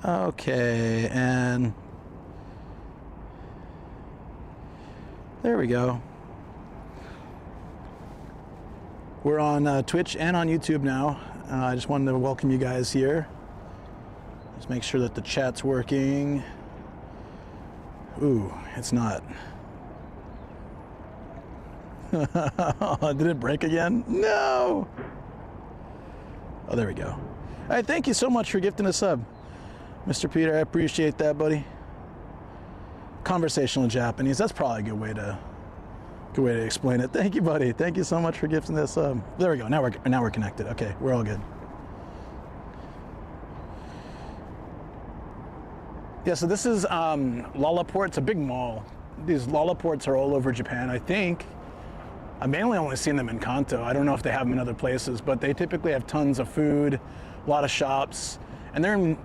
Okay, and there we go. We're on Twitch and on YouTube now. I just wanted to welcome you guys here. Just make sure that the chat's working. Ooh, it's not. Did it break again? No! Oh, there we go. All right, thank you so much for gifting a sub. Mr. Peter, I appreciate that, buddy. Conversational Japanese, that's probably a good way to explain it. Thank you, buddy. Thank you so much for gifting this sub. There we go, now we're connected. Okay, we're all good. Yeah, so this is Lalaport. It's a big mall. These Lalaports are all over Japan, I think. I've mainly only seen them in Kanto. I don't know if they have them in other places, but they typically have tons of food, a lot of shops, and they're in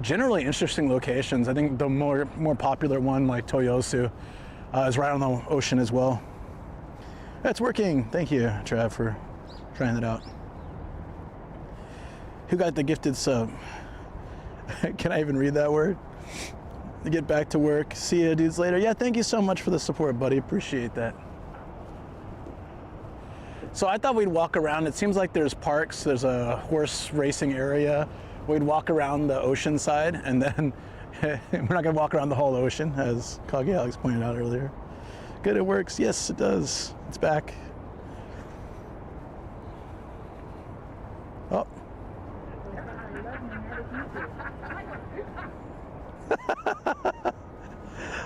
generally interesting locations. I think the more popular one, like Toyosu, is right on the ocean as well. It's working. Thank you, Trav, for trying that out. Who got the gifted sub? Can I even read that word? Get back to work. See you dudes later. Yeah, thank you so much for the support, buddy. Appreciate that. So I thought we'd walk around. It seems like there's parks. There's a horse racing area. We'd walk around the ocean side, and then we're not going to walk around the whole ocean, as Kage Alex pointed out earlier. Good, it works. Yes, it does. It's back. Oh.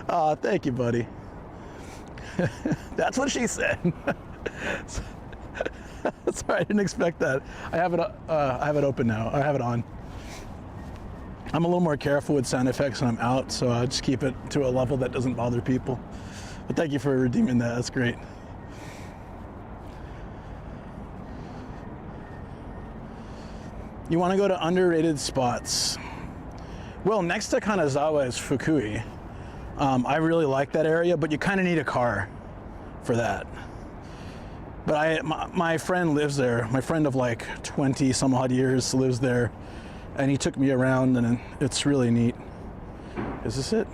Oh, thank you, buddy. That's what she said. Sorry, I didn't expect that. I have it open now. I have it on. I'm a little more careful with sound effects when I'm out, so I just keep it to a level that doesn't bother people. But thank you for redeeming that. That's great. You want to go to underrated spots? Well, next to Kanazawa is Fukui. I really like that area, but you kind of need a car for that. But my friend lives there. My friend of like 20 some odd years lives there, and he took me around, and it's really neat. Is this it?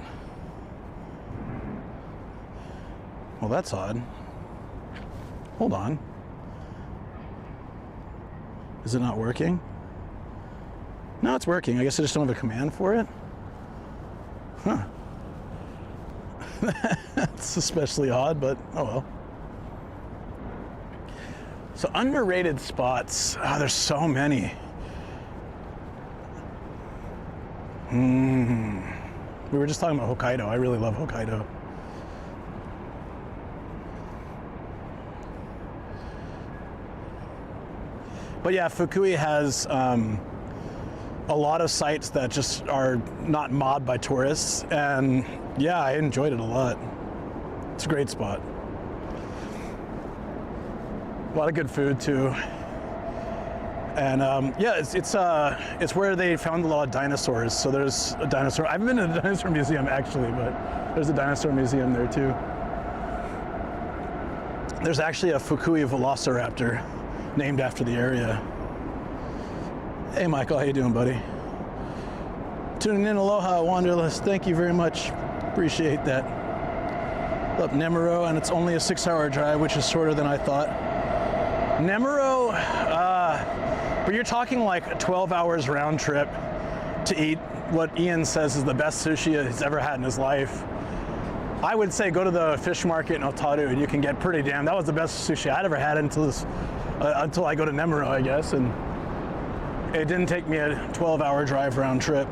Well, that's odd. Hold on. Is it not working? No, it's working. I guess I just don't have a command for it. Huh. That's especially odd, but oh well. So underrated spots, there's so many. We were just talking about Hokkaido. I really love Hokkaido. But yeah, Fukui has a lot of sites that just are not mobbed by tourists, and yeah, I enjoyed it a lot. It's a great spot. A lot of good food too, and yeah, it's where they found a lot of dinosaurs. So there's a dinosaur. I haven't been to the dinosaur museum actually, but there's a dinosaur museum there too. There's actually a Fukui Velociraptor named after the area. Hey Michael, how you doing, buddy? Tuning in, aloha, Wanderlust. Thank you very much. Appreciate that. Up Nemuro, and it's only a 6-hour drive, which is shorter than I thought. Nemuro, but you're talking like 12 hours round trip to eat what Ian says is the best sushi he's ever had in his life. I would say go to the fish market in Otaru and you can get pretty damn, that was the best sushi I'd ever had until I go to Nemuro, I guess, and it didn't take me a 12-hour drive round trip.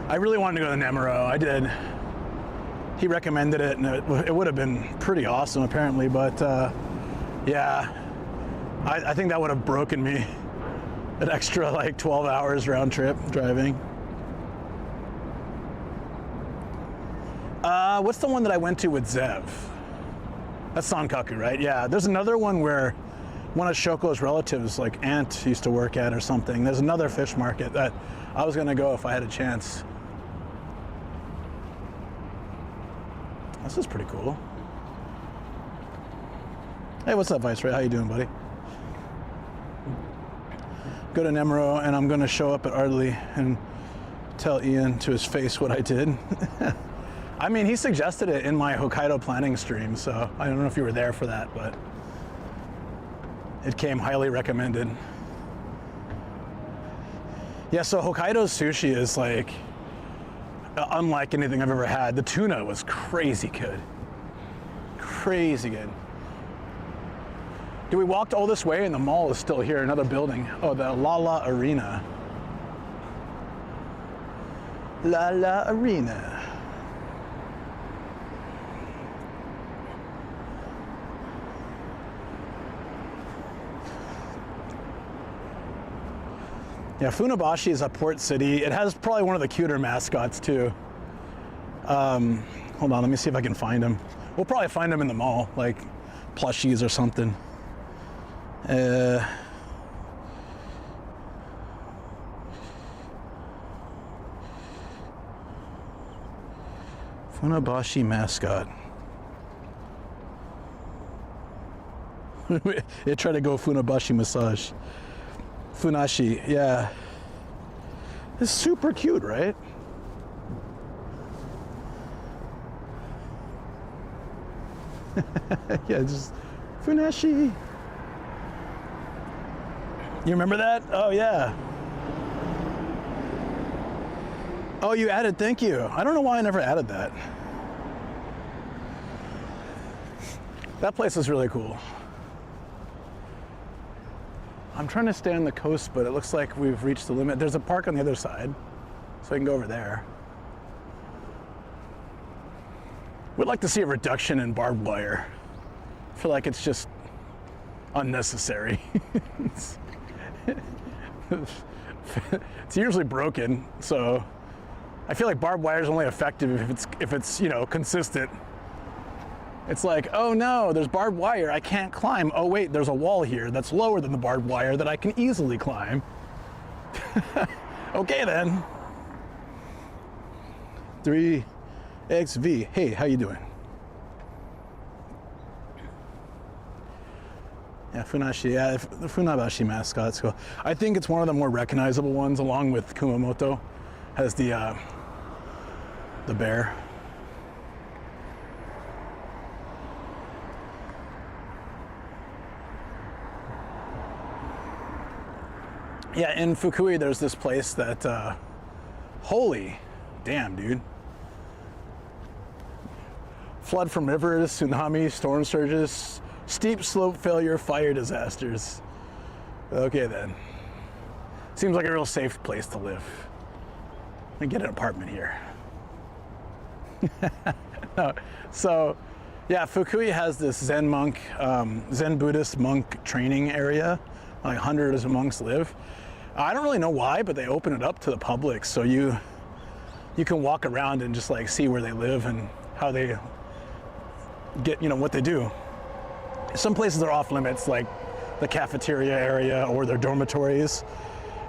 I really wanted to go to Nemuro, I did. He recommended it, and it would have been pretty awesome apparently, but yeah, I think that would have broken me, an extra like 12 hours round trip driving. What's the one that I went to with Zev? That's Sankaku, right? Yeah, there's another one where one of Shoko's relatives, like aunt, used to work at or something. There's another fish market that I was gonna go if I had a chance. This is pretty cool. Hey, what's up, Viceroy? How you doing, buddy? go to Nemuro, and I'm going to show up at Ardley and tell Ian to his face what I did. I mean, he suggested it in my Hokkaido planning stream, so I don't know if you were there for that, but it came highly recommended. Yeah, so Hokkaido's sushi is like unlike anything I've ever had. The tuna was crazy good. Crazy good. Dude, we walked all this way and the mall is still here, another building. Oh, the La Arena. La Arena. Yeah, Funabashi is a port city. It has probably one of the cuter mascots too. Hold on, let me see if I can find them. We'll probably find them in the mall, like plushies or something. Funabashi mascot. It tried to go Funabashi massage. Funashi, yeah. It's super cute, right? Yeah, just Funashi. You remember that? Oh, yeah. Oh, you added, thank you. I don't know why I never added that. That place is really cool. I'm trying to stay on the coast, but it looks like we've reached the limit. There's a park on the other side, so I can go over there. We'd like to see a reduction in barbed wire. I feel like it's just unnecessary. It's usually broken, so I feel like barbed wire is only effective if it's you know, consistent. It's like, oh no, there's barbed wire, I can't climb. Oh wait, there's a wall here that's lower than the barbed wire that I can easily climb. Okay then. 3XV, hey, how you doing? Yeah, Funashi, yeah, the Funabashi mascot's cool. I think it's one of the more recognizable ones, along with Kumamoto, has the bear. Yeah, in Fukui, there's this place that, holy damn, dude. Flood from rivers, tsunami, storm surges, steep slope failure, fire disasters. Okay then. Seems like a real safe place to live. Let me get an apartment here. No, so, yeah, Fukui has this Zen monk, Zen Buddhist monk training area. Like hundreds of monks live. I don't really know why, but they open it up to the public, so you can walk around and just like see where they live and how they get, you know, what they do. Some places are off limits, like the cafeteria area or their dormitories,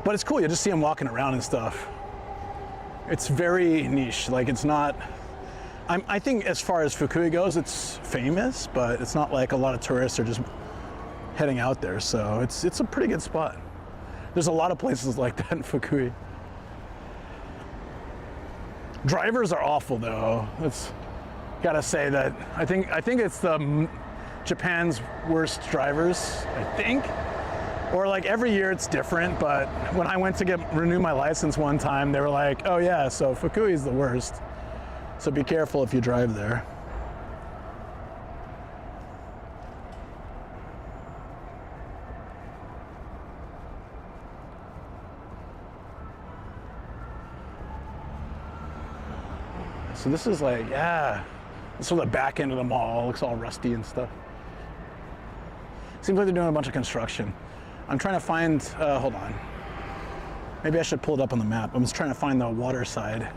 but it's cool. You just see them walking around and stuff. It's very niche. Like it's not. I think as far as Fukui goes, it's famous, but it's not like a lot of tourists are just heading out there, so it's a pretty good spot. There's a lot of places like that in Fukui. Drivers are awful though. It's gotta say that I think it's the Japan's worst drivers, I think. Or like every year it's different, but when I went to renew my license one time, they were like, oh yeah, so Fukui is the worst. So be careful if you drive there. So this is like, yeah, this is the back end of the mall. It looks all rusty and stuff. Seems like they're doing a bunch of construction. I'm trying to find, hold on. Maybe I should pull it up on the map. I'm just trying to find the water side.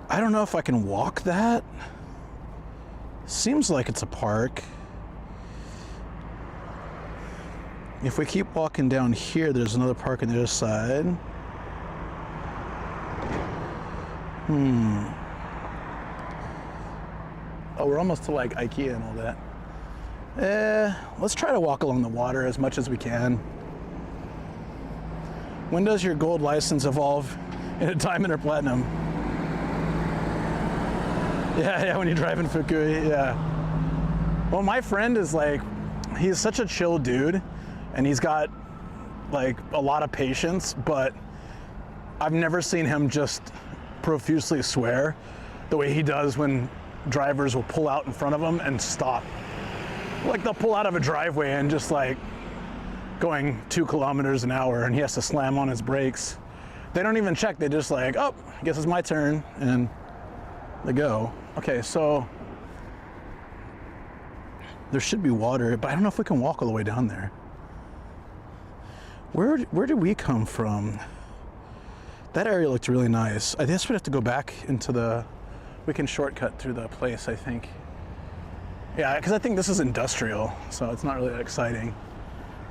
I don't know if I can walk that. Seems like it's a park. If we keep walking down here, there's another park on the other side. Oh, we're almost to like IKEA and all that. Let's try to walk along the water as much as we can. When does your gold license evolve into diamond or platinum? Yeah, when you drive in Fukui, yeah. Well, my friend is like, he's such a chill dude, and he's got like a lot of patience, but I've never seen him just profusely swear the way he does when drivers will pull out in front of him and stop. Like they'll pull out of a driveway and just like going 2 kilometers an hour and he has to slam on his brakes. They don't even check, they just like, oh, I guess it's my turn, and they go. Okay, so there should be water, but I don't know if we can walk all the way down there. Where did we come from? That area looked really nice. I guess we'd have to go back into the, we can shortcut through the place, I think. Yeah, because I think this is industrial, so it's not really that exciting.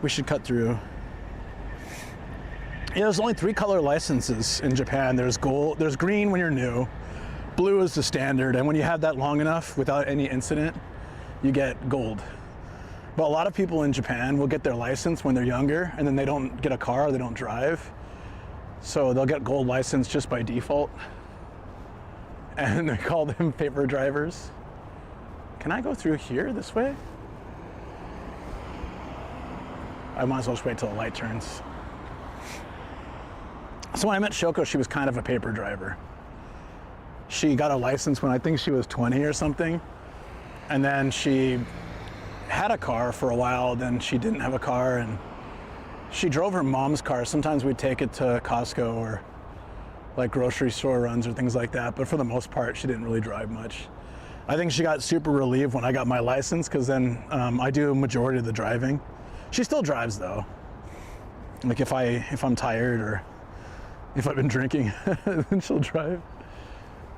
We should cut through. Yeah, there's only 3 color licenses in Japan. There's gold, there's green when you're new, blue is the standard, and when you have that long enough without any incident, you get gold. But a lot of people in Japan will get their license when they're younger, and then they don't get a car, they don't drive. So they'll get gold license just by default. And they call them paper drivers. Can I go through here this way? I might as well just wait till the light turns. So when I met Shoko, she was kind of a paper driver. She got a license when I think she was 20 or something. And then she had a car for a while, then she didn't have a car, and she drove her mom's car. Sometimes we'd take it to Costco or like grocery store runs or things like that, but for the most part, she didn't really drive much. I think she got super relieved when I got my license, because then I do a majority of the driving. She still drives though. Like if I'm tired or if I've been drinking, then she'll drive.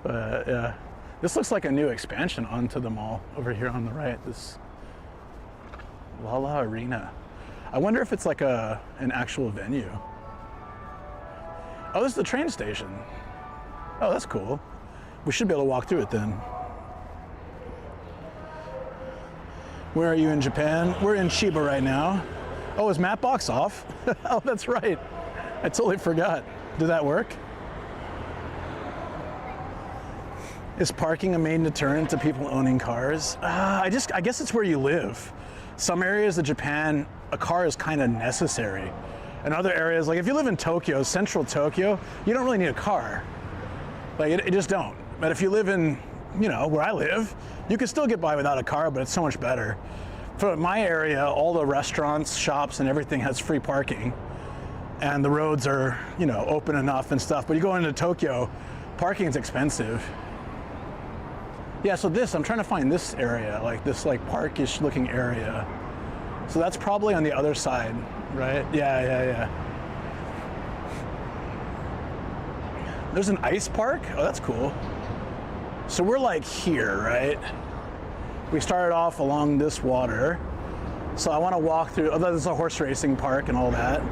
But yeah, this looks like a new expansion onto the mall over here on the right. This Lala Arena. I wonder if it's like an actual venue. Oh, this is the train station. Oh, that's cool. We should be able to walk through it then. Where are you in Japan? We're in Chiba right now. Oh, is Mapbox off? Oh, that's right. I totally forgot. Did that work? Is parking a main deterrent to people owning cars? I guess it's where you live. Some areas of Japan, a car is kind of necessary. In other areas, like if you live in Tokyo, central Tokyo, you don't really need a car. Like it just don't. But if you live in, you know, where I live, you can still get by without a car, but it's so much better. For my area, all the restaurants, shops, and everything has free parking. And the roads are, you know, open enough and stuff. But you go into Tokyo, parking is expensive. Yeah, so I'm trying to find this area, like this like parkish looking area. So that's probably on the other side, right? Yeah. There's an ice park? Oh, that's cool. So we're like here, right? We started off along this water. So I want to walk through, oh, there's a horse racing park and all that.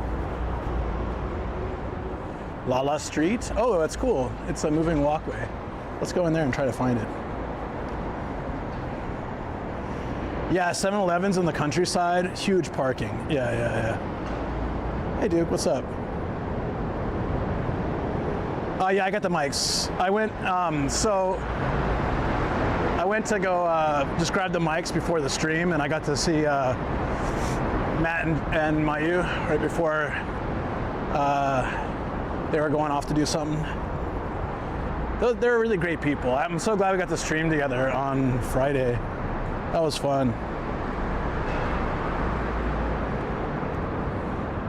Lala Street. Oh, that's cool. It's a moving walkway. Let's go in there and try to find it. Yeah, 7-Eleven's in the countryside, huge parking. Yeah. Hey Duke, what's up? Yeah, I got the mics. I went to go just grab the mics before the stream, and I got to see Matt and Mayu right before they were going off to do something. They're really great people. I'm so glad we got to stream together on Friday. That was fun.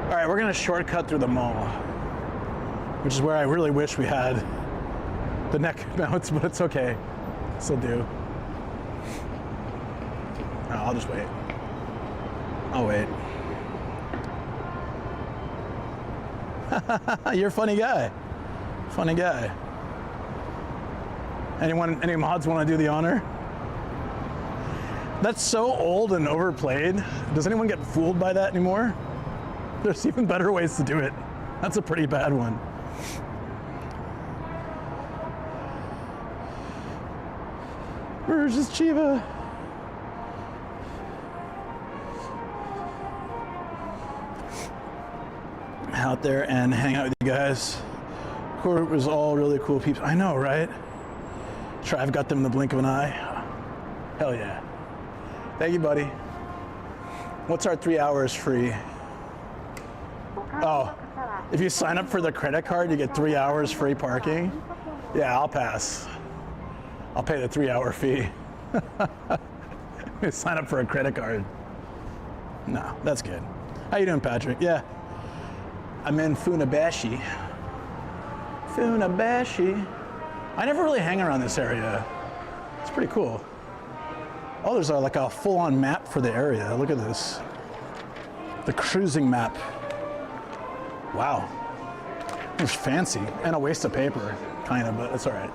All right, we're gonna shortcut through the mall, which is where I really wish we had the neck mounts, but it's okay. Still do. No, I'll just wait. I'll wait. You're a funny guy. Funny guy. Any mods want to do the honor? That's so old and overplayed. Does anyone get fooled by that anymore? There's even better ways to do it. That's a pretty bad one. Versus Chiba. Out there and hang out with you guys. Core group was all really cool peeps. I know, right? I've got them in the blink of an eye. Hell yeah. Thank you, buddy. What's our 3 hours free? Oh, if you sign up for the credit card, you get 3 hours free parking. Yeah, I'll pass. I'll pay the 3 hour fee. Sign up for a credit card. No, that's good. How you doing, Patrick? Yeah. I'm in Funabashi. Funabashi. I never really hang around this area. It's pretty cool. Oh, there's like a full-on map for the area. Look at this. The cruising map. Wow. It's fancy and a waste of paper, kind of, but it's all right.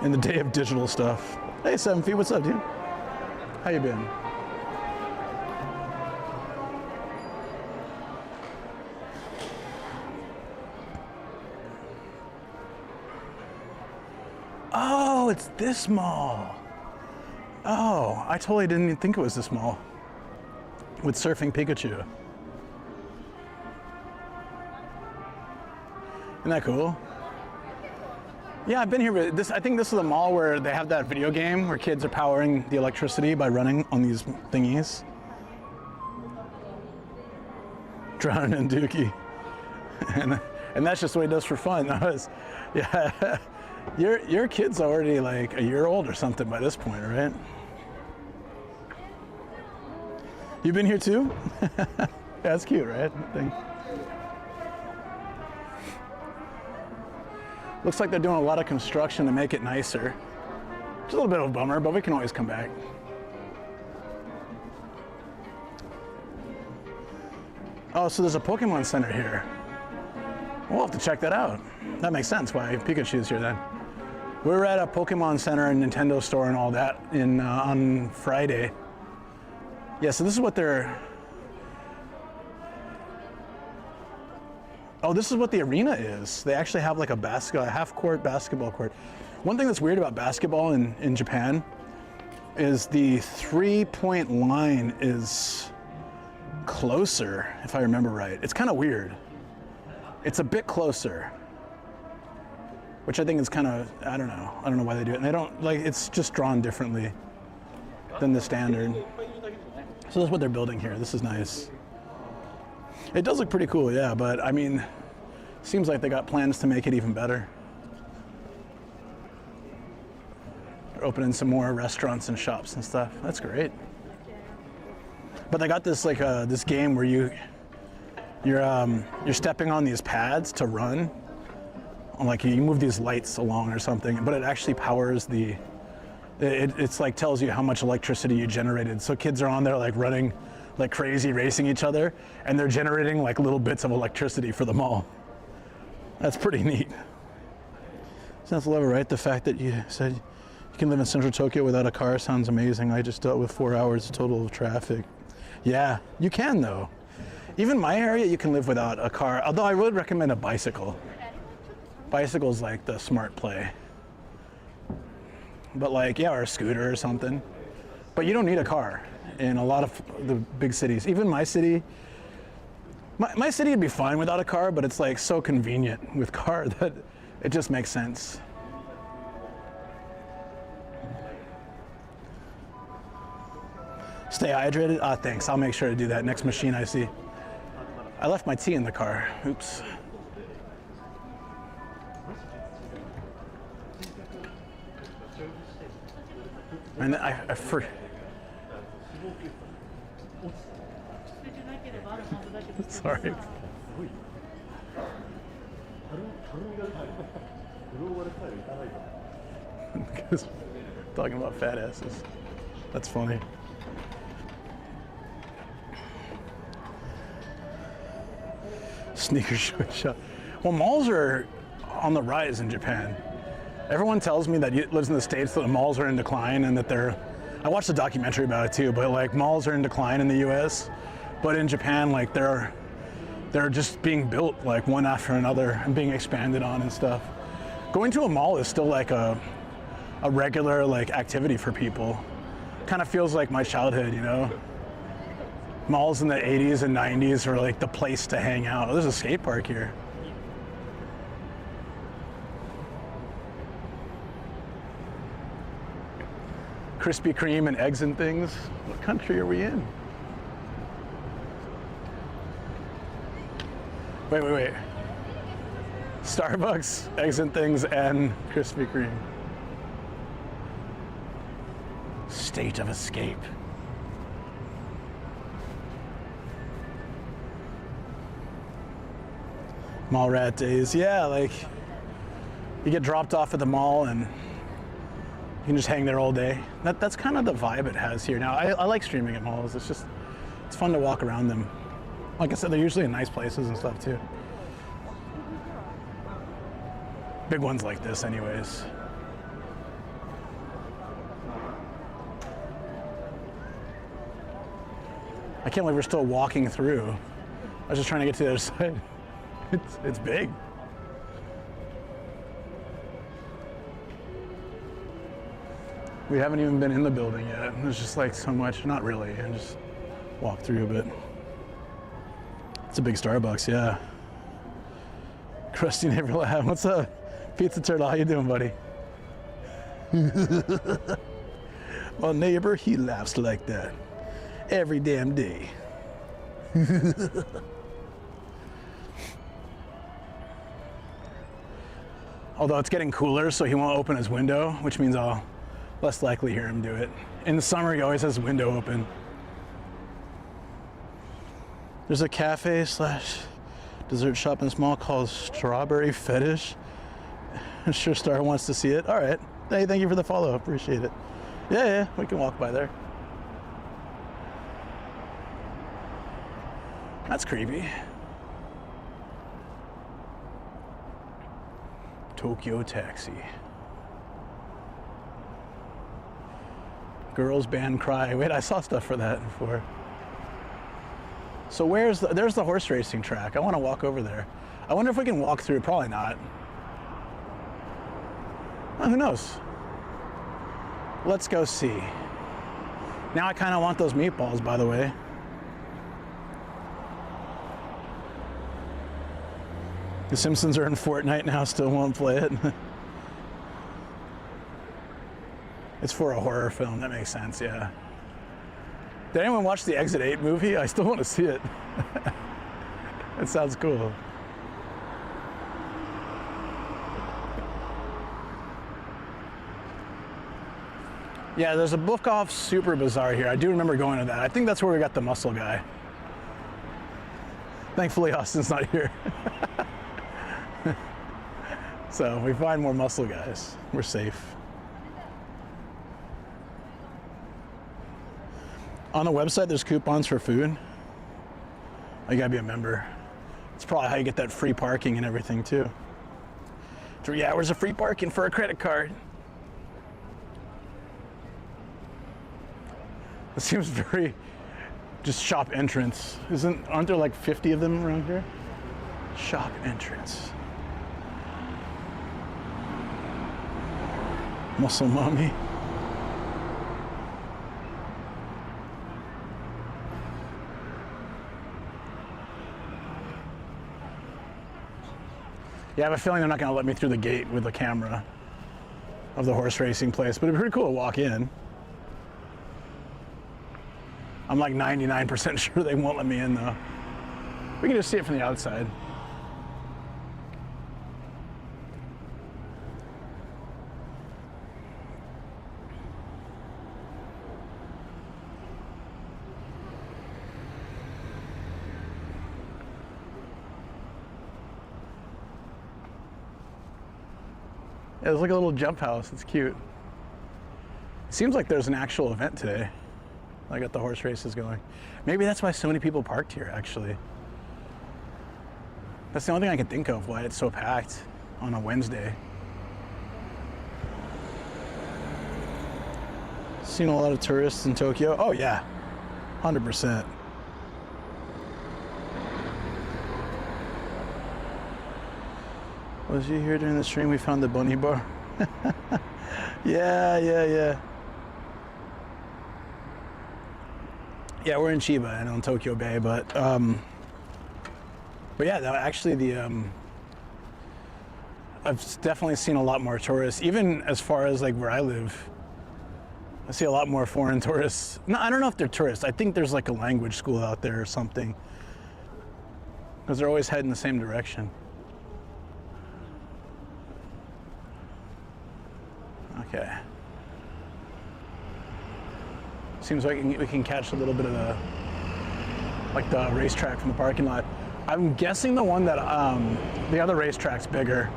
In the day of digital stuff. Hey, 7 feet, what's up, dude? How you been? Oh, it's this mall. Oh, I totally didn't even think it was this mall. With Surfing Pikachu. Isn't that cool? Yeah, I've been here, but I think this is the mall where they have that video game where kids are powering the electricity by running on these thingies. Drowning in Dookie. And that's just the way it does for fun. Yeah. Your kid's already like a year old or something by this point, right? You've been here too? That's cute, right? Looks like they're doing a lot of construction to make it nicer. It's a little bit of a bummer, but we can always come back. Oh, so there's a Pokemon Center here. We'll have to check that out. That makes sense why Pikachu's here then. We were at a Pokemon Center and Nintendo store and all that on Friday. Yeah, so this is what they're... Oh, this is what the arena is. They actually have like a half-court basketball court. One thing that's weird about basketball in Japan is the three-point line is closer, if I remember right. It's kind of weird. It's a bit closer, which I think is kind of, I don't know why they do it. And they don't, like, it's just drawn differently than the standard. So that's what they're building here. This is nice. It does look pretty cool, yeah, but I mean, seems like they got plans to make it even better. They're opening some more restaurants and shops and stuff. That's great. But they got this like this game where you're stepping on these pads to run. Like you move these lights along or something, but it actually powers the. It's like tells you how much electricity you generated. So kids are on there like running like crazy, racing each other, and they're generating like little bits of electricity for the mall. That's pretty neat. Sounds lovely, right? The fact that you said you can live in central Tokyo without a car sounds amazing. I just dealt with 4 hours total of traffic. Yeah, you can though. Even my area, you can live without a car, although I would recommend a bicycle. Bicycle's like the smart play. But like, yeah, or a scooter or something. But you don't need a car in a lot of the big cities. Even my city, my city would be fine without a car, but it's like so convenient with car that it just makes sense. Stay hydrated? Ah, thanks. I'll make sure to do that next machine I see. I left my tea in the car. Oops. And I sorry. Talking about fat asses. That's funny. Sneaker shop. Well, malls are on the rise in Japan. Everyone tells me that lives in the States that the malls are in decline and that I watched a documentary about it too, but like malls are in decline in the US, but in Japan, like they're just being built like one after another and being expanded on and stuff. Going to a mall is still like a regular like activity for people. Kind of feels like my childhood, you know? Malls in the 80s and 90s were like the place to hang out. There's a skate park here. Krispy Kreme and eggs and things. What country are we in? Wait. Starbucks, eggs and things, and Krispy Kreme. State of escape. Mall rat days. Yeah, like you get dropped off at the mall and you can just hang there all day. That's kind of the vibe it has here. Now, I like streaming at malls. It's fun to walk around them. Like I said, they're usually in nice places and stuff too. Big ones like this anyways. I can't believe we're still walking through. I was just trying to get to the other side. It's big. We haven't even been in the building yet. There's just like so much, not really. I just walked through a bit. It's a big Starbucks, yeah. Krusty Neighbor Lab, what's up? Pizza Turtle, how you doing, buddy? My neighbor, he laughs like that every damn day. Although it's getting cooler, so he won't open his window, which means I'll less likely hear him do it. In the summer, he always has his window open. There's a cafe / dessert shop in Small called Strawberry Fetish. I'm sure Star wants to see it. All right. Hey, thank you for the follow. Appreciate it. Yeah, we can walk by there. That's creepy. Tokyo Taxi. Girls band Cry. Wait, I saw stuff for that before. So there's the horse racing track. I want to walk over there. I wonder if we can walk through. Probably not. Oh, who knows? Let's go see. Now I kind of want those meatballs, by the way. The Simpsons are in Fortnite now, still won't play it. It's for a horror film, that makes sense, yeah. Did anyone watch the Exit 8 movie? I still want to see it. It sounds cool. Yeah, there's a book off Super Bazaar here. I do remember going to that. I think that's where we got the muscle guy. Thankfully, Austin's not here. So we find more muscle guys. We're safe. On the website, there's coupons for food. You gotta be a member. It's probably how you get that free parking and everything too. 3 hours of free parking for a credit card. It seems very just shop entrance. Aren't there like 50 of them around here? Shop entrance. Muscle Mommy. Yeah, I have a feeling they're not going to let me through the gate with the camera of the horse racing place, but it'd be pretty cool to walk in. I'm like 99% sure they won't let me in though. We can just see it from the outside. Yeah, there's like a little jump house. It's cute. It seems like there's an actual event today. I got the horse races going. Maybe that's why so many people parked here, actually. That's the only thing I can think of why it's so packed on a Wednesday. Seen a lot of tourists in Tokyo. Oh yeah, 100%. Was you here during the stream? We found the bunny bar. Yeah, yeah, yeah. Yeah, we're in Chiba and on Tokyo Bay, but yeah, no, actually I've definitely seen a lot more tourists, even as far as like where I live. I see a lot more foreign tourists. No, I don't know if they're tourists. I think there's like a language school out there or something, because they're always heading the same direction. Okay. Seems like we can catch a little bit of the racetrack from the parking lot. I'm guessing the one that the other racetrack's bigger.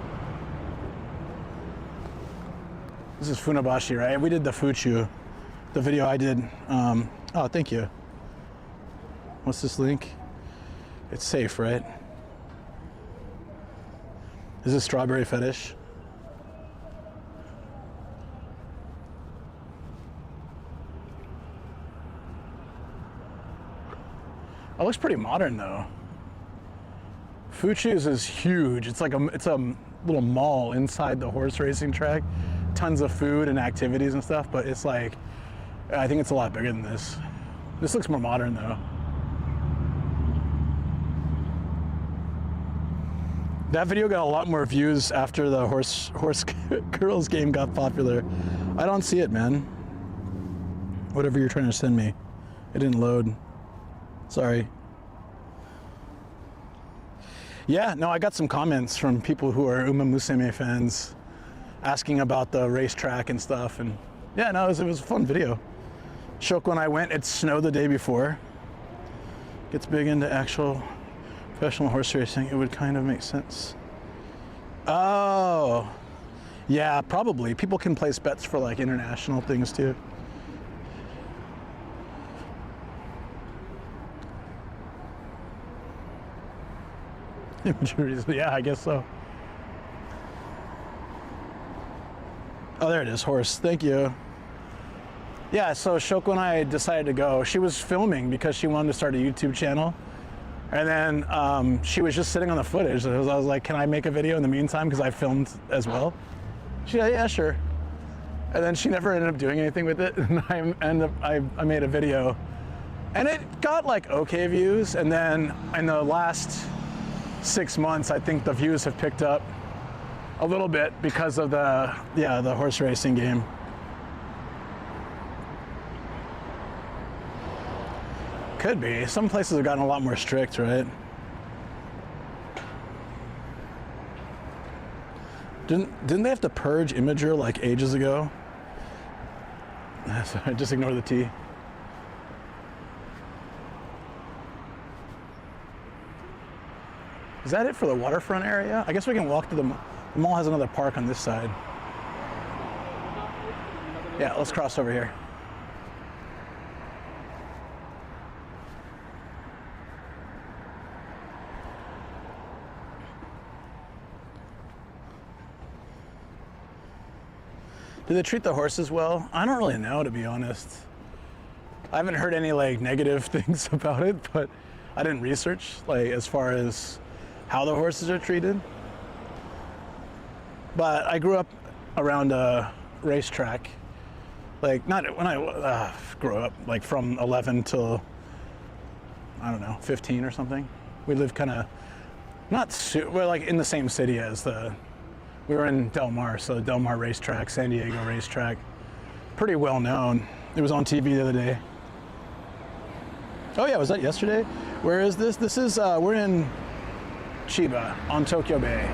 This is Funabashi, right? We did the Fuchu, the video I did. Oh, thank you. What's this link? It's safe, right? Is this Strawberry Fetish? It looks pretty modern though. Fuchu's is huge. It's like it's a little mall inside the horse racing track. Tons of food and activities and stuff, but it's like, I think it's a lot bigger than this. This looks more modern though. That video got a lot more views after the horse girls game got popular. I don't see it, man. Whatever you're trying to send me, it didn't load. Sorry. Yeah, no, I got some comments from people who are Uma Musume fans asking about the racetrack and stuff, and yeah, no, it was a fun video. Shoko and I went, it snowed the day before. Gets big into actual professional horse racing, it would kind of make sense. Oh, yeah, probably. People can place bets for like international things too. Yeah, I guess so. Oh, there it is, horse. Thank you. Yeah, so Shoko and I decided to go. She was filming because she wanted to start a YouTube channel. And then she was just sitting on the footage. I was like, can I make a video in the meantime? Because I filmed as well. She said, yeah, sure. And then she never ended up doing anything with it. And I made a video. And it got like okay views. And then in the last 6 months, I think the views have picked up a little bit because of the horse racing game. Could be. Some places have gotten a lot more strict, right? Didn't they have to purge Imager like ages ago? Sorry, just ignore the T. Is that it for the waterfront area? I guess we can walk to the mall has another park on this side. Yeah, let's cross over here. Do they treat the horses well? I don't really know, to be honest. I haven't heard any like negative things about it, but I didn't research like as far as how the horses are treated. But I grew up around a racetrack. Like, not when I grew up, like from 11 till, I don't know, 15 or something. We lived kind of, we're like in the same city as we were in Del Mar, so Del Mar racetrack, San Diego racetrack. Pretty well known. It was on TV the other day. Oh yeah, was that yesterday? Where is this? This is, we're in Chiba on Tokyo Bay.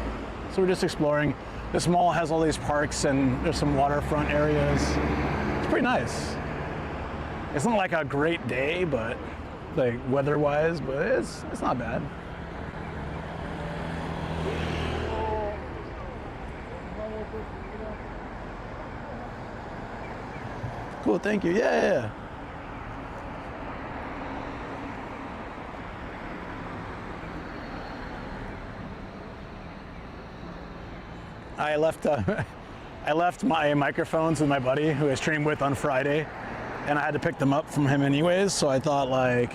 So we're just exploring. This mall has all these parks and there's some waterfront areas. It's pretty nice. It's not like a great day, but like weather-wise, but it's not bad. Cool, thank you. Yeah. I left my microphones with my buddy who I streamed with on Friday, and I had to pick them up from him anyways, so I thought like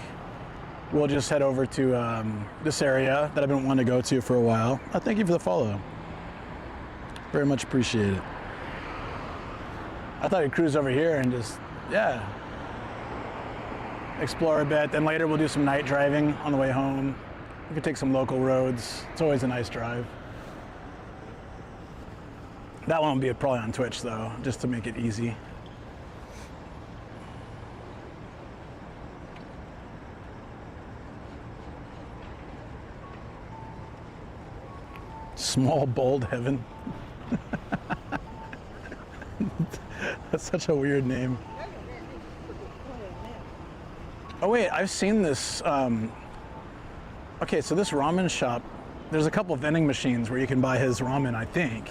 we'll just head over to this area that I've been wanting to go to for a while. Thank you for the follow. Very much appreciate it. I thought you'd cruise over here and just, yeah, explore a bit. Then later we'll do some night driving on the way home. We could take some local roads. It's always a nice drive. That one will be probably on Twitch though, just to make it easy. Small, bold heaven. That's such a weird name. Oh wait, I've seen this. Okay, so this ramen shop, there's a couple vending machines where you can buy his ramen, I think.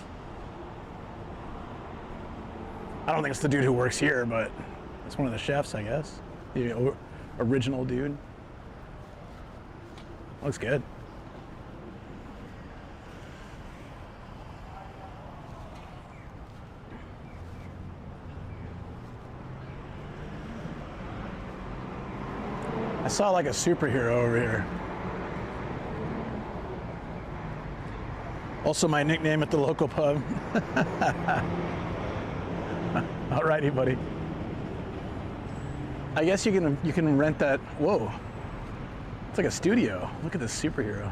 I don't think it's the dude who works here, but it's one of the chefs, I guess. The original dude. Looks good. I saw like a superhero over here. Also my nickname at the local pub. Alrighty, buddy. I guess you can rent that. Whoa. It's like a studio. Look at this superhero.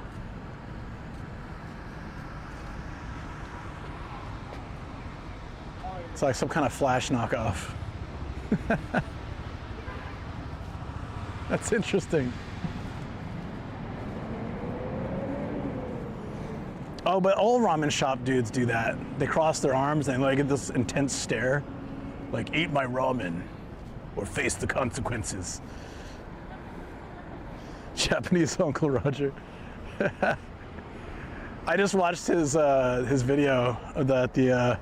It's like some kind of Flash knockoff. That's interesting. Oh, but all ramen shop dudes do that. They cross their arms and they like get this intense stare. Like, eat my ramen or face the consequences. Japanese Uncle Roger. I just watched his video of the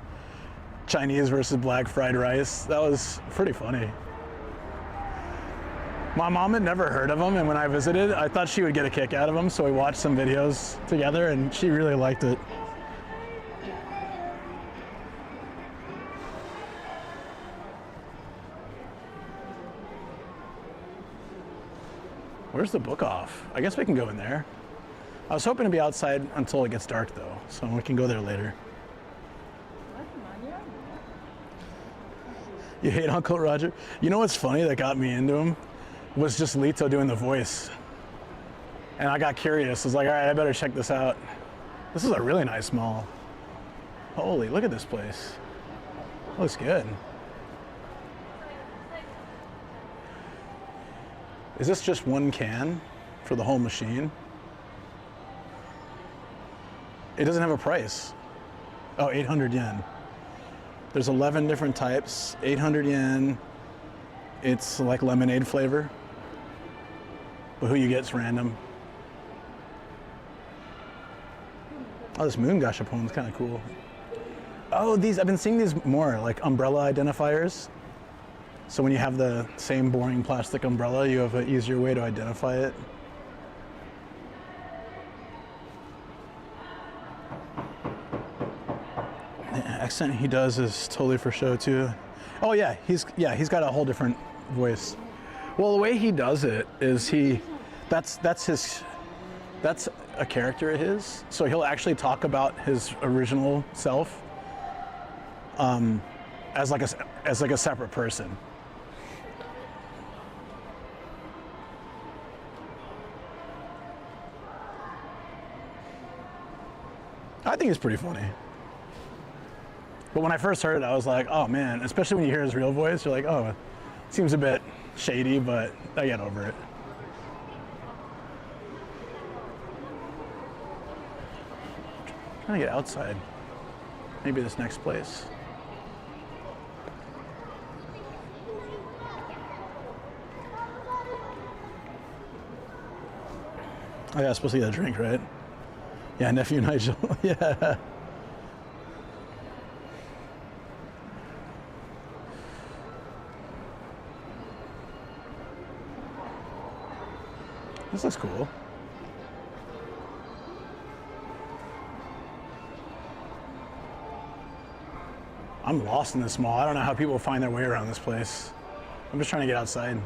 Chinese versus black fried rice. That was pretty funny. My mom had never heard of him, and when I visited, I thought she would get a kick out of him, so we watched some videos together, and she really liked it. Where's the book off? I guess we can go in there. I was hoping to be outside until it gets dark, though, so we can go there later. You hate Uncle Roger? You know what's funny that got me into him? Was just Lito doing the voice. And I got curious. I was like, all right, I better check this out. This is a really nice mall. Holy, look at this place. Looks good. Is this just one can for the whole machine? It doesn't have a price. Oh, 800 yen. There's 11 different types, 800 yen. It's like lemonade flavor. But who you get's random. Oh, this moon gashapon is kind of cool. Oh, these, I've been seeing these more, like umbrella identifiers. So when you have the same boring plastic umbrella, you have an easier way to identify it. The accent he does is totally for show too. Oh yeah, he's got a whole different voice. Well, the way he does it is that's a character of his. So he'll actually talk about his original self as like a separate person. I think it's pretty funny. But when I first heard it, I was like, oh man, especially when you hear his real voice, you're like, oh, it seems a bit shady, but I get over it. I'm trying to get outside. Maybe this next place. Oh yeah, I'm supposed to get a drink, right? Yeah, nephew Nigel. Yeah. This looks cool. I'm lost in this mall. I don't know how people find their way around this place. I'm just trying to get outside.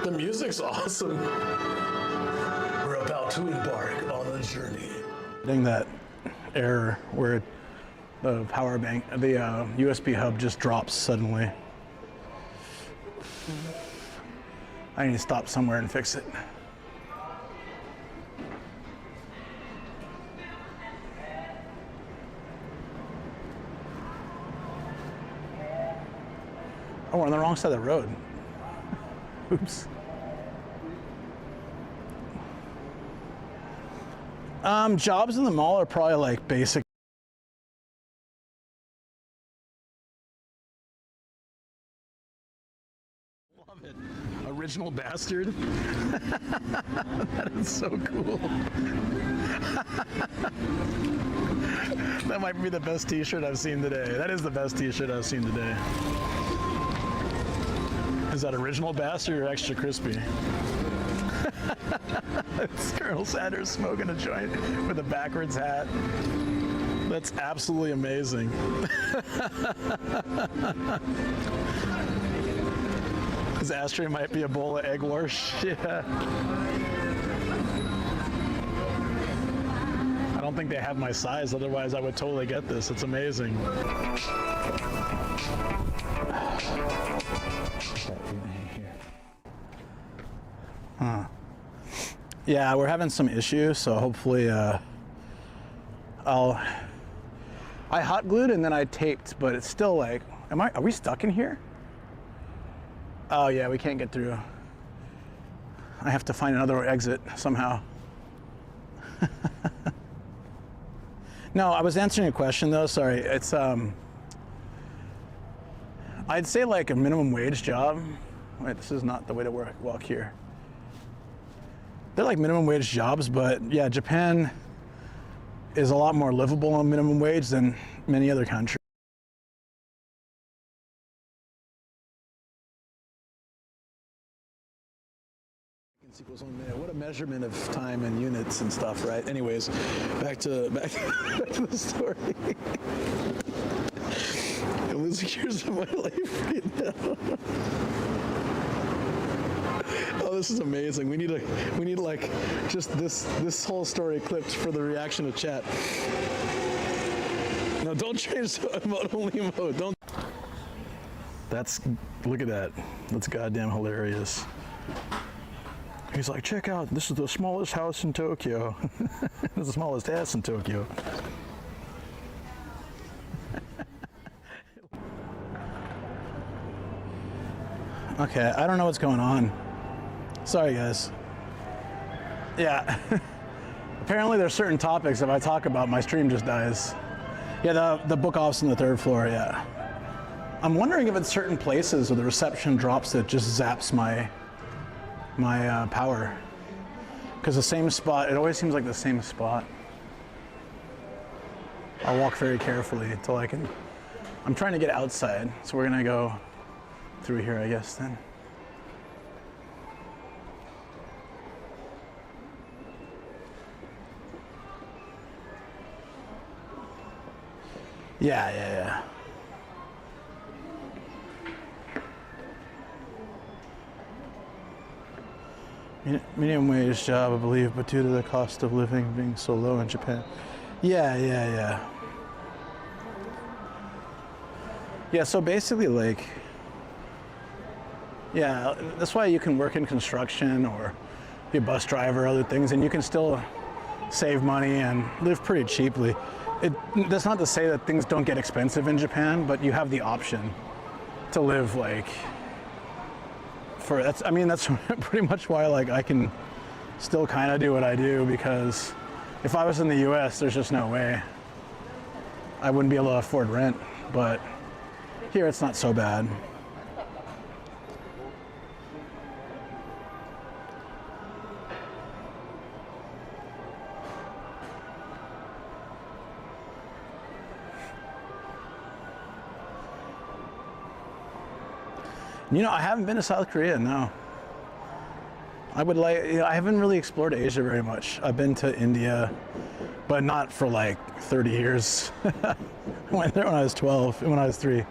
The music's awesome. We're about to embark on a journey. Getting that error where the power bank, the USB hub just drops suddenly. I need to stop somewhere and fix it. Oh, we're on the wrong side of the road. Oops. Jobs in the mall are probably like basic. Love it. Original bastard. That is so cool. That might be the best t-shirt I've seen today. That is the best t-shirt I've seen today. Is that original bastard or extra crispy? It's Colonel Sanders smoking a joint with a backwards hat. That's absolutely amazing. His ashtray might be a bowl of egg wash. Yeah. I don't think they have my size, otherwise I would totally get this. It's amazing. Huh. Yeah, we're having some issues, so hopefully I hot glued and then I taped, but it's still like, are we stuck in here? Oh yeah, we can't get through. I have to find another exit somehow. No, I was answering a question though, sorry. It's, I'd say like a minimum wage job. Wait, this is not the way to walk here. They're like minimum wage jobs, but yeah, Japan is a lot more livable on minimum wage than many other countries. What a measurement of time and units and stuff, right? Anyways, back to the story. I'm losing years of my life right now. Oh, this is amazing. We need like just this whole story clipped for the reaction to chat. No, don't change to emote only mode. Don't. Look at that. That's goddamn hilarious. He's like, check out, this is the smallest house in Tokyo. It's the smallest ass in Tokyo. Okay, I don't know what's going on. Sorry, guys. Yeah. Apparently there's certain topics if I talk about, my stream just dies. Yeah, the book off's on the 3rd floor, yeah. I'm wondering if it's certain places where the reception drops that just zaps my power. Because the same spot, it always seems like the same spot. I'll walk very carefully until I can. I'm trying to get outside, so we're gonna go through here, I guess, then. Yeah. Minimum wage job, I believe, but due to the cost of living being so low in Japan. Yeah. Yeah, so basically, like, yeah, that's why you can work in construction or be a bus driver or other things, and you can still save money and live pretty cheaply. That's not to say that things don't get expensive in Japan, but you have the option to live like, that's pretty much why like I can still kind of do what I do, because if I was in the US, there's just no way. I wouldn't be able to afford rent, but here it's not so bad. You know, I haven't been to South Korea, no. I would like, I haven't really explored Asia very much. I've been to India, but not for like 30 years. I went there when I was 12 and when I was 3.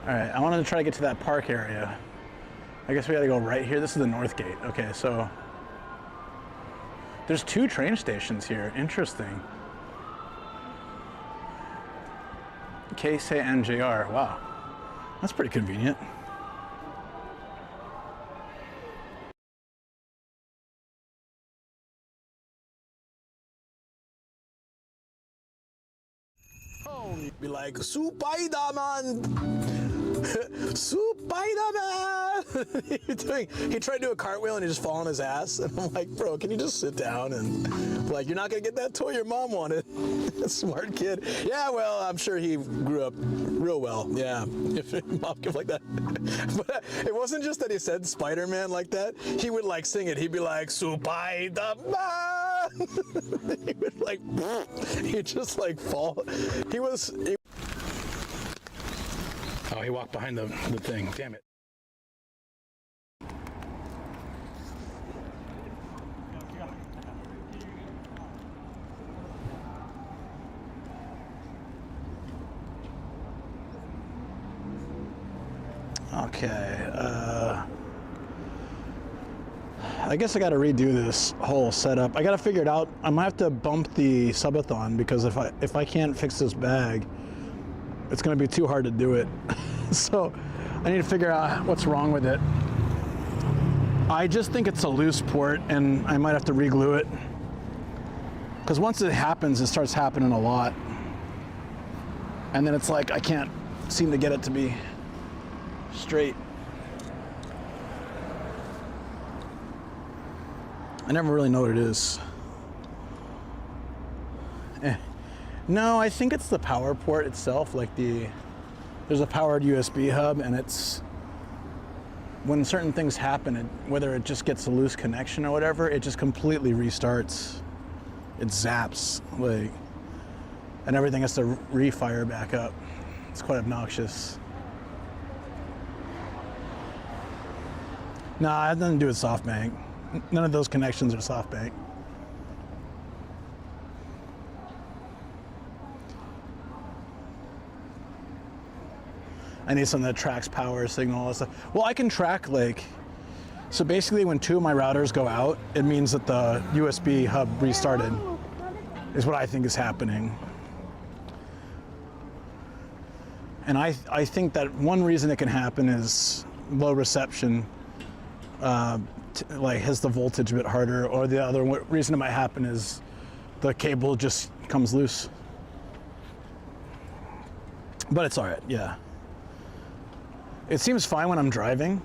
All right, I wanted to try to get to that park area. I guess we gotta go right here. This is the north gate. Okay, so there's 2 train stations here. Interesting. Keisei and JR. Wow, that's pretty convenient. Be like, Spider-Man! Spider-Man! He tried to do a cartwheel and he just fall on his ass. And I'm like, bro, can you just sit down? And like, you're not gonna get that toy your mom wanted. Smart kid. Yeah, well, I'm sure he grew up real well. Yeah, if mom could like that. But it wasn't just that he said Spider-Man like that. He would like sing it. He'd be like, Spider-Man! He would like, he'd just like fall. Oh, he walked behind the thing. Damn it. Okay. I guess I got to redo this whole setup. I got to figure it out. I might have to bump the subathon because if I can't fix this bag, it's going to be too hard to do it. So I need to figure out what's wrong with it. I just think it's a loose port and I might have to re-glue it. Because once it happens, it starts happening a lot. And then it's like I can't seem to get it to be straight. I never really know what it is. No, I think it's the power port itself, like there's a powered USB hub, and it's, when certain things happen, whether it just gets a loose connection or whatever, it just completely restarts. It zaps, like, and everything has to refire back up. It's quite obnoxious. Nah, it has nothing to do with SoftBank. None of those connections are SoftBank. I need something that tracks power, signal, all that stuff. Well, I can track like, so basically when 2 of my routers go out, it means that the USB hub restarted, is what I think is happening. And I think that one reason it can happen is low reception, like hits the voltage a bit harder, or the other reason it might happen is the cable just comes loose. But it's all right, yeah. It seems fine when I'm driving,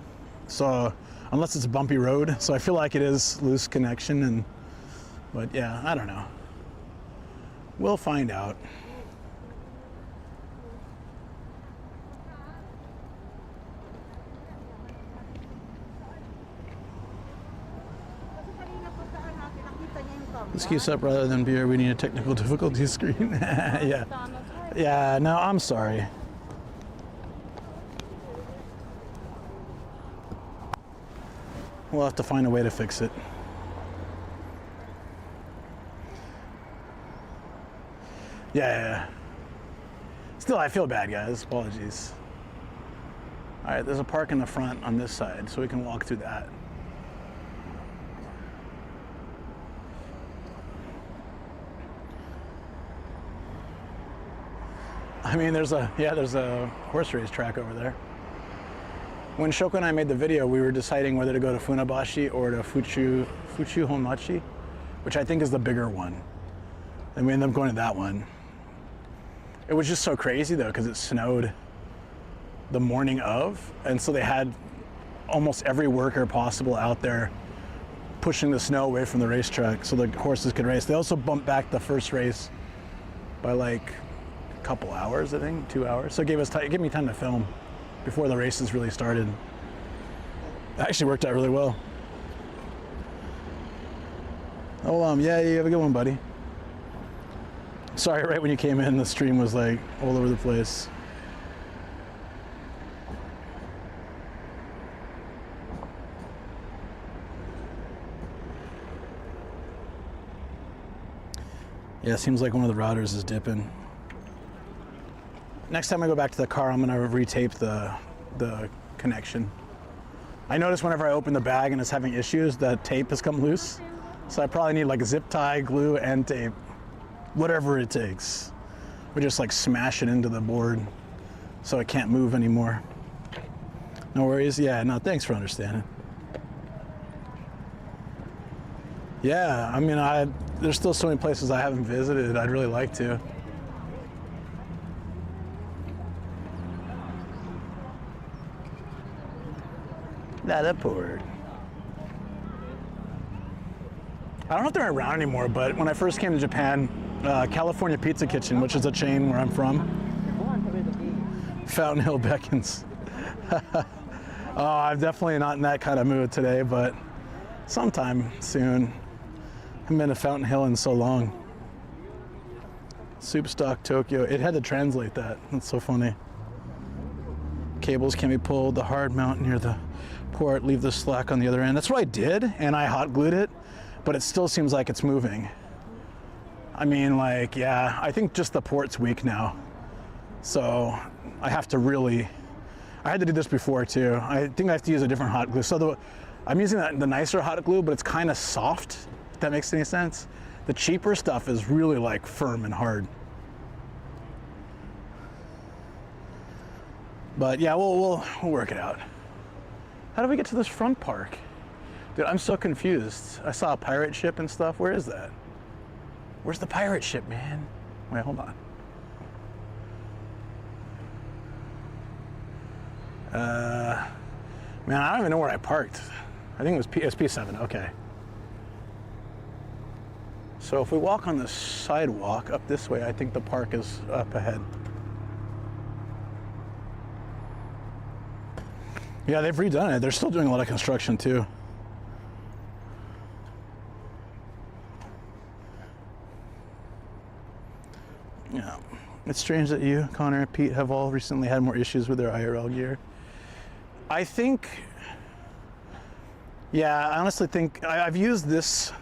so unless it's a bumpy road, so I feel like it is loose connection, but yeah, I don't know. We'll find out. Let's keep up rather than beer. We need a technical difficulty screen. Yeah. Yeah, no, I'm sorry. We'll have to find a way to fix it. Yeah. Still, I feel bad, guys. Apologies. All right, there's a park in the front on this side, so we can walk through that. I mean, there's a horse race track over there. When Shoko and I made the video, we were deciding whether to go to Funabashi or to Fuchu Honmachi, which I think is the bigger one. And we ended up going to that one. It was just so crazy though, because it snowed the morning of, and so they had almost every worker possible out there pushing the snow away from the racetrack so the horses could race. They also bumped back the first race by like a couple hours, I think, 2 hours. So it gave me time to film before the races really started. It actually worked out really well. Oh, yeah, you have a good one, buddy. Sorry, right when you came in, the stream was like all over the place. Yeah, it seems like one of the routers is dipping. Next time I go back to the car, I'm gonna retape the connection. I notice whenever I open the bag and it's having issues, the tape has come loose. So I probably need like a zip tie, glue, and tape, whatever it takes. We just like smash it into the board so it can't move anymore. No worries. Yeah, no, thanks for understanding. Yeah, I mean, there's still so many places I haven't visited. I'd really like to. Lataport. I don't know if they're around anymore, but when I first came to Japan, California Pizza Kitchen, which is a chain where I'm from, Fountain Hill beckons. Oh, I'm definitely not in that kind of mood today, but sometime soon. I haven't been to Fountain Hill in so long. Soup stock Tokyo. It had to translate that. That's so funny. Cables can be pulled. The hard mount near the port. Leave the slack on the other end. That's what I did, and I hot glued it, but it still seems like it's moving. I mean, like, yeah, I think just the port's weak now. So I have to really, I had to do this before too. I think I have to use a different hot glue. So I'm using the nicer hot glue, but it's kind of soft, if that makes any sense. The cheaper stuff is really like firm and hard. But yeah, we'll work it out. How do we get to this front park? Dude, I'm so confused. I saw a pirate ship and stuff. Where is that? Where's the pirate ship, man? Wait, hold on. Man, I don't even know where I parked. I think it was P7, okay. So if we walk on the sidewalk up this way, I think the park is up ahead. Yeah, they've redone it. They're still doing a lot of construction too. Yeah, it's strange that you, Connor, and Pete have all recently had more issues with their IRL gear. I think, yeah, I honestly think I've used this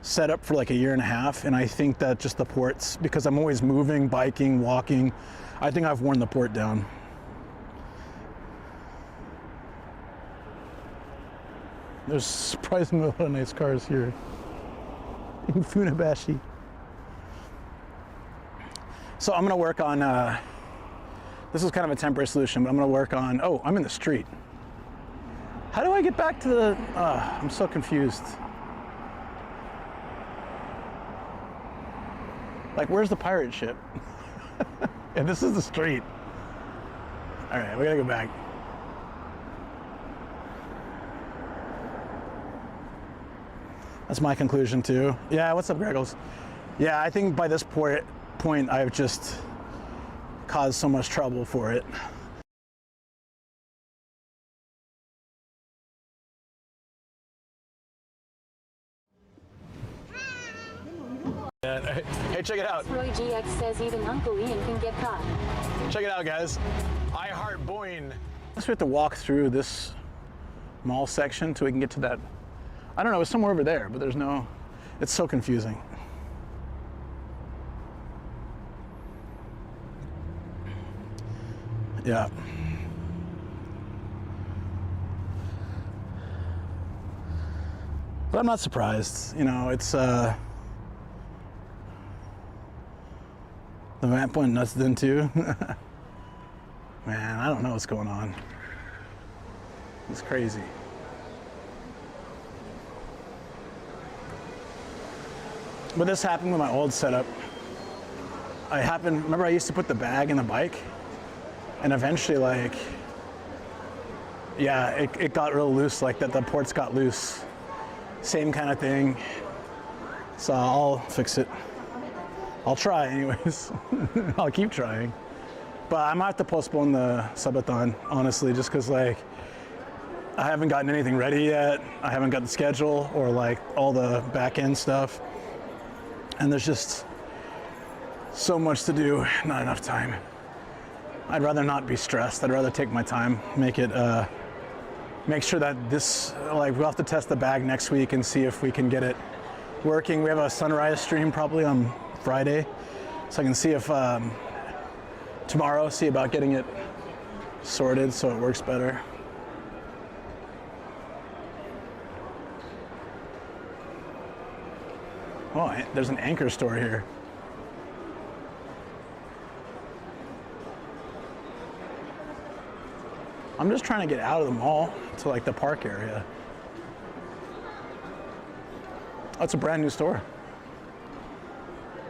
setup for like a year and a half, and I think that just the ports, because I'm always moving, biking, walking, I think I've worn the port down. There's surprisingly a lot of nice cars here in Funabashi. So I'm gonna work on, this is kind of a temporary solution, but I'm gonna work on, oh, I'm in the street. How do I get back to the, I'm so confused. Like, where's the pirate ship? And this is the street. All right, we gotta go back. That's my conclusion too. Yeah, what's up, Greggles? Yeah, I think by this point, I've just caused so much trouble for it. Hey, check it out. Roy GX says even Uncle Ian can get caught. Check it out, guys. I heart Boeing. Unless we have to walk through this mall section till we can get to that. I don't know, it's somewhere over there, but there's no, it's so confusing. Yeah. But I'm not surprised, you know, it's, the map went nuts then too. Man, I don't know what's going on. It's crazy. But this happened with my old setup. Remember I used to put the bag in the bike? And eventually, like, yeah, it got real loose, like that the ports got loose. Same kind of thing. So I'll fix it. I'll try anyways. I'll keep trying. But I might have to postpone the subathon, honestly, just because, like, I haven't gotten anything ready yet. I haven't got the schedule or like all the back end stuff. And there's just so much to do, not enough time. I'd rather not be stressed. I'd rather take my time, make sure that this, like, we'll have to test the bag next week and see if we can get it working. We have a sunrise stream probably on Friday, so I can see if tomorrow, see about getting it sorted so it works better. Oh, there's an Anchor store here. I'm just trying to get out of the mall to like the park area. Oh, it's a brand new store.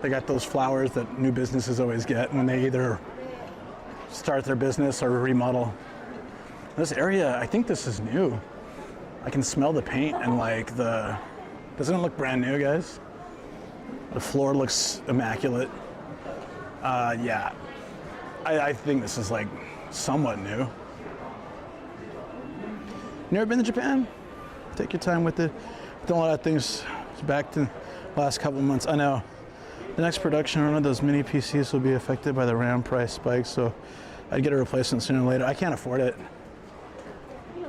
They got those flowers that new businesses always get when they either start their business or remodel. This area, I think this is new. I can smell the paint and like doesn't it look brand new, guys? The floor looks immaculate. Yeah, I think this is like somewhat new. Never been to Japan? Take your time with it. Done a lot of things back to the last couple of months. I know. The next production run of those mini PCs will be affected by the RAM price spike, so I'd get a replacement sooner or later. I can't afford it.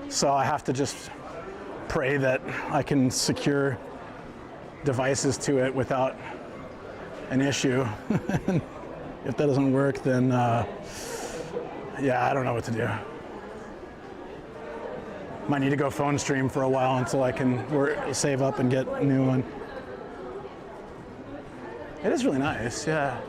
So I have to just pray that I can secure devices to it without an issue. If that doesn't work, then yeah, I don't know what to do. Might need to go phone stream for a while until I can save up and get a new one. It is really nice, yeah.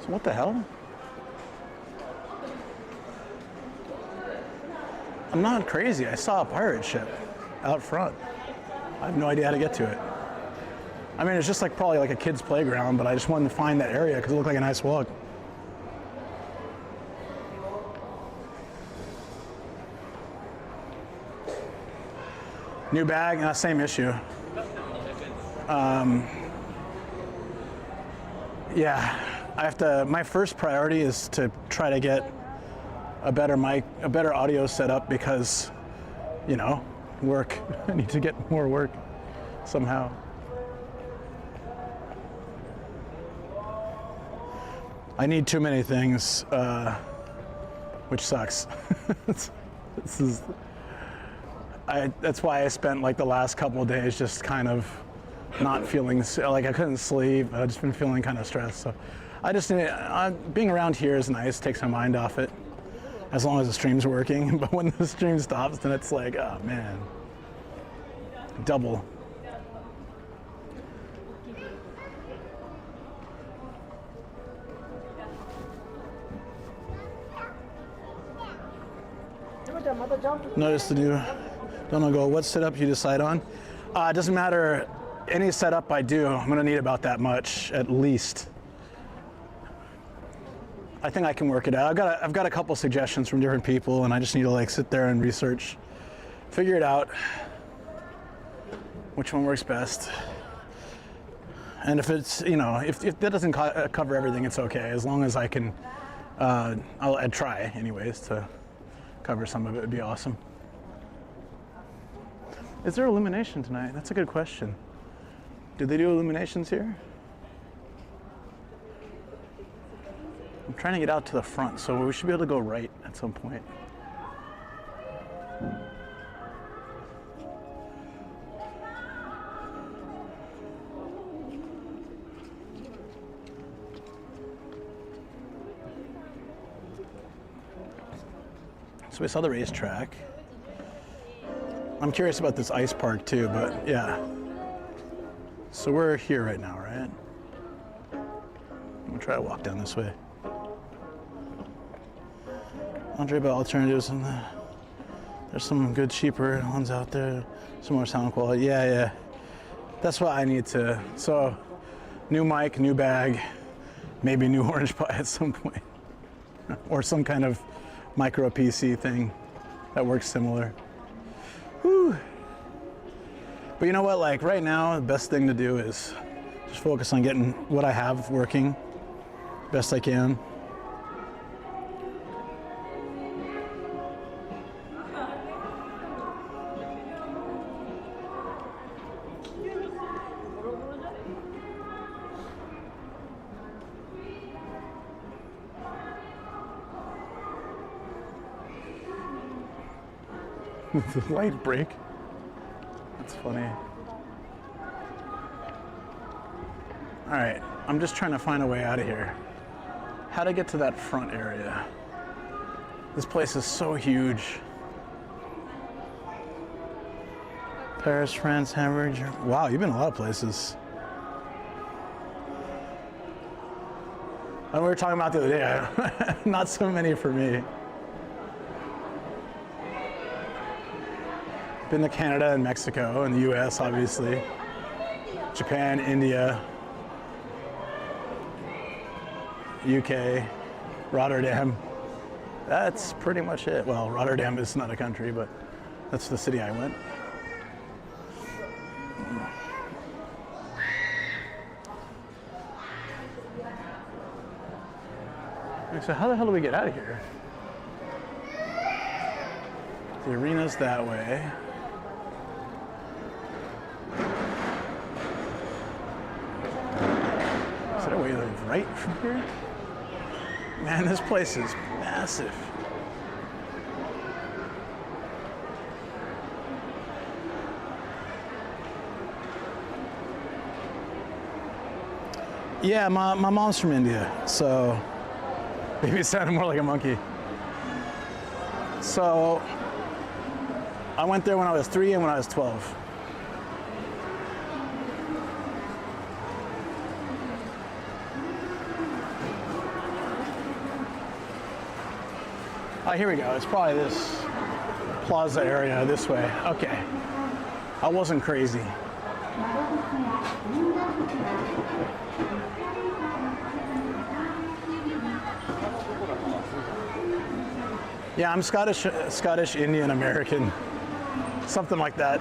So what the hell? I'm not crazy. I saw a pirate ship out front. I have no idea how to get to it. I mean, it's just like probably like a kid's playground, but I just wanted to find that area because it looked like a nice walk. New bag, same issue. Yeah, I have to. My first priority is to try to get a better mic, a better audio setup because, you know, work. I need to get more work somehow. I need too many things, which sucks. That's why I spent like the last couple of days just kind of not feeling, like I couldn't sleep. I've just been feeling kind of stressed. So I just, being around here is nice, takes my mind off it, as long as the stream's working. But when the stream stops, then it's like, oh man, double. Notice the new, don't go, what setup you decide on? It doesn't matter, any setup I do, I'm gonna need about that much, at least. I think I can work it out. I've got a couple suggestions from different people, and I just need to like sit there and research, figure it out, which one works best. And if it's, you know, if that doesn't cover everything, it's okay, as long as I can, I'd try anyways to cover some of it. Would be awesome. Is there illumination tonight? That's a good question. Do they do illuminations here? I'm trying to get out to the front, so we should be able to go right at some point. So we saw the racetrack. I'm curious about this ice park too, but yeah. So we're here right now, right? I'm gonna try to walk down this way. Andre about alternatives, and there's some good cheaper ones out there. Some more sound quality. Yeah. That's what I need to. So, new mic, new bag, maybe new orange pie at some point, or some kind of micro PC thing that works similar. Whew. But you know what, like right now, the best thing to do is just focus on getting what I have working best I can. The light break. That's funny. All right, I'm just trying to find a way out of here. How to get to that front area. This place is so huge. Paris, France, Hamburg. Wow, you've been a lot of places. And we were talking about the other day, not so many for me. Been to Canada and Mexico and the US, obviously. Japan, India, UK, Rotterdam. That's pretty much it. Well, Rotterdam is not a country, but that's the city I went. So how the hell do we get out of here? The arena's that way. Is there a way to the right from here? Man, this place is massive. Yeah, my mom's from India, so maybe it sounded more like a monkey. So I went there when I was 3 and when I was 12. Oh, here we go. It's probably this plaza area this way. Okay. I wasn't crazy. Yeah, I'm Scottish, Indian, American, something like that.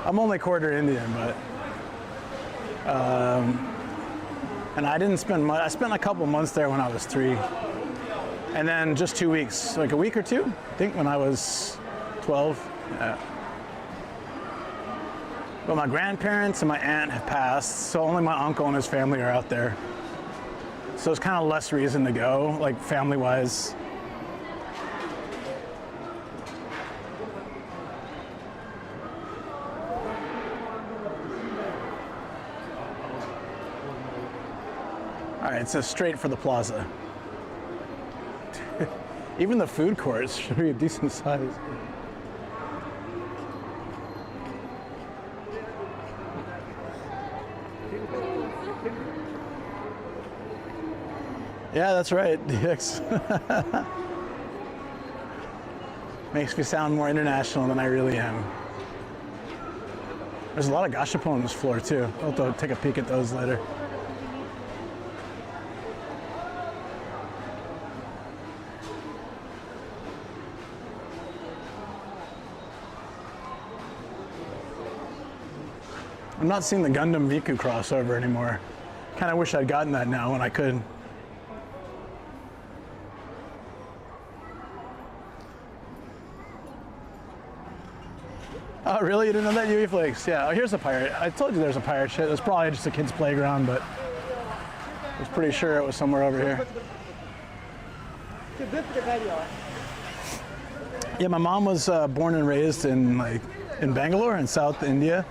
I'm only quarter Indian, but, and I didn't spend much. I spent a couple months there when I was 3, and then just 2 weeks, like a week or 2, I think, when I was 12. Yeah. But my grandparents and my aunt have passed, so only my uncle and his family are out there. So it's kind of less reason to go, like family-wise. All right, so straight for the plaza. Even the food courts should be a decent size. Yeah, that's right, DX. Makes me sound more international than I really am. There's a lot of gashapon on this floor too. I'll have to take a peek at those later. I'm not seeing the Gundam Miku crossover anymore. Kind of wish I'd gotten that now when I could. Oh, really? You didn't know that? UE Flakes? Yeah. Oh, here's a pirate. I told you there's a pirate shit. It was probably just a kid's playground, but I was pretty sure it was somewhere over here. Yeah, my mom was born and raised in Bangalore in South India,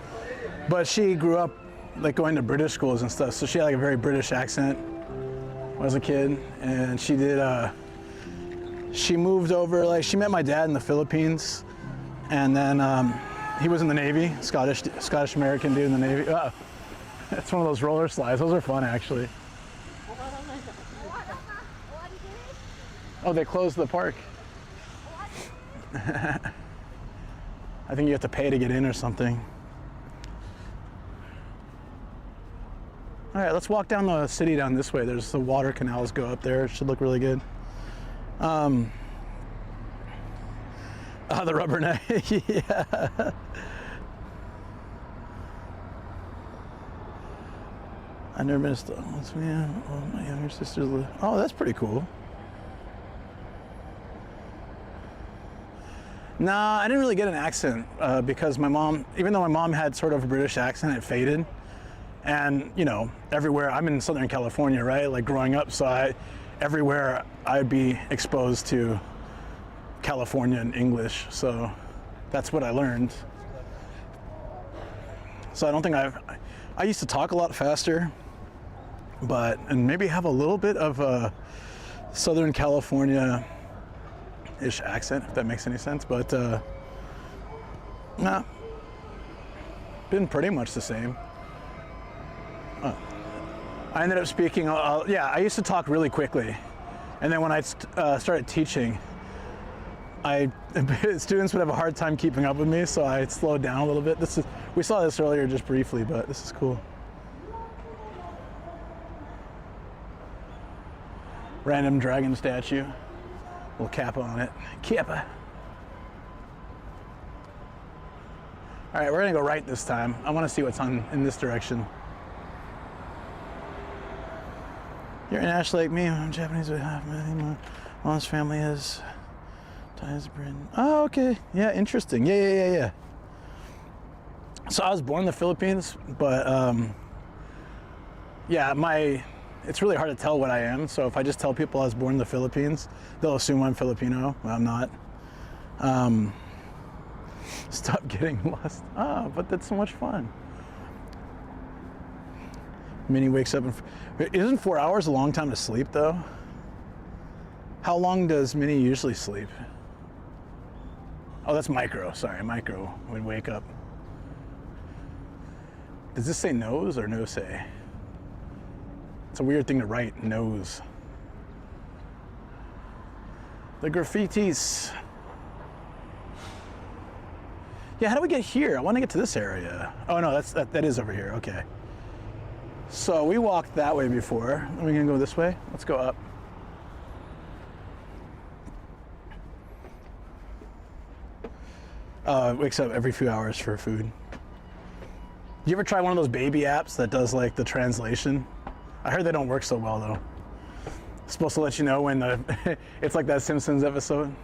but she grew up like going to British schools and stuff, so she had like a very British accent when I was a kid, and she did. She moved over. Like she met my dad in the Philippines, and then. He was in the Navy, Scottish American dude in the Navy. Oh, it's one of those roller slides. Those are fun, actually. Oh, they closed the park. I think you have to pay to get in or something. All right, let's walk down the city down this way. There's the water canals go up there. It should look really good. The rubberneck, yeah. I've never been to my younger sister live. Oh, that's pretty cool. Nah, I didn't really get an accent because my mom, even though my mom had sort of a British accent, it faded. And, you know, everywhere, I'm in Southern California, right? Like growing up, so everywhere I'd be exposed to Californian English, so that's what I learned. So I don't think I used to talk a lot faster, and maybe have a little bit of a Southern California-ish accent, if that makes any sense, but nah, been pretty much the same. I ended up speaking, yeah, I used to talk really quickly, and then when I started teaching, students would have a hard time keeping up with me, so I slowed down a little bit. We saw this earlier just briefly, but this is cool. Random dragon statue, little kappa on it. Kappa. All right, we're gonna go right this time. I want to see what's in this direction. You're Irish like me. I'm Japanese with half my mom's family has ties to Britain. Oh, okay. Yeah, interesting. Yeah. So I was born in the Philippines, but yeah, it's really hard to tell what I am. So if I just tell people I was born in the Philippines, they'll assume I'm Filipino. Well, I'm not. Stop getting lost. Oh, but that's so much fun. Minnie wakes up. Isn't 4 hours a long time to sleep, though? How long does Minnie usually sleep? Oh, that's Micro. Sorry, Micro would wake up. Does this say nose or no say? It's a weird thing to write, nose. The graffitis. Yeah, how do we get here? I want to get to this area. Oh no, that is over here. Okay. So we walked that way before. Are we gonna go this way? Let's go up. Wakes up every few hours for food. You ever try one of those baby apps that does like the translation? I heard they don't work so well though. It's supposed to let you know when it's like that Simpsons episode.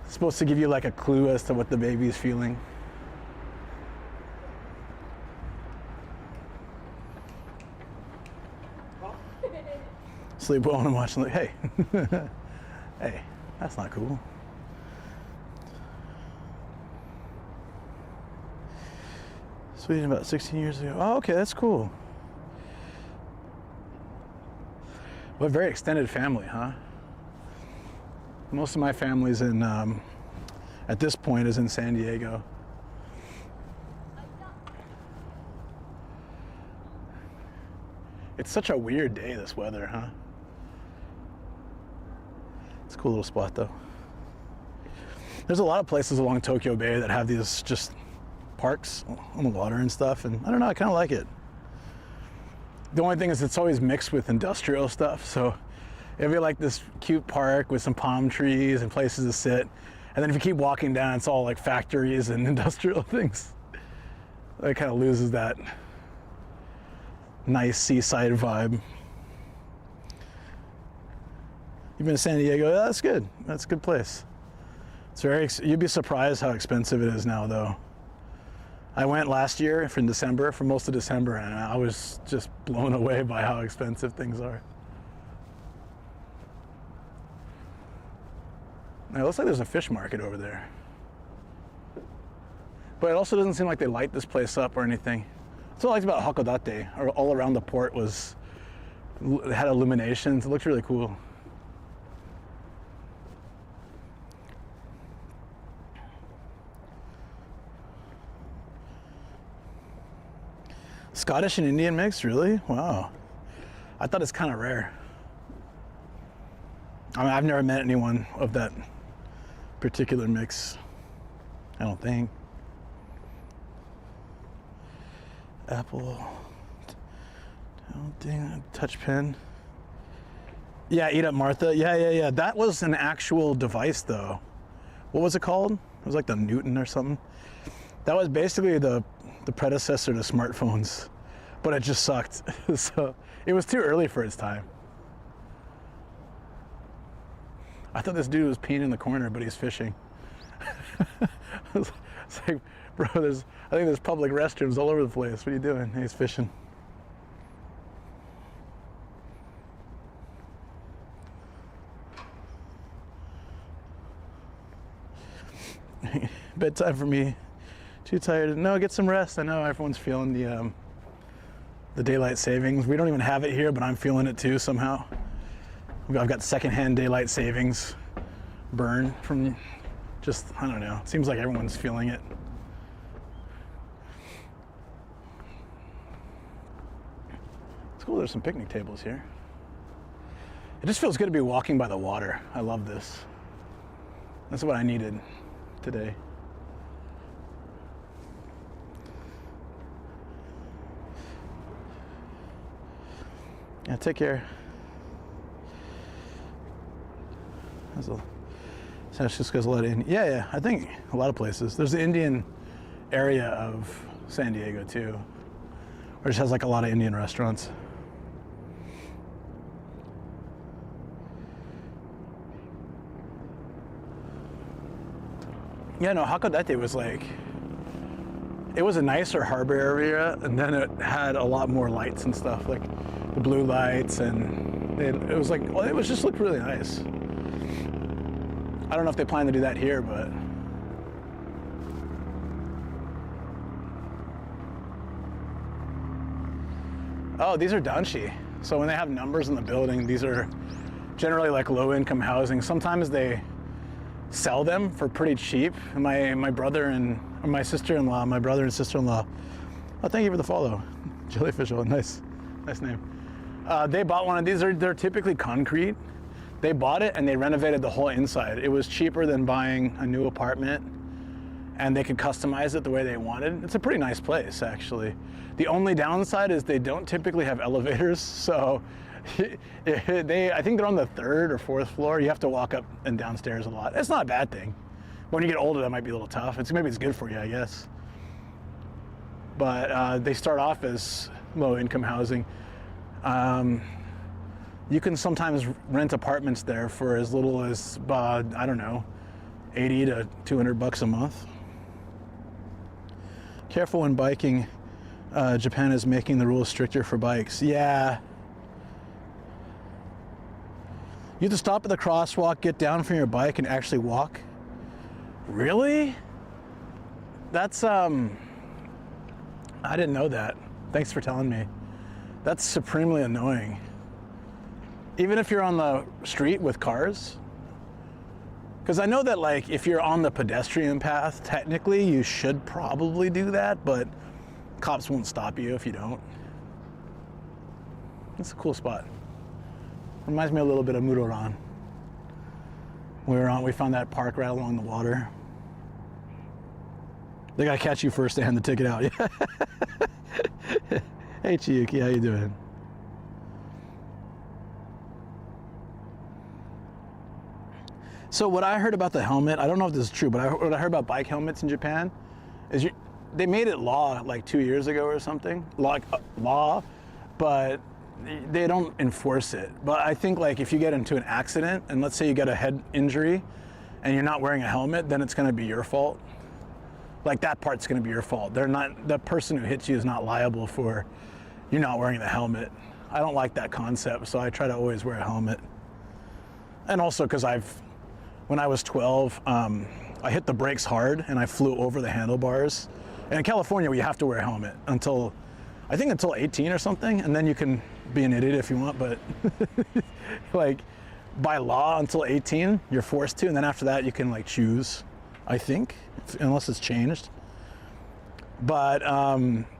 It's supposed to give you like a clue as to what the baby's feeling. Sleep well and I'm watching like, hey, hey, that's not cool. Sweden about 16 years ago. Oh, okay, that's cool. What a very extended family, huh? Most of my family's in, at this point, is in San Diego. It's such a weird day, this weather, huh? It's a cool little spot, though. There's a lot of places along Tokyo Bay that have these just parks on the water and stuff, and I don't know, I kind of like it. The only thing is it's always mixed with industrial stuff, so it'd be like this cute park with some palm trees and places to sit, and then if you keep walking down, it's all like factories and industrial things. It kind of loses that nice seaside vibe. You've been to San Diego? Yeah, that's good. That's a good place. It's you'd be surprised how expensive it is now, though. I went last year for most of December, and I was just blown away by how expensive things are. Now, it looks like there's a fish market over there. But it also doesn't seem like they light this place up or anything. That's what I liked about Hakodate, or all around the port it had illuminations. It looked really cool. Scottish and Indian mix, really? Wow. I thought it's kind of rare. I mean, I've never met anyone of that particular mix, I don't think. Apple, touch pen. Yeah, Eat Up Martha. Yeah. That was an actual device, though. What was it called? It was like the Newton or something. That was basically the predecessor to smartphones, but it just sucked. So it was too early for its time. I thought this dude was peeing in the corner, but he's fishing. It's like, bro, I think there's public restrooms all over the place. What are you doing? He's fishing. Bedtime for me. Too tired. No, get some rest. I know everyone's feeling the daylight savings. We don't even have it here, but I'm feeling it too somehow. I've got secondhand daylight savings burn from just, I don't know. It seems like everyone's feeling it. It's cool, there's some picnic tables here. It just feels good to be walking by the water. I love this. That's what I needed today. Yeah, take care. San Francisco's a lot of yeah, I think a lot of places. There's the Indian area of San Diego too, which has like a lot of Indian restaurants. Yeah, no, Hakodate was like, it was a nicer harbor area, and then it had a lot more lights and stuff, like the blue lights, and it was like, well, it was just looked really nice. I don't know if they plan to do that here, but. Oh, these are danshi. So when they have numbers in the building, these are generally like low-income housing. Sometimes they sell them for pretty cheap. My brother and my sister-in-law, my brother and sister-in-law. Oh, thank you for the follow, Jellyfish. Oh, nice name. They bought one of these. They're typically concrete. They bought it and they renovated the whole inside. It was cheaper than buying a new apartment, and they could customize it the way they wanted. It's a pretty nice place, actually. The only downside is they don't typically have elevators, so I think they're on the 3rd or 4th floor. You have to walk up and downstairs a lot. It's not a bad thing. When you get older, that might be a little tough. Maybe it's good for you, I guess. But they start off as low-income housing. You can sometimes rent apartments there for as little as, I don't know, 80 to 200 bucks a month. Careful when biking. Japan is making the rules stricter for bikes. Yeah. You have to stop at the crosswalk, get down from your bike, and actually walk. Really? That's, I didn't know that. Thanks for telling me. That's supremely annoying. Even if you're on the street with cars. Because I know that, like, if you're on the pedestrian path, technically you should probably do that, but cops won't stop you if you don't. It's a cool spot. Reminds me a little bit of Muroran. We found that park right along the water. They gotta catch you first to hand the ticket out. Hey Chiyuki, how you doing? So what I heard about the helmet, I don't know if this is true, but what I heard about bike helmets in Japan is they made it law like 2 years ago or something, law, but they don't enforce it. But I think like if you get into an accident and let's say you get a head injury and you're not wearing a helmet, then it's gonna be your fault. Like that part's gonna be your fault. The person who hits you is not liable for you not wearing the helmet. I don't like that concept, so I try to always wear a helmet. And also because when I was 12, I hit the brakes hard and I flew over the handlebars. And in California, you have to wear a helmet until 18 or something, and then you can be an idiot if you want, but like by law until 18, you're forced to, and then after that you can like choose, I think, unless it's changed. But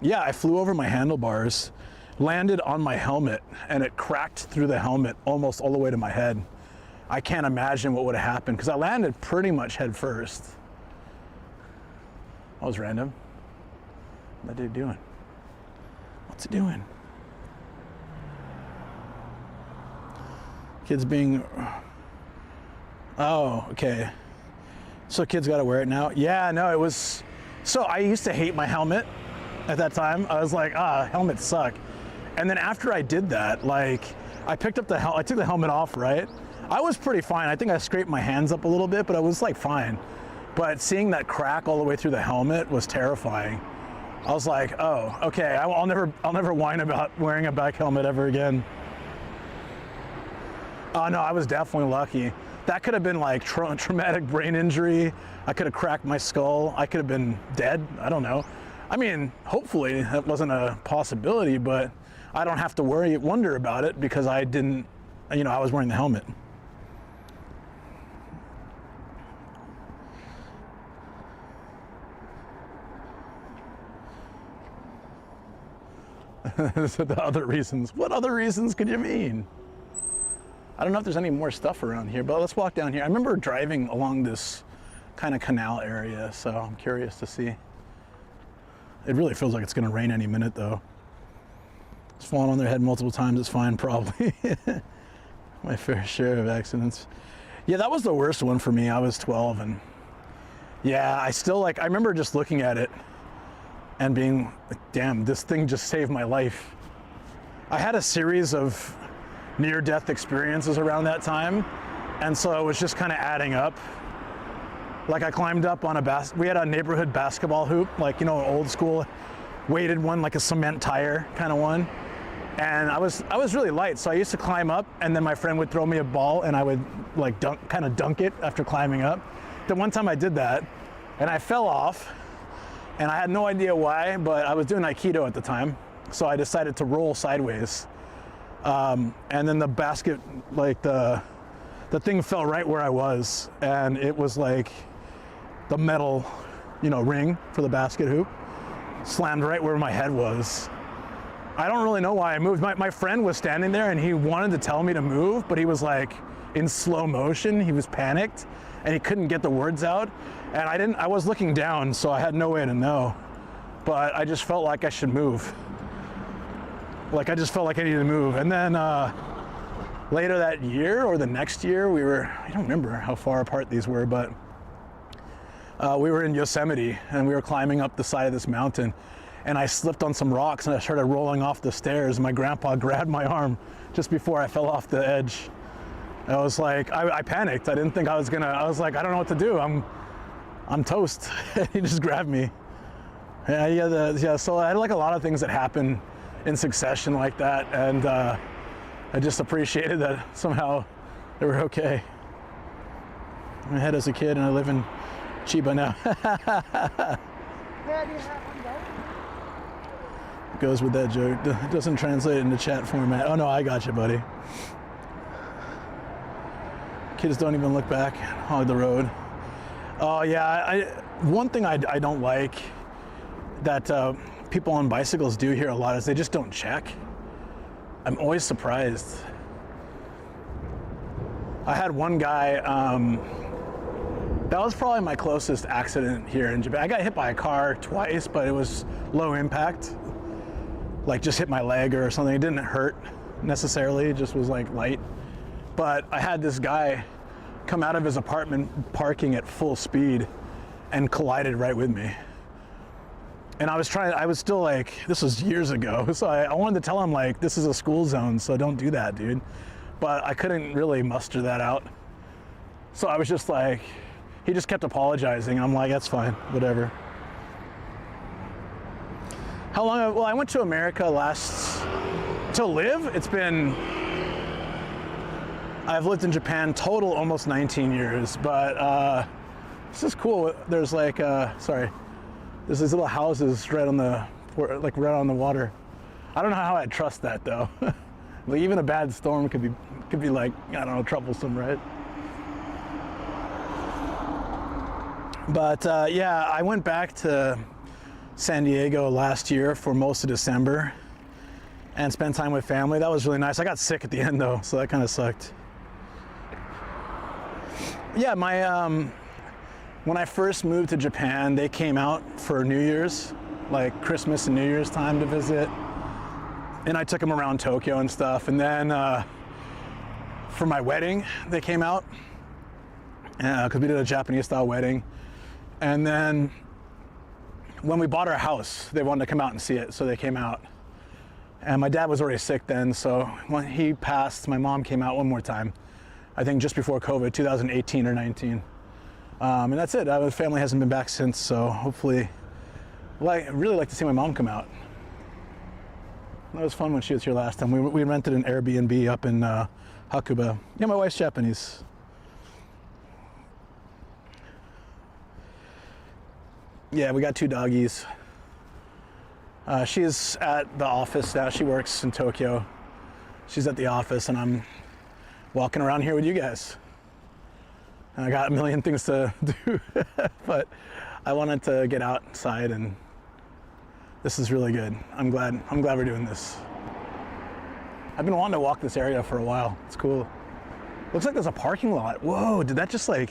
yeah, I flew over my handlebars, landed on my helmet, and it cracked through the helmet almost all the way to my head. I can't imagine what would have happened because I landed pretty much head first. That was random. What's that dude doing? What's it doing? Kids being, oh, okay. So kids got to wear it now? Yeah, no, it was, so I used to hate my helmet at that time. I was like, helmets suck. And then after I did that, like, I picked up I took the helmet off, right? I was pretty fine. I think I scraped my hands up a little bit, but I was like fine. But seeing that crack all the way through the helmet was terrifying. I was like, oh, okay, I'll never whine about wearing a bike helmet ever again. Oh no, I was definitely lucky. that could have been like traumatic brain injury. I could have cracked my skull. I could have been dead. I don't know. I mean, hopefully that wasn't a possibility, but I don't have to wonder about it because I didn't, you know, I was wearing the helmet. The other reasons. What other reasons could you mean? I don't know if there's any more stuff around here, but let's walk down here. I remember driving along this kind of canal area, so I'm curious to see. It really feels like it's going to rain any minute, though. It's fallen on their head multiple times. It's fine, probably. My fair share of accidents. Yeah, that was the worst one for me. I was 12, and yeah, I still I remember just looking at it and being like, damn, this thing just saved my life. I had a series of near-death experiences around that time, and so it was just kind of adding up. Like I climbed up on we had a neighborhood basketball hoop, like, you know, an old school weighted one, like a cement tire kind of one. And I was really light, so I used to climb up, and then my friend would throw me a ball, and I would like dunk it after climbing up. The one time I did that, and I fell off, and I had no idea why, but I was doing Aikido at the time, so I decided to roll sideways. And then the basket, like the thing fell right where I was, and it was like the metal, you know, ring for the basket hoop slammed right where my head was. I don't really know why I moved. My friend was standing there, and he wanted to tell me to move, but he was like in slow motion. He was panicked, and he couldn't get the words out. And I was looking down, so I had no way to know. But I just felt like I should move. Like I just felt like I needed to move. And then later that year or the next year, I don't remember how far apart these were, but we were in Yosemite, and we were climbing up the side of this mountain, and I slipped on some rocks, and I started rolling off the stairs. My grandpa grabbed my arm just before I fell off the edge. I was like, I panicked. I didn't think I was like, I don't know what to do. I'm toast. He just grabbed me. Yeah, so I had like a lot of things that happened in succession like that, and I just appreciated that somehow they were okay. I had as a kid, and I live in Chiba now. Goes with that joke. It doesn't translate into chat format. Oh no, I got you, buddy. Kids don't even look back, hog the road. Oh yeah, one thing I don't like that people on bicycles do here a lot is they just don't check. I'm always surprised. I had one guy, that was probably my closest accident here in Japan. I got hit by a car twice, but it was low impact. Like just hit my leg or something. It didn't hurt necessarily, it just was like light. But I had this guy come out of his apartment parking at full speed and collided right with me. And I was still like, this was years ago, so I wanted to tell him like, this is a school zone, so don't do that, dude. But I couldn't really muster that out. So I was just like, he just kept apologizing. I'm like, that's fine, whatever. How long? Well, I went to America to live. I've lived in Japan total almost 19 years, but this is cool. There's like, there's these little houses right on the water. I don't know how I'd trust that though. Like even a bad storm could be like, I don't know, troublesome, right? But yeah, I went back to San Diego last year for most of December and spent time with family. That was really nice. I got sick at the end though, so that kind of sucked. Yeah, when I first moved to Japan, they came out for New Year's, like Christmas and New Year's time to visit. And I took them around Tokyo and stuff. And then for my wedding, they came out because we did a Japanese style wedding. And then when we bought our house, they wanted to come out and see it, so they came out. And my dad was already sick then, so when he passed, my mom came out one more time. I think just before COVID, 2018 or 19. And that's it. The family hasn't been back since, so hopefully, I'd really like to see my mom come out. That was fun when she was here last time. We rented an Airbnb up in Hakuba. Yeah, my wife's Japanese. Yeah, we got 2 doggies. She's at the office now. She works in Tokyo. She's at the office, and I'm walking around here with you guys. And I got a million things to do, but I wanted to get outside, and this is really good. I'm glad we're doing this. I've been wanting to walk this area for a while. It's cool. Looks like there's a parking lot. Whoa, did that just like,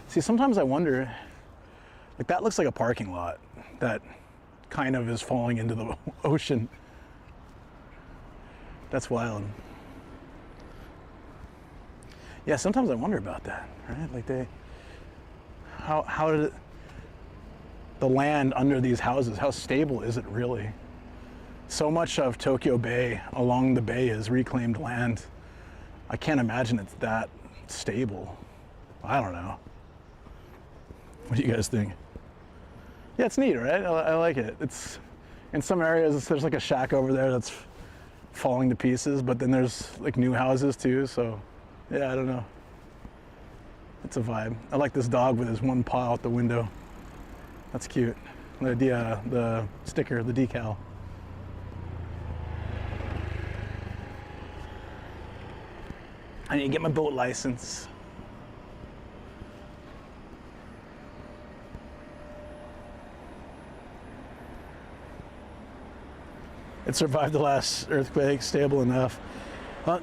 see, sometimes I wonder, like that looks like a parking lot that kind of is falling into the ocean. That's wild. Yeah, sometimes I wonder about that, right? Like how did it, the land under these houses, how stable is it really? So much of Tokyo Bay, along the bay, is reclaimed land. I can't imagine it's that stable. I don't know. What do you guys think? Yeah, it's neat, right? I like it. It's in some areas there's like a shack over there that's falling to pieces, but then there's like new houses too. So yeah, I don't know. It's a vibe. I like this dog with his one paw out the window. That's cute. The sticker, the decal. I need to get my boat license. It survived the last earthquake, stable enough.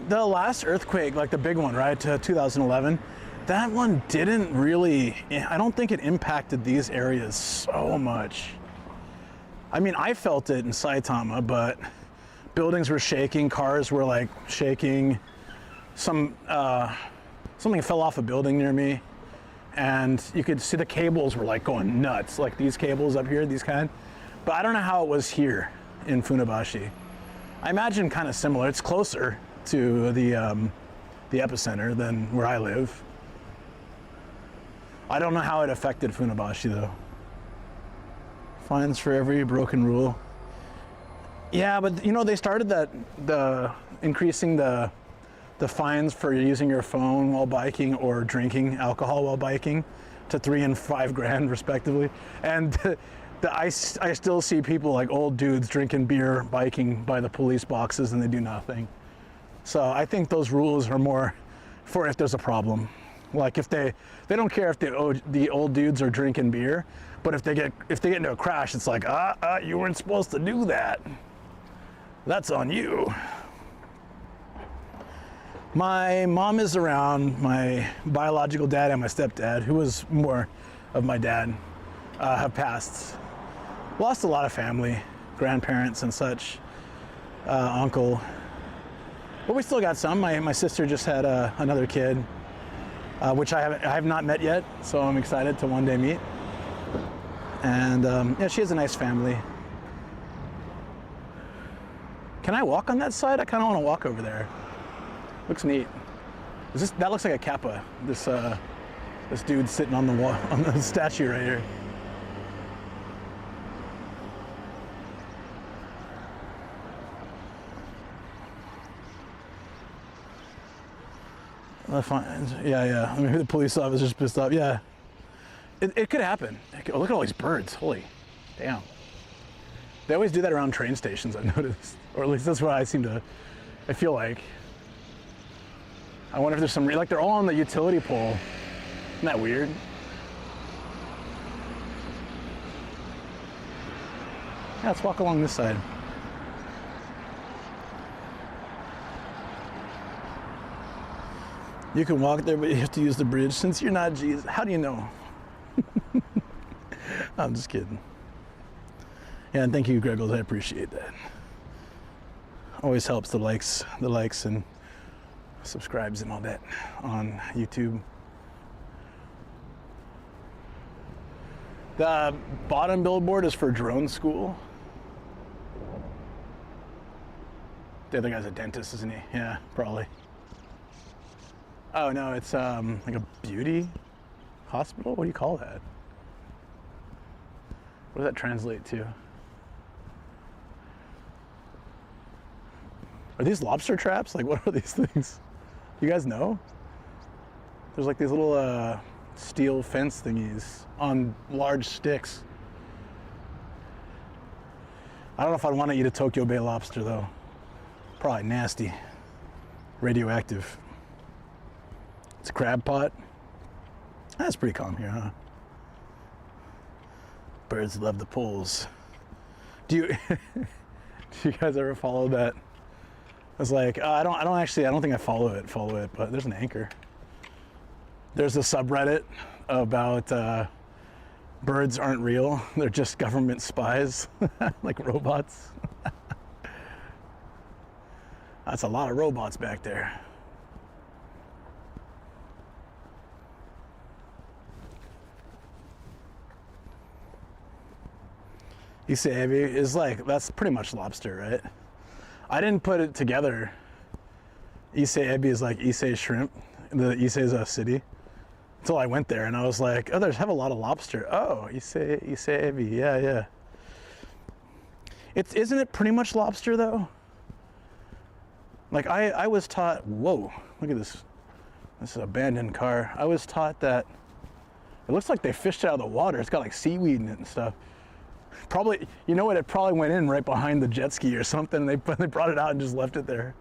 The last earthquake, like the big one, right, 2011, that one didn't really, I don't think it impacted these areas so much. I mean, I felt it in Saitama, but buildings were shaking, cars were like shaking. Something fell off a building near me, and you could see the cables were like going nuts, like these cables up here, these kind. But I don't know how it was here in Funabashi. I imagine kind of similar. It's closer to the epicenter than where I live. I don't know how it affected Funabashi though. Fines for every broken rule. Yeah, but you know, they started increasing the fines for using your phone while biking or drinking alcohol while biking to $3,000 and $5,000 respectively. And I still see people like old dudes drinking beer, biking by the police boxes, and they do nothing. So I think those rules are more for if there's a problem. Like if they don't care if the old dudes are drinking beer, but if they get into a crash, it's like, you weren't supposed to do that. That's on you. My mom is around. My biological dad and my stepdad, who was more of my dad, have passed. Lost a lot of family, grandparents and such, uncle. But we still got some. My sister just had another kid, which I have not met yet, so I'm excited to one day meet. And yeah, she has a nice family. Can I walk on that side? I kind of want to walk over there. Looks neat. That looks like a kappa. This dude sitting on the wall, on the statue right here. Yeah. I mean, the police officer's pissed off. Yeah, it could happen. Look at all these birds. Holy, damn. They always do that around train stations, I've noticed, or at least that's what I feel like. I wonder if there's some, like they're all on the utility pole. Isn't that weird? Yeah, let's walk along this side. You can walk there, but you have to use the bridge. Since you're not Jesus, how do you know? I'm just kidding. Yeah, and thank you, Greggles. I appreciate that. Always helps the likes and subscribes and all that on YouTube. The bottom billboard is for drone school. The other guy's a dentist, isn't he? Yeah, probably. Oh no, it's like a beauty hospital? What do you call that? What does that translate to? Are these lobster traps? Like, what are these things? You guys know? There's like these little steel fence thingies on large sticks. I don't know if I'd want to eat a Tokyo Bay lobster though. Probably nasty. Radioactive. It's a crab pot. That's pretty calm here, huh? Birds love the pools. Do you do you guys ever follow that? It's like I don't think I follow it, but there's an anchor. There's a subreddit about birds aren't real. They're just government spies, like robots. That's a lot of robots back there. Issei is like, that's pretty much lobster, right? I didn't put it together. Issei is like Issei shrimp. The Issei is a city. Until I went there and I was like, oh, there's have a lot of lobster. Oh, Issei, yeah. Isn't it pretty much lobster though? Like I was taught, whoa, look at this. This is an abandoned car. I was taught that it looks like they fished it out of the water. It's got like seaweed in it and stuff. Probably, you know what? It probably went in right behind the jet ski or something. They brought it out and just left it there.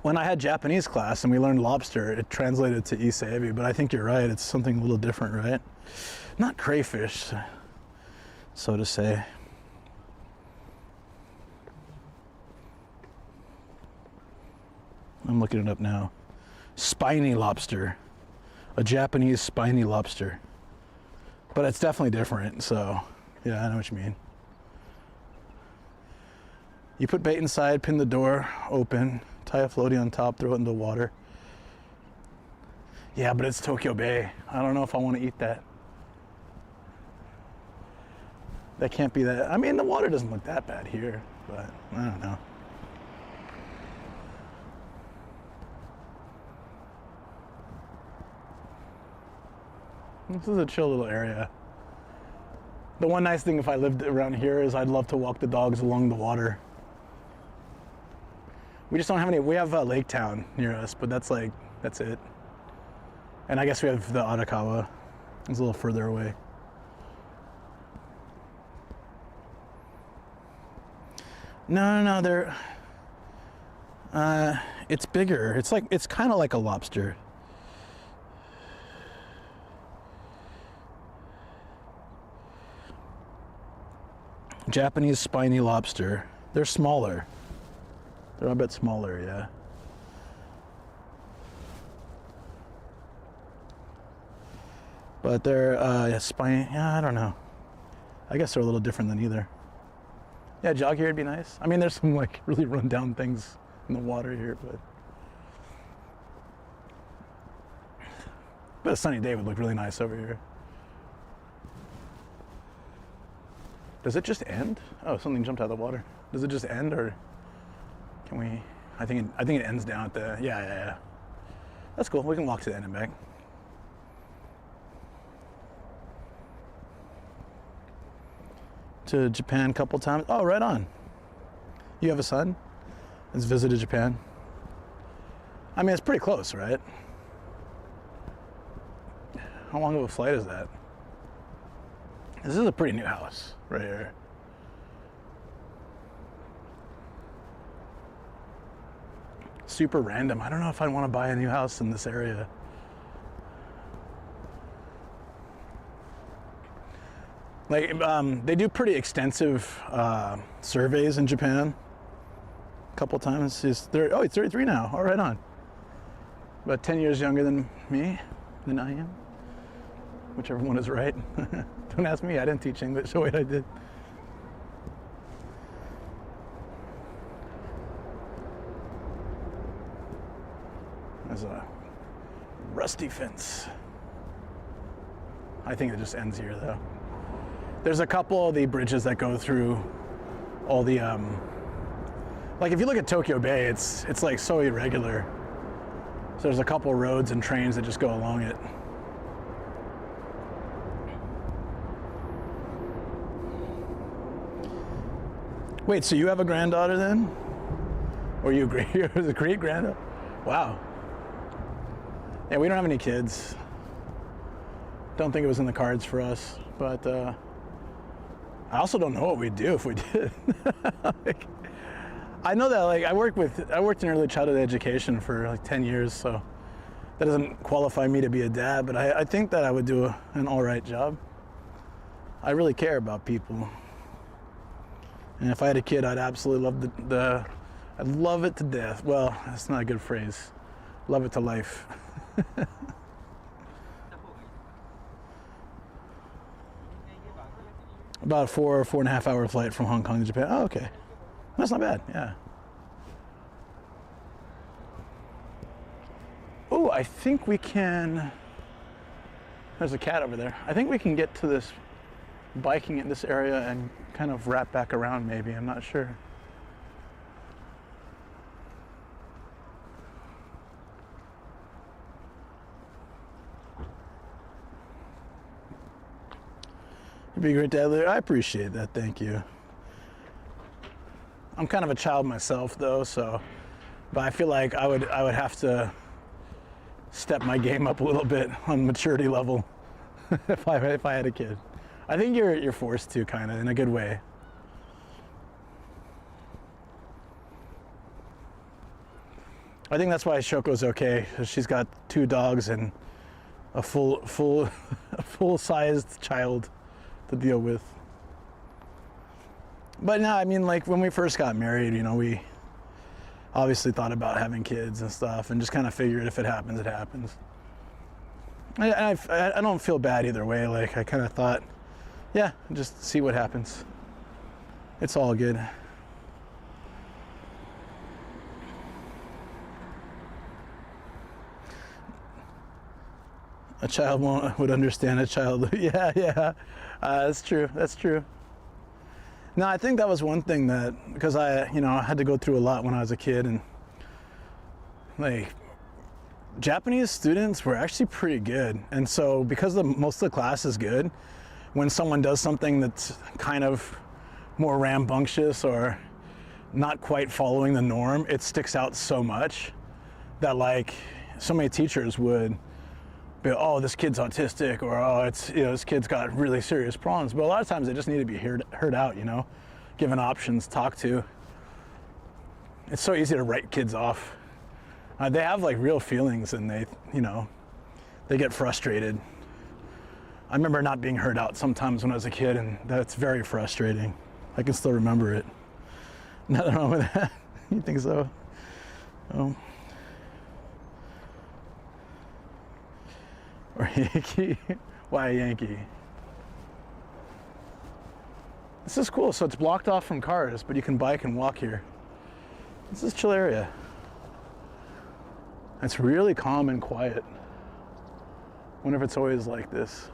When I had Japanese class and we learned lobster, it translated to issei, but I think you're right. It's something a little different, right? Not crayfish, so to say. I'm looking it up now. Spiny lobster. A Japanese spiny lobster. But it's definitely different, so yeah, I know what you mean. You put bait inside, pin the door open, tie a floaty on top, throw it into the water. Yeah, but it's Tokyo Bay. I don't know if I want to eat that. That can't be that. I mean, the water doesn't look that bad here, but I don't know. This is a chill little area. The one nice thing if I lived around here is I'd love to walk the dogs along the water. We just don't have any. We have Lake Town near us, but that's it. And I guess we have the Arakawa. It's a little further away. No, they're. It's bigger. It's kind of like a lobster. Japanese spiny lobster. They're smaller. They're a bit smaller, yeah. But they're spiny. Yeah, I don't know. I guess they're a little different than either. Yeah, jog here would be nice. I mean, there's some like really run down things in the water here, but a sunny day would look really nice over here. Does it just end? Oh, something jumped out of the water. Does it just end, or can we? I think it ends down at the. Yeah. That's cool. We can walk to the end and back. To Japan a couple times. Oh, right on. You have a son that's visited Japan. I mean, it's pretty close, right? How long of a flight is that? This is a pretty new house right here. Super random. I don't know if I want to buy a new house in this area. Like, they do pretty extensive surveys in Japan. A couple times. He's 33 now. All right on. About 10 years younger than I am. Whichever one is right. Don't ask me, I didn't teach English. Oh wait, I did. There's a rusty fence. I think it just ends here though. There's a couple of the bridges that go through all the, like if you look at Tokyo Bay, it's like so irregular. So there's a couple roads and trains that just go along it. Wait, so you have a granddaughter then? Or you a great granddaughter? Wow. Yeah, we don't have any kids. Don't think it was in the cards for us, but I also don't know what we'd do if we did. Like, I know that like I worked in early childhood education for like 10 years, so that doesn't qualify me to be a dad, but I think that I would do an all right job. I really care about people. And if I had a kid, I'd absolutely love I'd love it to death. Well, that's not a good phrase. Love it to life. About a 4.5 hour flight from Hong Kong to Japan. Oh, okay. That's not bad, yeah. Oh, I think we can, there's a cat over there. I think we can get to this biking in this area and kind of wrap back around maybe, I'm not sure. It'd be great to have there. I appreciate that, thank you. I'm kind of a child myself though, so, but I feel like I would have to step my game up a little bit on maturity level if I had a kid. I think you're forced to, kind of, in a good way. I think that's why Shoko's okay. She's got 2 dogs and a full-sized child to deal with. But no, I mean, like when we first got married, you know, we obviously thought about having kids and stuff, and just kind of figured if it happens, it happens. I don't feel bad either way. Like I kind of thought, yeah, just see what happens. It's all good. A child would understand a child. Yeah. That's true. That's true. No, I think that was one thing that, because I had to go through a lot when I was a kid, and like Japanese students were actually pretty good. And so because most of the class is good, when someone does something that's kind of more rambunctious or not quite following the norm, it sticks out so much that like so many teachers would be, oh, this kid's autistic, or oh, it's, you know, this kid's got really serious problems. But a lot of times they just need to be heard out, you know, given options, talked to. It's so easy to write kids off. They have like real feelings, and they get frustrated. I remember not being heard out sometimes when I was a kid, and that's very frustrating. I can still remember it. Nothing wrong with that. You think so? Oh. Or Yankee? Why a Yankee? This is cool. So it's blocked off from cars, but you can bike and walk here. This is a chill area. It's really calm and quiet. Wonder if it's always like this.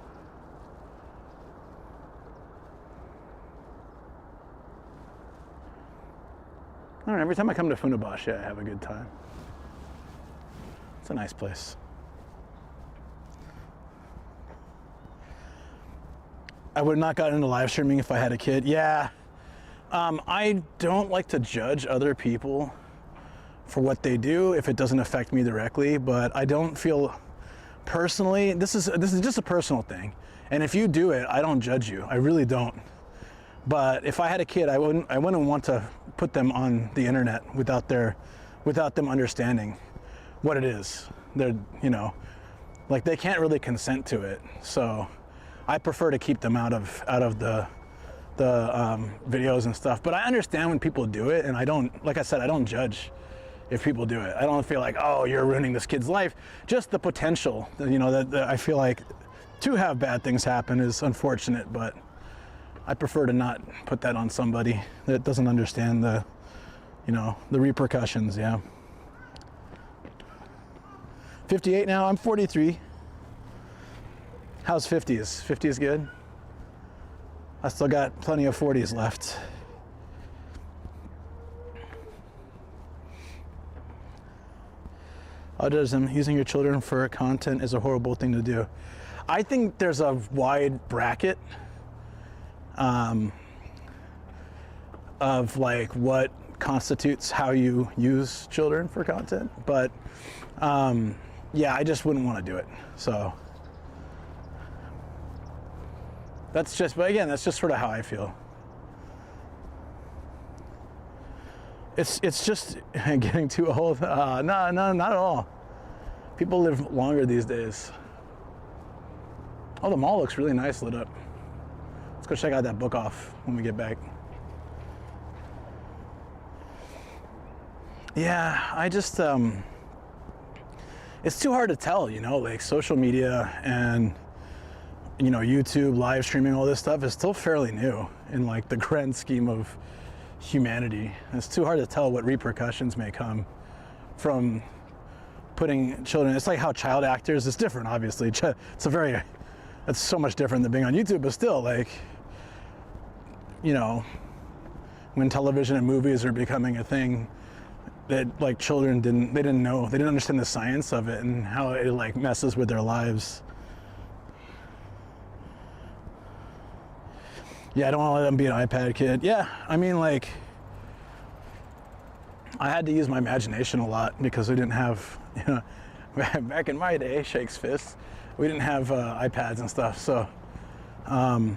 I don't know, every time I come to Funabashi, I have a good time. It's a nice place. I would not gotten into live streaming if I had a kid. Yeah. I don't like to judge other people for what they do if it doesn't affect me directly, but I don't feel personally, this is just a personal thing. And if you do it, I don't judge you. I really don't. But if I had a kid, I wouldn't want to put them on the internet without them understanding what it is. They're, like they can't really consent to it. So I prefer to keep them out of the videos and stuff. But I understand when people do it, and I don't, like I said, I don't judge if people do it. I don't feel like, oh, you're ruining this kid's life. Just the potential, that I feel like to have bad things happen is unfortunate, but I prefer to not put that on somebody that doesn't understand the repercussions, yeah. 58 now, I'm 43. How's 50s? 50 is good? I still got plenty of 40s left. Autism, using your children for content is a horrible thing to do. I think there's a wide bracket of like what constitutes how you use children for content, but yeah, I just wouldn't want to do it. So That's just, but again, that's just sort of how I feel. It's just getting too old. No, not at all. People live longer these days. Oh, the mall looks really nice lit up. Let's go check out that book off when we get back. Yeah, I just, it's too hard to tell, you know, like social media and, you know, YouTube, live streaming, all this stuff is still fairly new in like the grand scheme of humanity. It's too hard to tell what repercussions may come from putting children. It's like how child actors, it's different, obviously. It's so much different than being on YouTube, but still, like, you know, when television and movies are becoming a thing that like children didn't know, they didn't understand the science of it and how it like messes with their lives. Yeah, I don't want to let them be an iPad kid. Yeah, I mean, like, I had to use my imagination a lot because we didn't have, you know, back in my day, shakes fists, we didn't have iPads and stuff. So I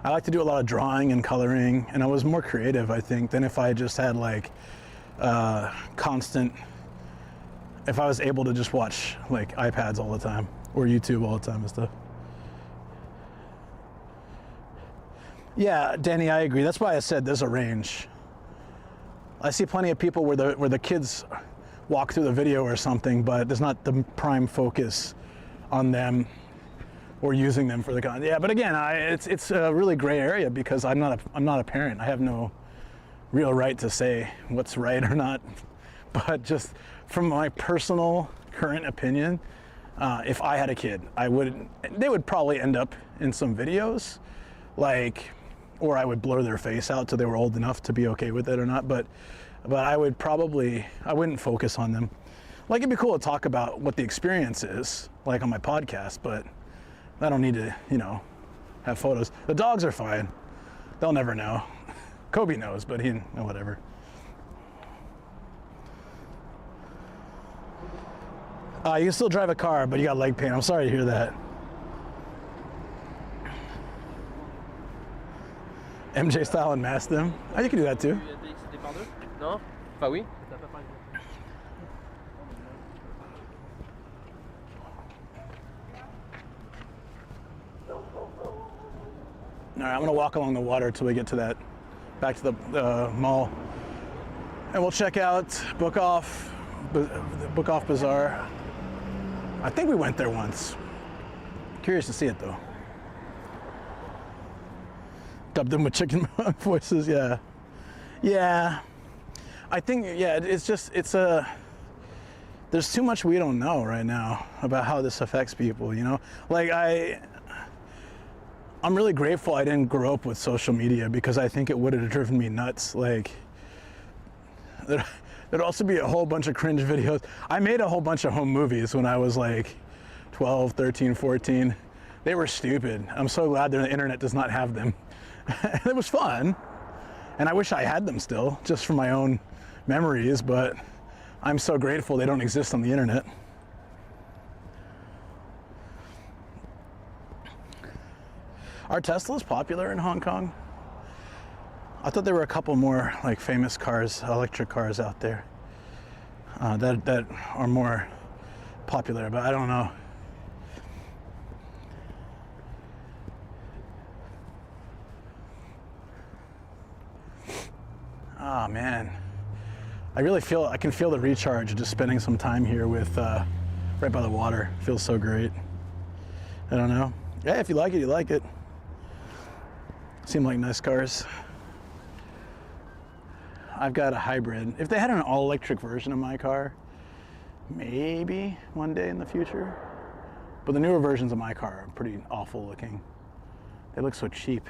like to do a lot of drawing and coloring, and I was more creative, I think, than if I just had like if I was able to just watch like iPads all the time or YouTube all the time and stuff. Yeah, Danny, I agree. That's why I said there's a range. I see plenty of people where the kids walk through the video or something, but there's not the prime focus on them or using them for the content. Yeah, but again, it's a really gray area because I'm not a parent. I have no real right to say what's right or not. But just from my personal current opinion, if I had a kid, they would probably end up in some videos, like, or I would blur their face out till they were old enough to be okay with it or not. But I wouldn't focus on them. Like, it'd be cool to talk about what the experience is, like on my podcast, but I don't need to, you know, have photos. The dogs are fine. They'll never know. Kobe knows, but he, whatever. You can still drive a car, but you got leg pain. I'm sorry to hear that. MJ style and mask them. Oh, you can do that too. Non? Enfin oui. All right, I'm gonna walk along the water until we get to back to the mall, and we'll check out Book Off Bazaar. I think we went there once. Curious to see it though. Dubbed them with chicken voices, yeah. Yeah, I think, yeah, there's too much we don't know right now about how this affects people, you know? Like, I'm really grateful I didn't grow up with social media because I think it would have driven me nuts. Like, there'd also be a whole bunch of cringe videos. I made a whole bunch of home movies when I was like 12, 13, 14. They were stupid. I'm so glad that the internet does not have them. It was fun, and I wish I had them still, just for my own memories, but I'm so grateful they don't exist on the internet. Are Teslas popular in Hong Kong? I thought there were a couple more like famous cars, electric cars out there that are more popular, but I don't know. Oh man, I can feel the recharge just spending some time here with right by the water. Feels so great. I don't know. Yeah, if you like it, you like it. Seem like nice cars. I've got a hybrid. If they had an all-electric version of my car, maybe one day in the future. But the newer versions of my car are pretty awful looking. They look so cheap.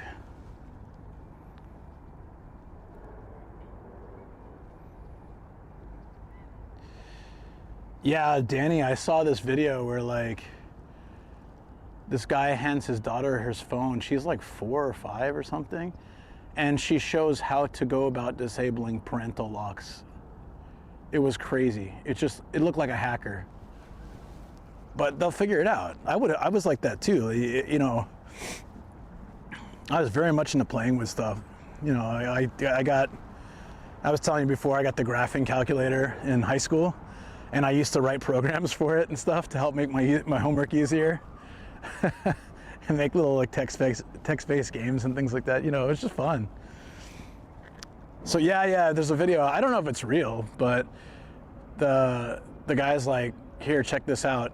Yeah, Danny, I saw this video where like this guy hands his daughter his phone. She's like 4 or 5 or something. And she shows how to go about disabling parental locks. It was crazy. It looked like a hacker. But they'll figure it out. I was like that too. You know, I was very much into playing with stuff. You know, I was telling you before, I got the graphing calculator in high school, and I used to write programs for it and stuff to help make my homework easier, and make little like text-based games and things like that. You know, it was just fun. So yeah, there's a video. I don't know if it's real, but the guy's like, here, check this out.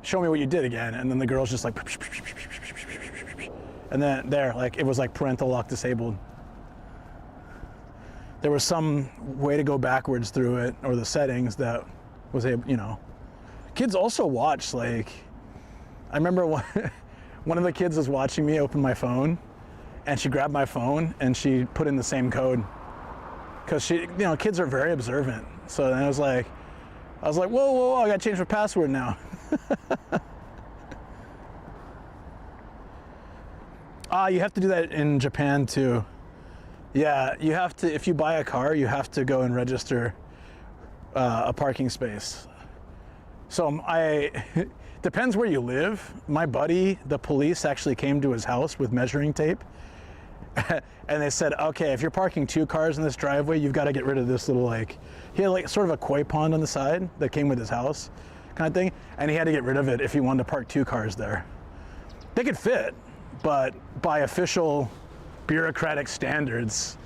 Show me what you did again. And then the girl's just like, and then there, like, it was like parental lock disabled. There was some way to go backwards through it, or the settings that was able, you know. Kids also watch, like, I remember one of the kids was watching me open my phone, and she grabbed my phone and she put in the same code. Cause she, you know, kids are very observant. So then I was like, whoa, I gotta change my password now. You have to do that in Japan too. Yeah, you have to, if you buy a car, you have to go and register a parking space. So depends where you live. My buddy, the police actually came to his house with measuring tape. And they said, okay, if you're parking 2 cars in this driveway, you've got to get rid of this little, like, he had like sort of a koi pond on the side that came with his house kind of thing. And he had to get rid of it if he wanted to park 2 cars there. They could fit, but by official bureaucratic standards,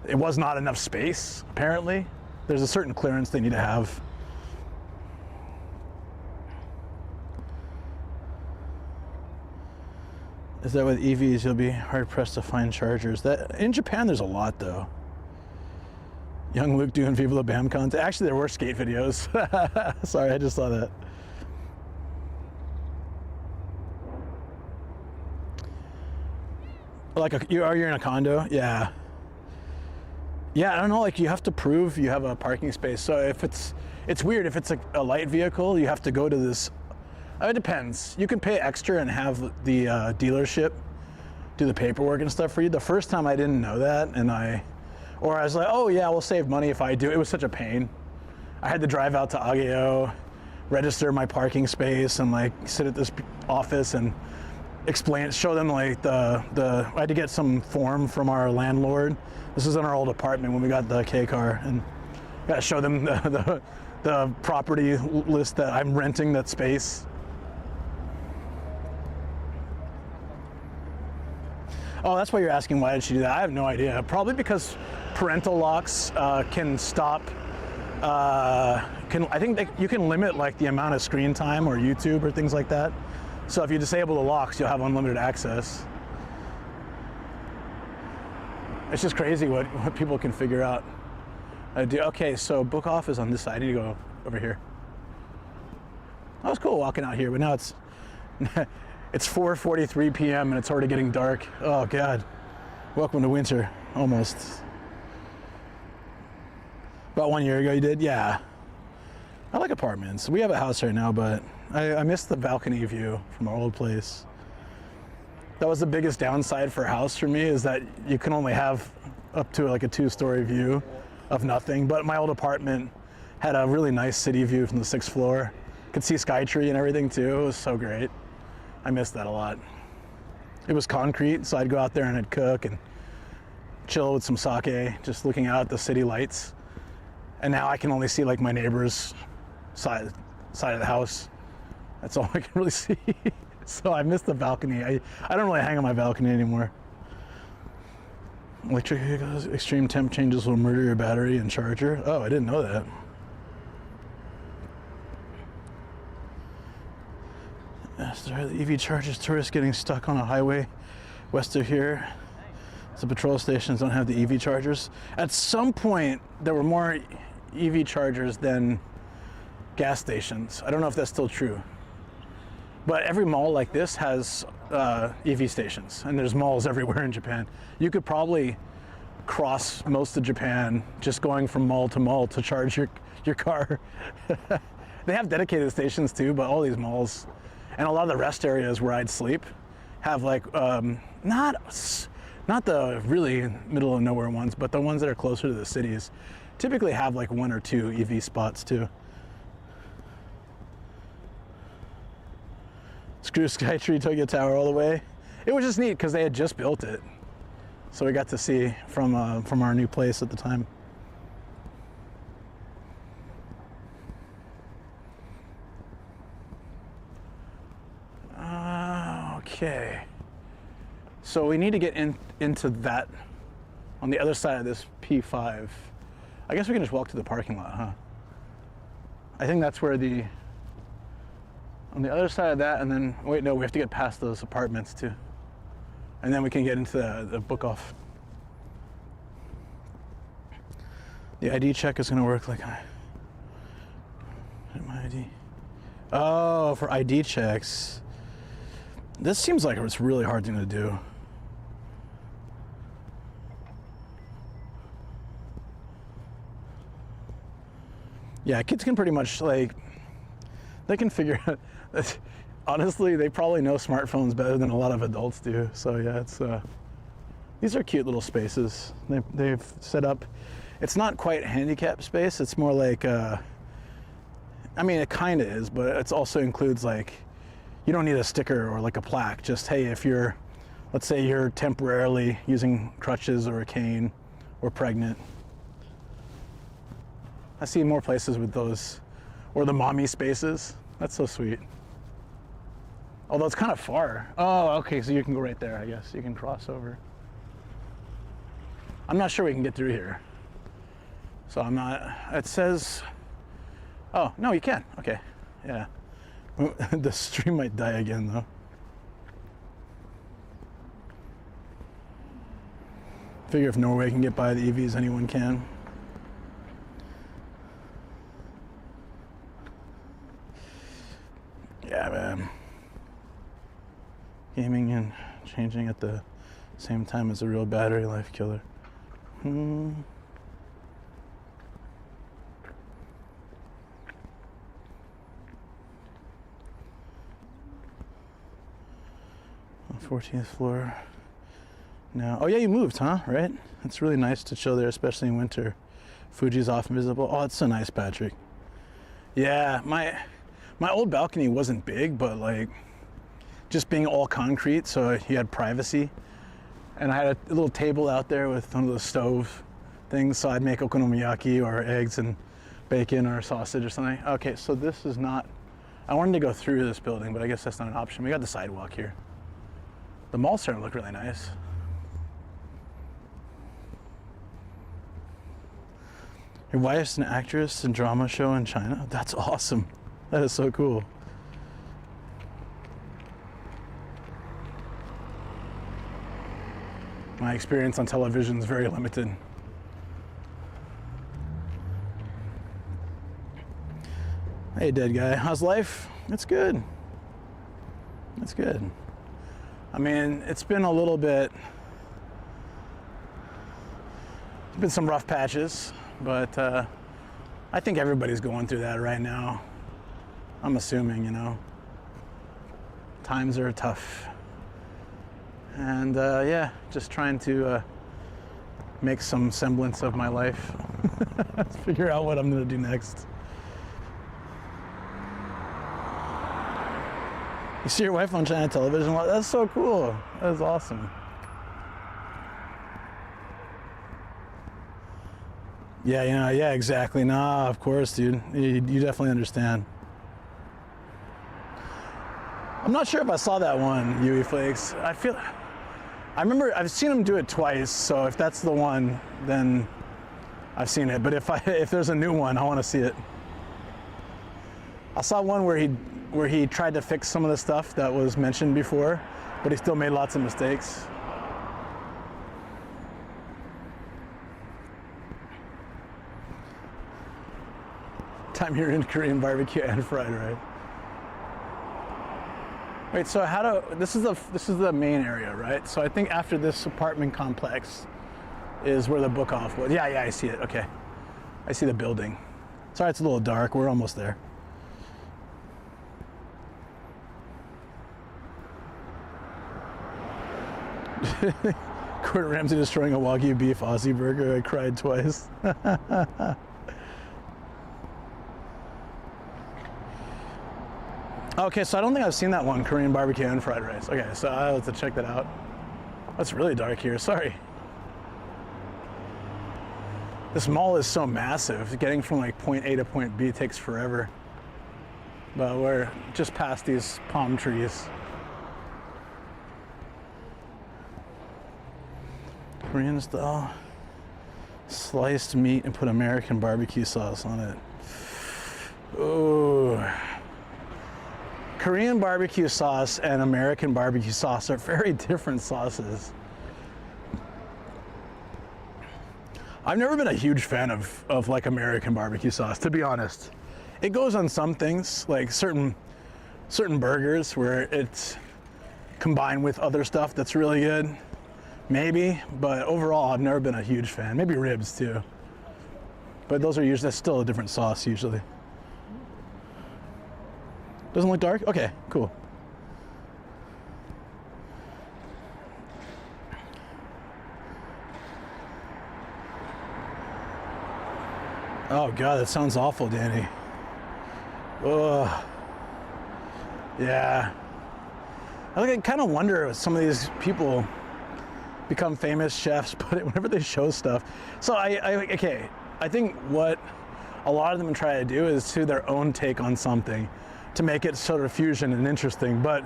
it was not enough space, apparently. There's a certain clearance they need to have. Is that with EVs, you'll be hard pressed to find chargers? That in Japan, there's a lot though. Young Luke doing Viva La Bam content. Actually, there were skate videos. Sorry, I just saw that. Like you're in a condo? Yeah. Yeah, I don't know, like you have to prove you have a parking space. So if it's weird, if it's a light vehicle, you have to go to this, it depends. You can pay extra and have the dealership do the paperwork and stuff for you. The first time I didn't know that, and I was like, oh yeah, we'll save money if I do. It was such a pain. I had to drive out to Ageo, register my parking space, and like sit at this office and explain, show them like I had to get some form from our landlord. This was in our old apartment when we got the K car, and got to show them the property list that I'm renting that space. Oh, that's why you're asking why did she do that? I have no idea. Probably because parental locks can stop. I think you can limit like the amount of screen time or YouTube or things like that. So if you disable the locks, you'll have unlimited access. It's just crazy what people can figure out. Okay, so book off is on this side. I need to go over here. That was cool walking out here, but now it's it's 4:43 p.m. and it's already getting dark. Oh God, welcome to winter, almost. About 1 year ago you did? Yeah. I like apartments. We have a house right now, but I miss the balcony view from our old place. That was the biggest downside for a house for me, is that you can only have up to like a 2-story view of nothing. But my old apartment had a really nice city view from the 6th floor. Could see Skytree and everything too. It was so great. I missed that a lot. It was concrete, so I'd go out there and I'd cook and chill with some sake, just looking out at the city lights. And now I can only see like my neighbor's side of the house. That's all I can really see. So I miss the balcony. I don't really hang on my balcony anymore. Electric vehicles, extreme temp changes will murder your battery and charger. Oh, I didn't know that. Sorry, the EV chargers, tourists getting stuck on a highway west of here. So petrol stations don't have the EV chargers. At some point, there were more EV chargers than gas stations. I don't know if that's still true. But every mall like this has EV stations, and there's malls everywhere in Japan. You could probably cross most of Japan just going from mall to mall to charge your car. They have dedicated stations too, but all these malls and a lot of the rest areas where I'd sleep have like not the really middle of nowhere ones, but the ones that are closer to the cities typically have like 1 or 2 EV spots too. Screw Skytree Tokyo Tower all the way. It was just neat because they had just built it, so we got to see from our new place at the time. Okay, so we need to get into that on the other side of this P5. I guess we can just walk to the parking lot, huh? I think that's where on the other side of that, and then, wait, no, we have to get past those apartments too. And then we can get into the book off. The ID check is gonna work like my ID. Oh, for ID checks. This seems like it's a really hard thing to do. Yeah, kids can pretty much they can figure out. Honestly, they probably know smartphones better than a lot of adults do. So yeah, it's these are cute little spaces they've set up. It's not quite handicap space. It's more like I mean, it kind of is, but it also includes like you don't need a sticker or like a plaque. Just hey, if you're, let's say you're temporarily using crutches or a cane or pregnant. I see more places with those, or the mommy spaces. That's so sweet. Although it's kind of far. Oh, okay, so you can go right there, I guess. You can cross over. I'm not sure we can get through here. So I'm not, it says, oh, no, you can. Okay, yeah. The stream might die again, though. Figure if Norway can get by the EVs, anyone can. Yeah, man. Gaming and changing at the same time is a real battery life killer. 14th floor. Now, oh yeah, you moved, huh? Right? It's really nice to chill there, especially in winter. Fuji's off visible. Oh, it's so nice, Patrick. Yeah, my old balcony wasn't big, but like just being all concrete, so you had privacy. And I had a little table out there with one of those stove things, so I'd make okonomiyaki or eggs and bacon or sausage or something. Okay, so this is not, I wanted to go through this building, but I guess that's not an option. We got the sidewalk here. The mall's starting to look really nice. Your wife's an actress in drama show in China? That's awesome. That is so cool. My experience on television is very limited. Hey, dead guy. How's life? It's good. It's good. I mean, it's been a little bit, there's been some rough patches, but I think everybody's going through that right now. I'm assuming, you know. Times are tough. And yeah, just trying to make some semblance of my life. Figure out what I'm gonna do next. You see your wife on China television? That's so cool. That is awesome. Yeah, you know, yeah, exactly. Nah, of course, dude. You definitely understand. I'm not sure if I saw that one, Yui Flakes. I remember I've seen him do it twice, so if that's the one, then I've seen it. But if there's a new one, I want to see it. I saw one where he tried to fix some of the stuff that was mentioned before, but he still made lots of mistakes. Time you're in Korean barbecue and fried rice. Wait, so this is the main area, right? So I think after this apartment complex is where the book off was. Yeah, I see it. Okay. I see the building. Sorry, it's a little dark. We're almost there. Gordon Ramsay destroying a Wagyu beef Aussie burger. I cried twice. Okay, so I don't think I've seen that one, Korean barbecue and fried rice. Okay, so I'll have to check that out. That's really dark here, sorry. This mall is so massive. Getting from like point A to point B takes forever. But we're just past these palm trees. Korean style. Sliced meat and put American barbecue sauce on it. Ooh. Korean barbecue sauce and American barbecue sauce are very different sauces. I've never been a huge fan of like American barbecue sauce, to be honest. It goes on some things, like certain burgers where it's combined with other stuff that's really good. Maybe, but overall I've never been a huge fan. Maybe ribs too. But those are usually, that's still a different sauce usually. Doesn't look dark? Okay, cool. Oh God, that sounds awful, Danny. Ugh. Yeah. I kind of wonder if some of these people become famous chefs, but whenever they show stuff. So I think what a lot of them try to do is do their own take on something to make it sort of fusion and interesting, but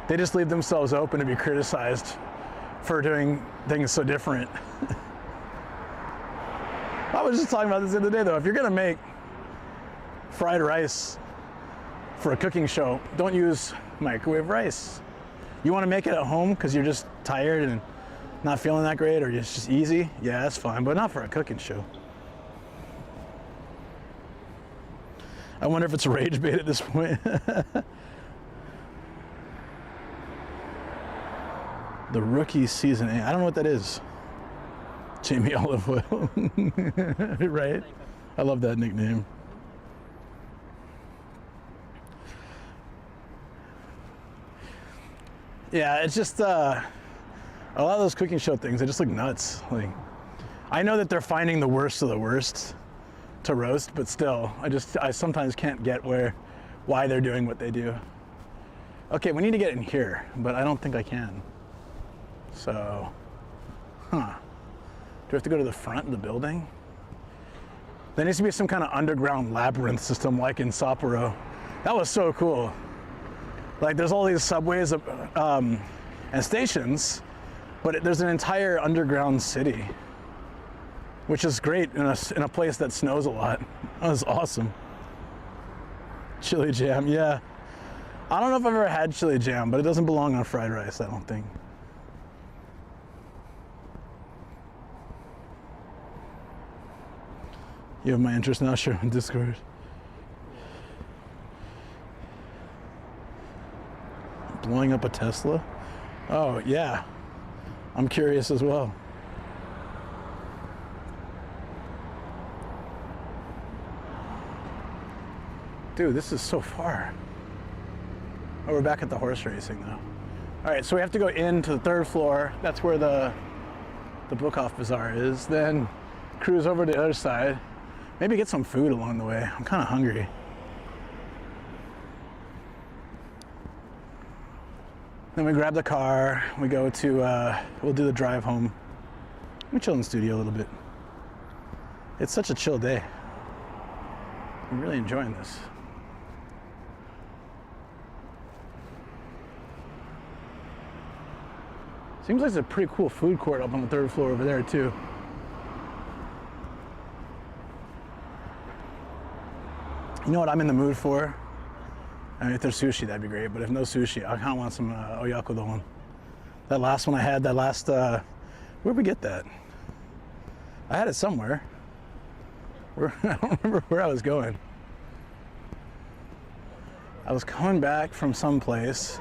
they just leave themselves open to be criticized for doing things so different. I was just talking about this the other day though. If you're gonna make fried rice for a cooking show, don't use microwave rice. You wanna make it at home because you're just tired and not feeling that great, or it's just easy, yeah, that's fine, but not for a cooking show. I wonder if it's rage bait at this point. The rookie season 8. I don't know what that is. Jamie Olive Oil. Right? I love that nickname. Yeah, it's just a lot of those cooking show things, they just look nuts. Like, I know that they're finding the worst of the worst to roast, but still, I sometimes can't get why they're doing what they do. Okay, we need to get in here, but I don't think I can. So, do I have to go to the front of the building? There needs to be some kind of underground labyrinth system like in Sapporo. That was so cool. Like there's all these subways and stations, but there's an entire underground city, which is great in a place that snows a lot. That was awesome. Chili jam, yeah. I don't know if I've ever had chili jam, but it doesn't belong on fried rice, I don't think. You have my interest now, sure, in Discord. Blowing up a Tesla? Oh, yeah. I'm curious as well. Dude, this is so far. Oh, we're back at the horse racing though. All right, so we have to go into the 3rd floor. That's where the Bookhoff Bazaar is. Then cruise over to the other side. Maybe get some food along the way. I'm kind of hungry. Then we grab the car. We go to, we'll do the drive home. We chill in the studio a little bit. It's such a chill day. I'm really enjoying this. Seems like there's a pretty cool food court up on the 3rd floor over there too. You know what I'm in the mood for? I mean, if there's sushi, that'd be great, but if no sushi, I kind of want some oyakodon. That last one I had, where'd we get that? I had it somewhere. I don't remember where I was going. I was coming back from someplace.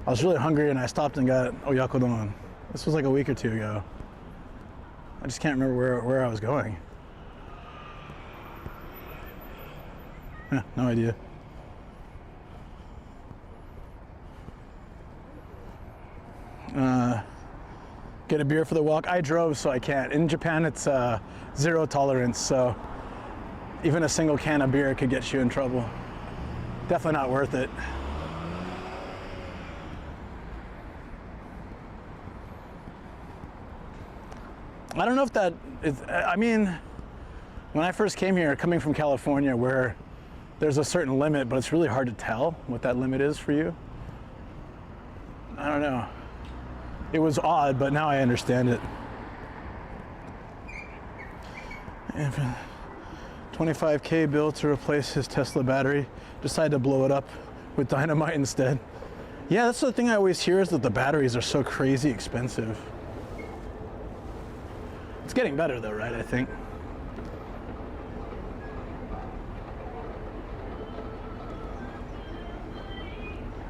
I was really hungry and I stopped and got oyakodon. This was like a week or 2 ago. I just can't remember where I was going. No idea. Get a beer for the walk. I drove, so I can't. In Japan, it's zero tolerance, so even a single can of beer could get you in trouble. Definitely not worth it. I don't know if that is, I mean, when I first came here, coming from California, where there's a certain limit, but it's really hard to tell what that limit is for you. I don't know. It was odd, but now I understand it. 25K bill to replace his Tesla battery. Decided to blow it up with dynamite instead. Yeah, that's the thing I always hear, is that the batteries are so crazy expensive. It's getting better though, right? I think.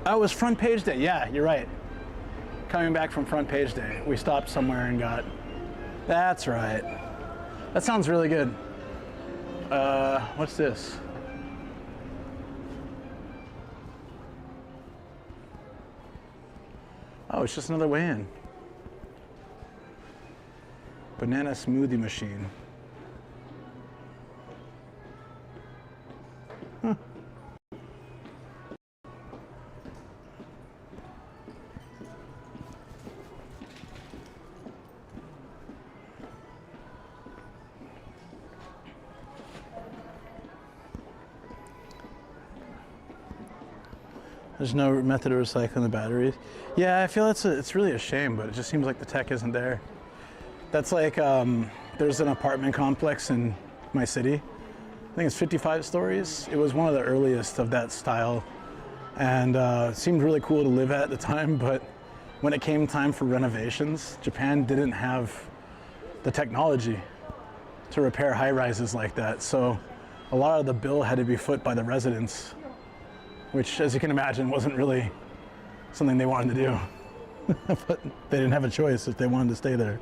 Oh, it was front page day. Yeah, you're right. Coming back from front page day, we stopped somewhere and got. That's right. That sounds really good. What's this? Oh, it's just another way in. Banana smoothie machine. Huh. There's no method of recycling the batteries. Yeah, I feel it's really a shame, but it just seems like the tech isn't there. That's like, there's an apartment complex in my city. I think it's 55 stories. It was one of the earliest of that style, and it seemed really cool to live at the time, but when it came time for renovations, Japan didn't have the technology to repair high-rises like that. So a lot of the bill had to be foot by the residents, which, as you can imagine, wasn't really something they wanted to do. But they didn't have a choice if they wanted to stay there.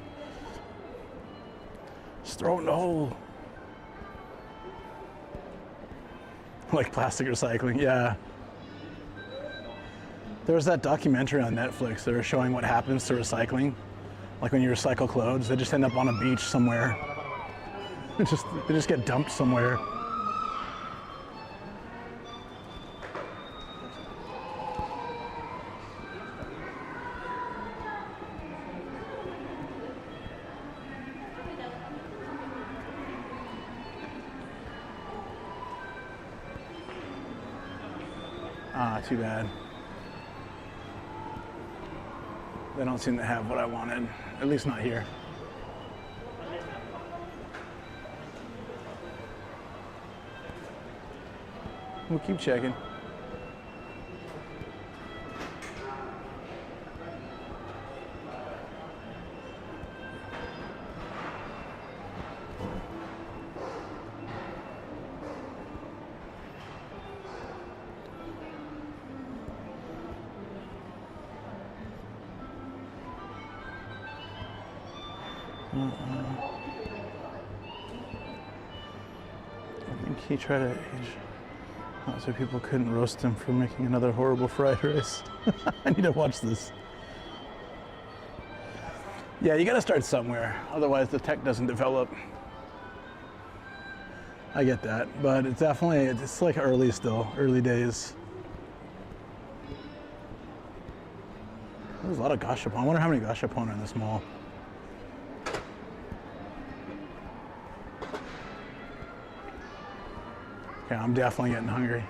Just throw it in the hole. Like plastic recycling, yeah. There was that documentary on Netflix. They were showing what happens to recycling. Like when you recycle clothes, they just end up on a beach somewhere. They just get dumped somewhere. Ah, too bad. They don't seem to have what I wanted, at least not here. We'll keep checking. I think he tried to age. So people couldn't roast him for making another horrible fried rice. I need to watch this. Yeah, you gotta start somewhere, otherwise the tech doesn't develop. I get that, but it's definitely, it's like early still, early days. There's a lot of gashapon. I wonder how many gashapon are in this mall. Okay, I'm definitely getting hungry.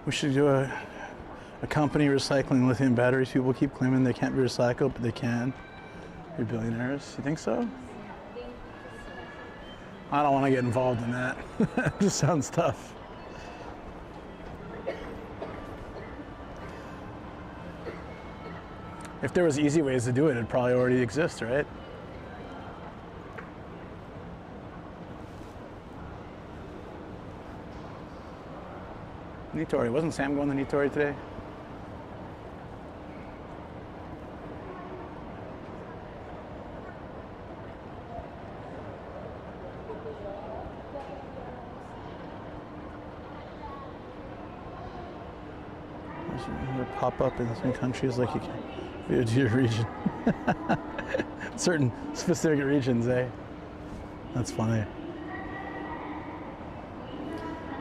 We should do a company recycling lithium batteries. People keep claiming they can't be recycled, but they can. You're billionaires. You think so? I don't want to get involved in that. It just sounds tough. If there was easy ways to do it, it'd probably already exist, right? Nitori. Wasn't Sam going to Nitori today? They pop up in some countries like you can. To your region. Certain specific regions, eh? That's funny.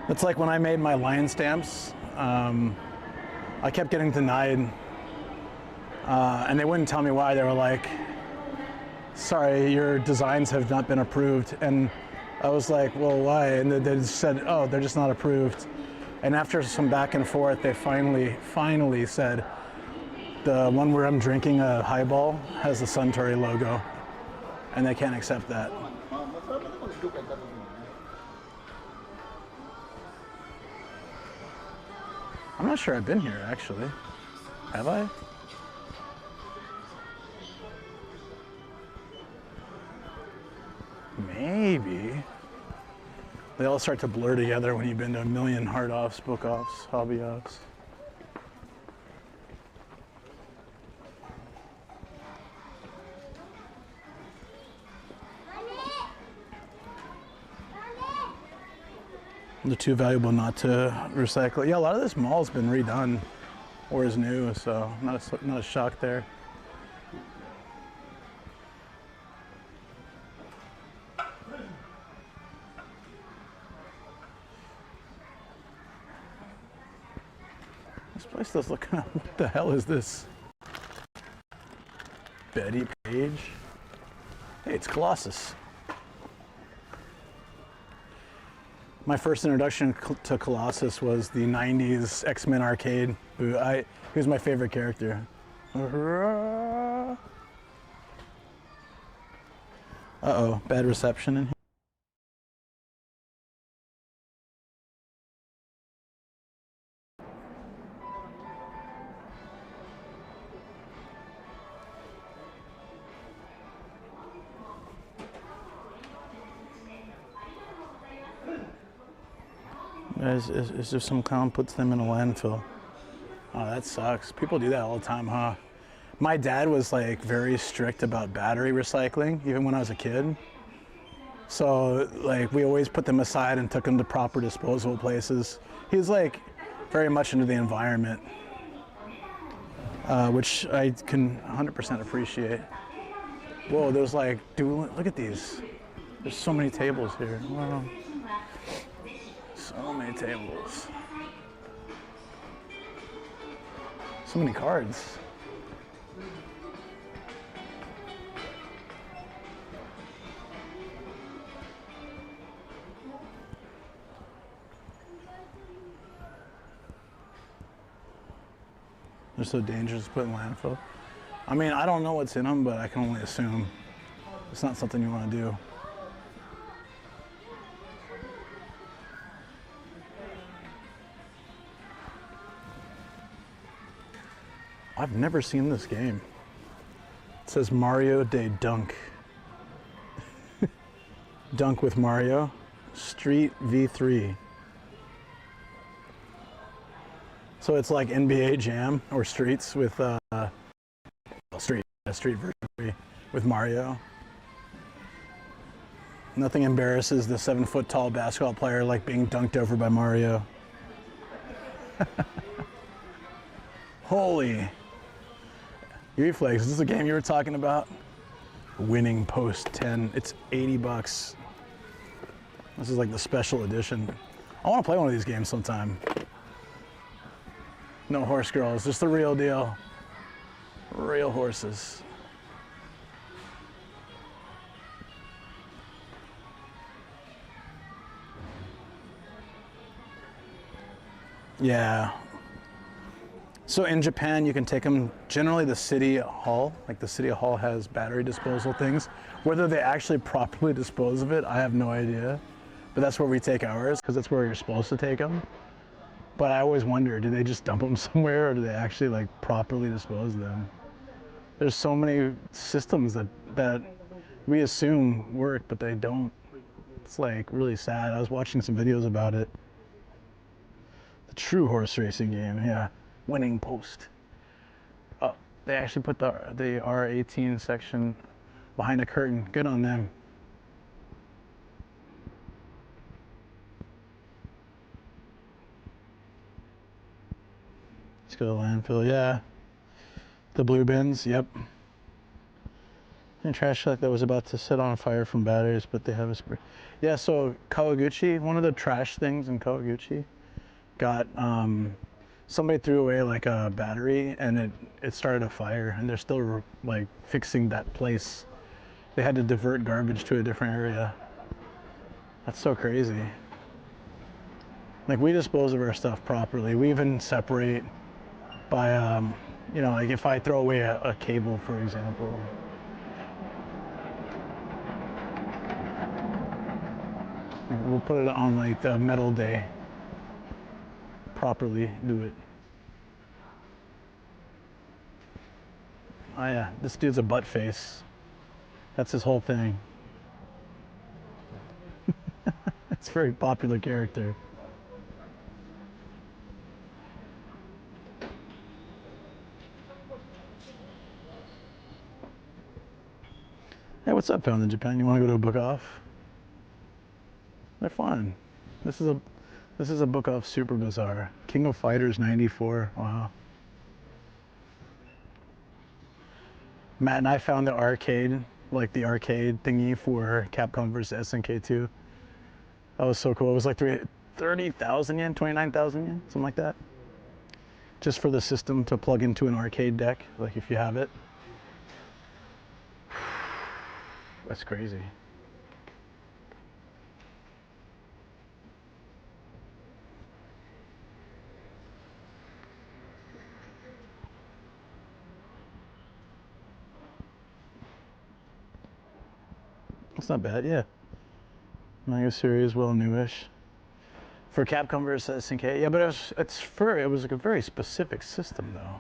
It's like when I made my lion stamps, I kept getting denied, and they wouldn't tell me why. They were like, sorry, your designs have not been approved. And I was like, well, why? And they just said, oh, they're just not approved. And after some back and forth, they finally said, the one where I'm drinking a highball has the Suntory logo, and they can't accept that. I'm not sure I've been here, actually. Have I? Maybe. They all start to blur together when you've been to a million hard offs, book offs, hobby offs. They're too valuable not to recycle. Yeah, a lot of this mall's been redone or is new, so not a shock there. This place does look kind of, what the hell is this? Betty Page? Hey, it's Colossus. My first introduction to Colossus was the 90s X-Men arcade. He was my favorite character. Uh-oh, bad reception in here. Is there some clown puts them in a landfill? Oh, that sucks. People do that all the time, huh? My dad was like very strict about battery recycling, even when I was a kid. So like we always put them aside and took them to proper disposal places. He's like very much into the environment, which I can 100% appreciate. Whoa, there's like, dude, look at these. There's so many tables here. Wow. So many tables. So many cards. They're so dangerous to put in landfill. I mean, I don't know what's in them, but I can only assume. It's not something you want to do. I've never seen this game. It says Mario Day Dunk. Dunk with Mario. Street V3. So it's like NBA Jam or Streets with Street version with Mario. Nothing embarrasses the 7-foot-tall basketball player like being dunked over by Mario. Holy. Reflex, is this a game you were talking about? Winning Post 10. It's $80. This is like the special edition. I want to play one of these games sometime. No horse girls, just the real deal. Real horses. Yeah. So in Japan, you can take them, generally the city hall, like the city hall has battery disposal things. Whether they actually properly dispose of it, I have no idea. But that's where we take ours, because that's where you're supposed to take them. But I always wonder, do they just dump them somewhere, or do they actually like properly dispose of them? There's so many systems that we assume work, but they don't. It's like really sad. I was watching some videos about it. The true horse racing game, yeah. Winning Post. Oh, they actually put the R18 section behind a curtain. Good on them. Let's go to landfill, yeah. The blue bins, yep. A trash truck that was about to set on fire from batteries, but they have a spray. Yeah, so Kawaguchi, one of the trash things in Kawaguchi, got somebody threw away like a battery and it started a fire, and they're still like fixing that place. They had to divert garbage to a different area. That's so crazy. Like, we dispose of our stuff properly. We even separate by you know, like if I throw away a cable, for example. We'll put it on like the metal day. Properly do it. Oh yeah, this dude's a butt face. That's his whole thing. It's a very popular character. Hey, what's up, Found in Japan? You want to go to a book off? They're fun. This is a book off super bizarre. King of Fighters 94. Wow. Matt and I found the arcade, like the arcade thingy for Capcom vs SNK 2. That was so cool. It was like 30,000 yen, 29,000 yen, something like that. Just for the system to plug into an arcade deck, like if you have it. That's crazy. It's not bad, yeah. Manga series, well, newish. For Capcom vs SNK, yeah, but it was like a very specific system though.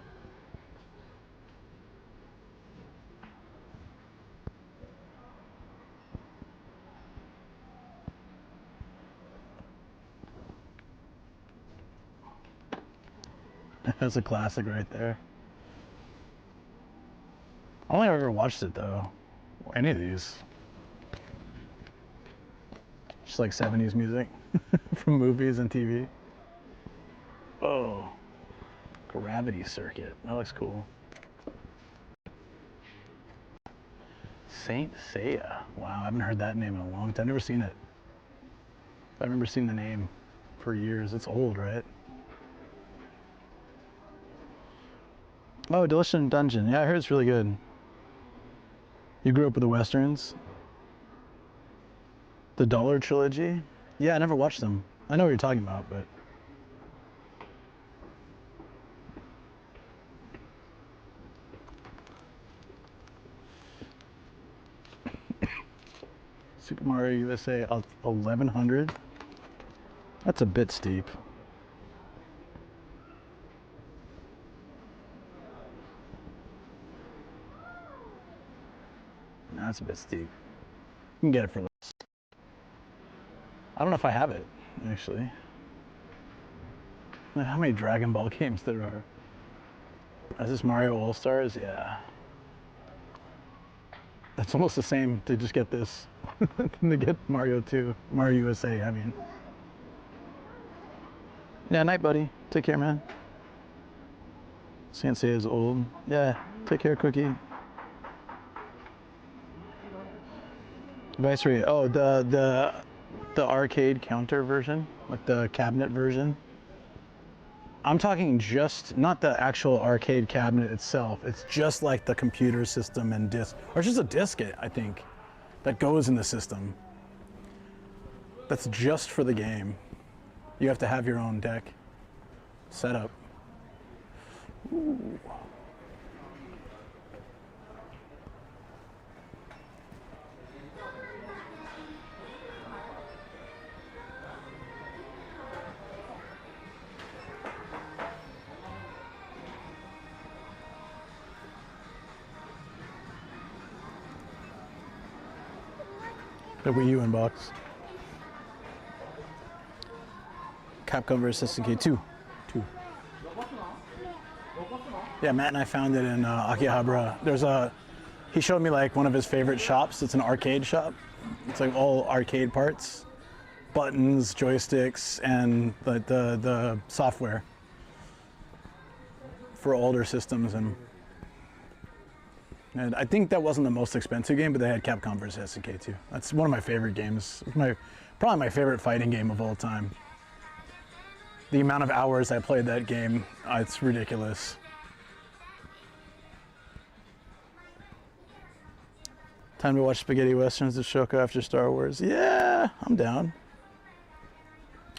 That's a classic right there. I only ever watched it though. Any of these. Just like 70s music from movies and TV. Oh, Gravity Circuit. That looks cool. Saint Seiya. Wow, I haven't heard that name in a long time. I've never seen it. I remember seeing the name for years. It's old, right? Oh, Delicious Dungeon. Yeah, I heard it's really good. You grew up with the Westerns? The Dollar Trilogy? Yeah, I never watched them. I know what you're talking about, but... Super Mario USA 1100? That's a bit steep. No, that's a bit steep. You can get it for less. I don't know if I have it, actually. How many Dragon Ball games there are? Is this Mario All-Stars? Yeah. That's almost the same to just get this. To get Mario 2. Mario USA, I mean. Yeah, night, buddy. Take care, man. Sensei is old. Yeah, take care, Cookie. Viceroy. Oh, the arcade counter version, like the cabinet version. I'm talking just, not the actual arcade cabinet itself. It's just like the computer system and disc, or just a disket, I think, that goes in the system. That's just for the game. You have to have your own deck set up. Ooh. The Wii U inbox. Capcom vs SNK 2. Yeah, Matt and I found it in Akihabara. He showed me like one of his favorite shops. It's an arcade shop. It's like all arcade parts, buttons, joysticks, and the software for older systems. And And I think that wasn't the most expensive game, but they had Capcom vs. SNK too. That's one of my favorite games. Probably my favorite fighting game of all time. The amount of hours I played that game, it's ridiculous. Time to watch spaghetti westerns of Shoko after Star Wars. Yeah, I'm down.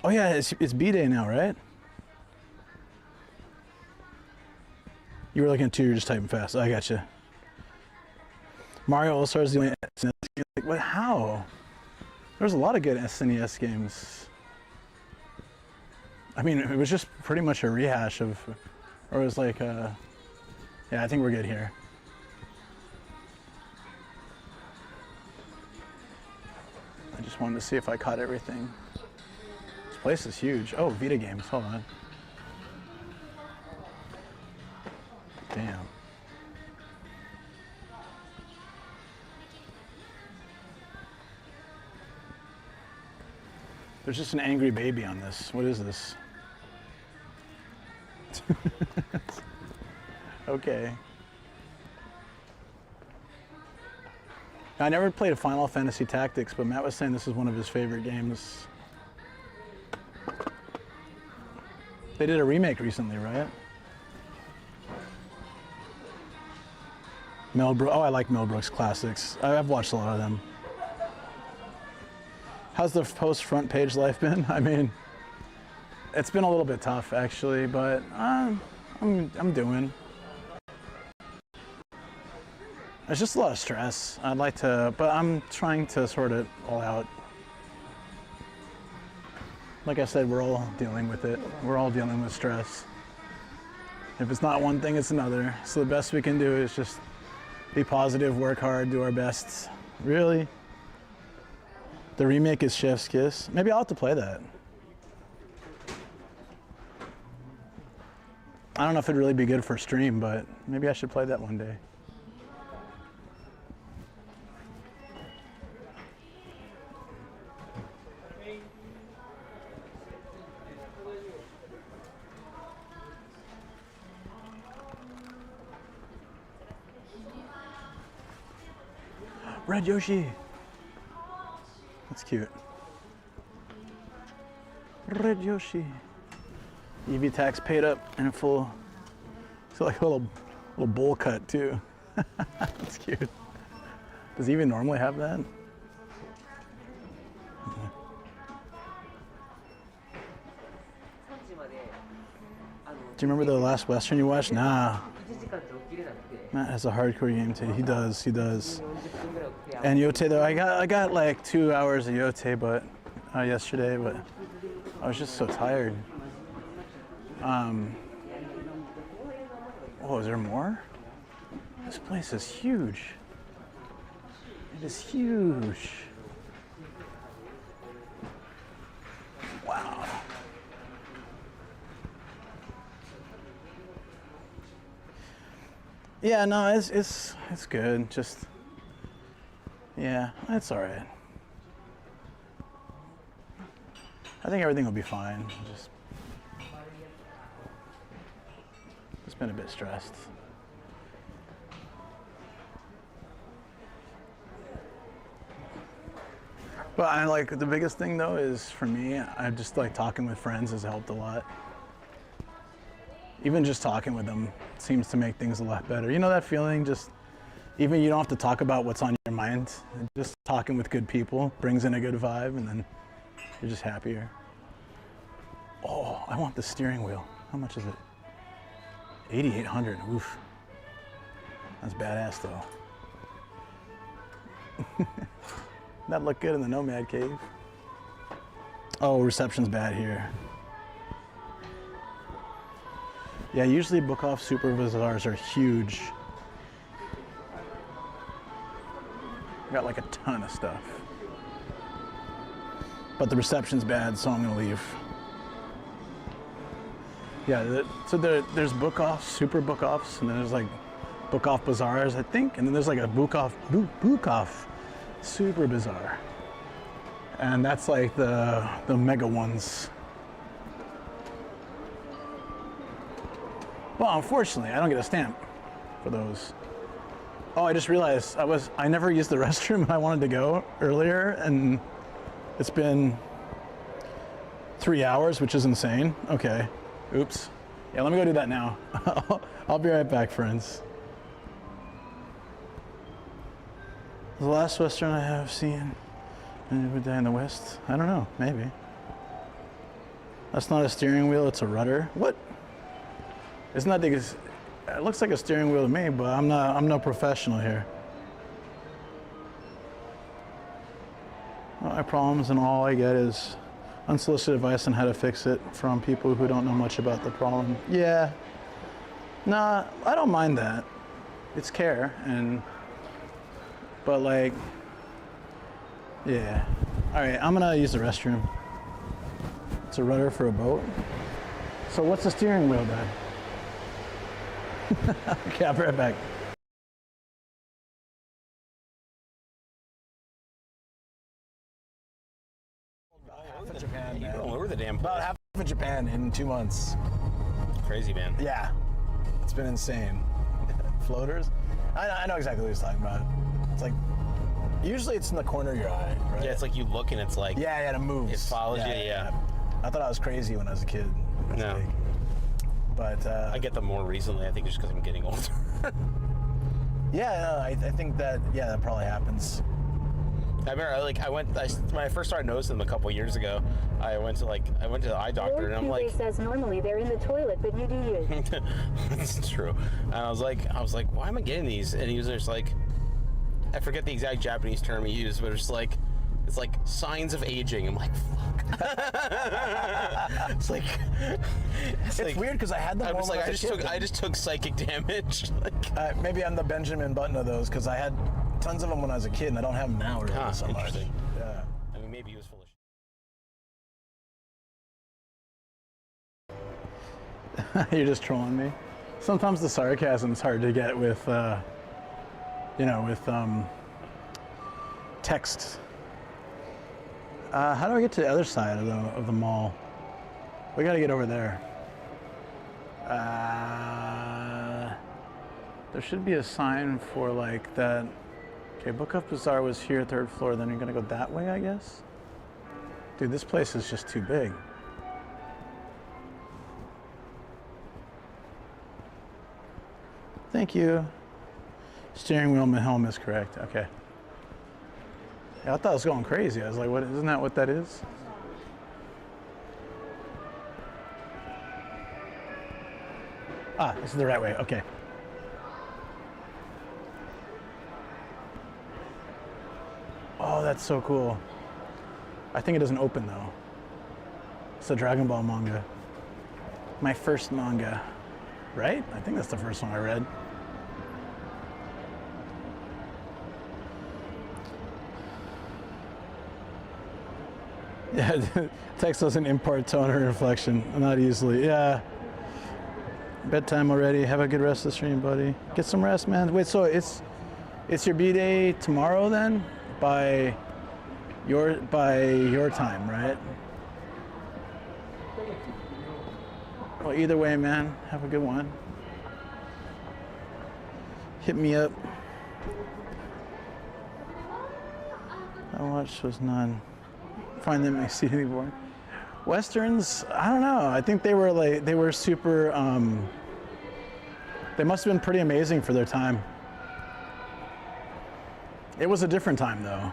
Oh yeah, it's B-Day now, right? You were looking at 2, you're just typing fast. I gotcha. Mario All-Stars is the only SNES game. Like, what? How? There's a lot of good SNES games. I mean, it was just pretty much a rehash of, or it was like, yeah, I think we're good here. I just wanted to see if I caught everything. This place is huge. Oh, Vita games, hold on. Damn. There's just an angry baby on this. What is this? Okay. I never played Final Fantasy Tactics, but Matt was saying this is one of his favorite games. They did a remake recently, right? Mel Brooks. Oh, I like Mel Brooks classics. I've watched a lot of them. How's the post front page life been? I mean, it's been a little bit tough actually, but I'm doing. It's just a lot of stress. I'd like to, but I'm trying to sort it all out. Like I said, we're all dealing with it. We're all dealing with stress. If it's not one thing, it's another. So the best we can do is just be positive, work hard, do our best. Really? The remake is Chef's Kiss. Maybe I'll have to play that. I don't know if it'd really be good for stream, but maybe I should play that one day. Red Yoshi. That's cute. Red Yoshi. EV tax paid up and a full. It's like a little bowl cut too. That's cute. Does he even normally have that? Do you remember the last Western you watched? Nah. Matt has a hardcore game too. He does. And Yote though, I got like 2 hours of Yote, but yesterday, but I was just so tired. Oh, is there more? This place is huge. It is huge. Wow. Yeah, no, it's good. Just yeah, it's all right. I think everything will be fine. Just been a bit stressed. But I like the biggest thing though is for me, I just like talking with friends has helped a lot. Even just talking with them seems to make things a lot better. You know that feeling, just even you don't have to talk about what's on your mind. Just talking with good people brings in a good vibe and then you're just happier. Oh, I want the steering wheel. How much is it? 8,800, oof. That's badass though. That looked good in the Nomad cave. Oh, reception's bad here. Yeah, usually book off super bazaars are huge. Got like a ton of stuff. But the reception's bad, so I'm gonna leave. Yeah, so there's book offs, super book offs, and then there's like book off bazaars, I think, and then there's like a book off super bazaar. And that's like the mega ones. Well, unfortunately, I don't get a stamp for those. Oh, I just realized I never used the restroom and I wanted to go earlier, and it's been 3 hours, which is insane. Okay. Oops. Yeah, let me go do that now. I'll be right back, friends. The last Western I have seen in the West? I don't know, maybe. That's not a steering wheel, it's a rudder. What? Isn't that the... It looks like a steering wheel to me, but I'm no professional here. My problems, and all I get is unsolicited advice on how to fix it from people who don't know much about the problem. Yeah. Nah, I don't mind that. It's care, but like, yeah. All right, I'm gonna use the restroom. It's a rudder for a boat. So what's the steering wheel then? Okay, I'll be right back. Half of Japan, man. All over the damn place. About half of Japan in 2 months. Crazy, man. Yeah, it's been insane. Floaters? I know exactly what he's talking about. It's like, usually it's in the corner of your eye, right? Yeah, it's like you look and it's like... Yeah, it moves. It follows you, yeah. I thought I was crazy when I was a kid. No. Like, but... I get them more recently, I think just because I'm getting older. Yeah, no, I think that, yeah, that probably happens. I remember, when I first started noticing them a couple years ago, I went to the eye doctor, and I'm like... says normally they're in the toilet, but you do you. That's true. And I was like, why am I getting these? And he was just like, I forget the exact Japanese term he used, but it's like signs of aging. I'm like, fuck. It's weird because I had them. I just took psychic damage. Maybe I'm the Benjamin Button of those because I had tons of them when I was a kid, and I don't have them now really so much. Interesting. Yeah. I mean, maybe he was full of shit. You're just trolling me. Sometimes the sarcasm's hard to get with, text. How do I get to the other side of the mall? We got to get over there. There should be a sign for like that. Okay, Book of Bazaar was here, 3rd floor. Then you're gonna go that way, I guess. Dude, this place is just too big. Thank you. Steering wheel and helm is correct. Okay. Yeah, I thought I was going crazy. I was like, what? Isn't that what that is? Ah, this is the right way. Okay. Oh, that's so cool. I think it doesn't open though. It's a Dragon Ball manga. My first manga, right? I think that's the first one I read. Yeah, text doesn't impart tone or inflection, not easily. Yeah. Bedtime already. Have a good rest of the stream, buddy. Get some rest, man. Wait, so it's your B-day tomorrow then? By your time, right? Well, either way, man. Have a good one. Hit me up. I watched was none. Find them exceedingly boring. Westerns, I don't know. I think they were super. They must have been pretty amazing for their time. It was a different time, though.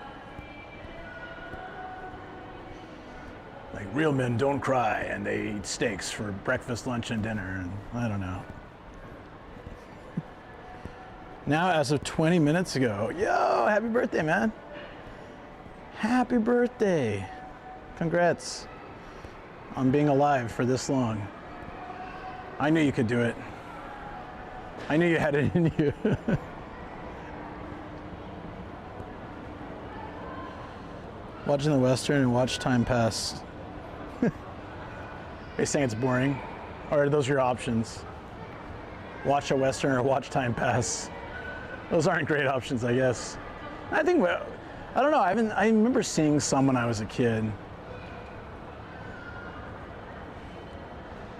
Like, real men don't cry, and they eat steaks for breakfast, lunch, and dinner, and I don't know. Now, as of 20 minutes ago, yo, happy birthday, man. Happy birthday. Congrats on being alive for this long. I knew you could do it. I knew you had it in you. Watching the Western and watch time pass. Are you saying it's boring? Or are those your options? Watch a Western or watch time pass? Those aren't great options, I guess. I think, I don't know, I remember seeing some when I was a kid.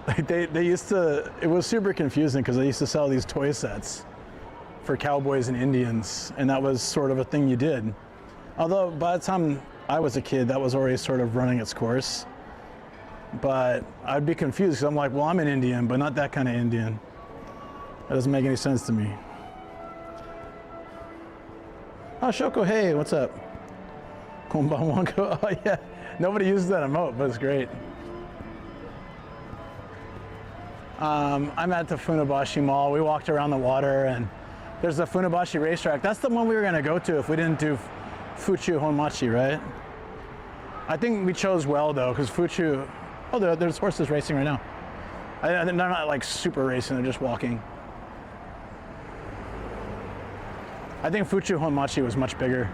Like they used to, it was super confusing because they used to sell these toy sets for cowboys and Indians, and that was sort of a thing you did. Although by the time I was a kid, that was already sort of running its course. But I'd be confused because I'm like, well, I'm an Indian, but not that kind of Indian. That doesn't make any sense to me. Oh, Shoko, hey, what's up? Konbanwanko, oh yeah. Nobody uses that emote, but it's great. I'm at the Funabashi Mall. We walked around the water, and there's the Funabashi racetrack. That's the one we were gonna go to if we didn't do Fuchu Honmachi, right? I think we chose well though, because Fuchu, oh, there's horses racing right now. They're not like super racing, they're just walking. I think Fuchu Honmachi was much bigger.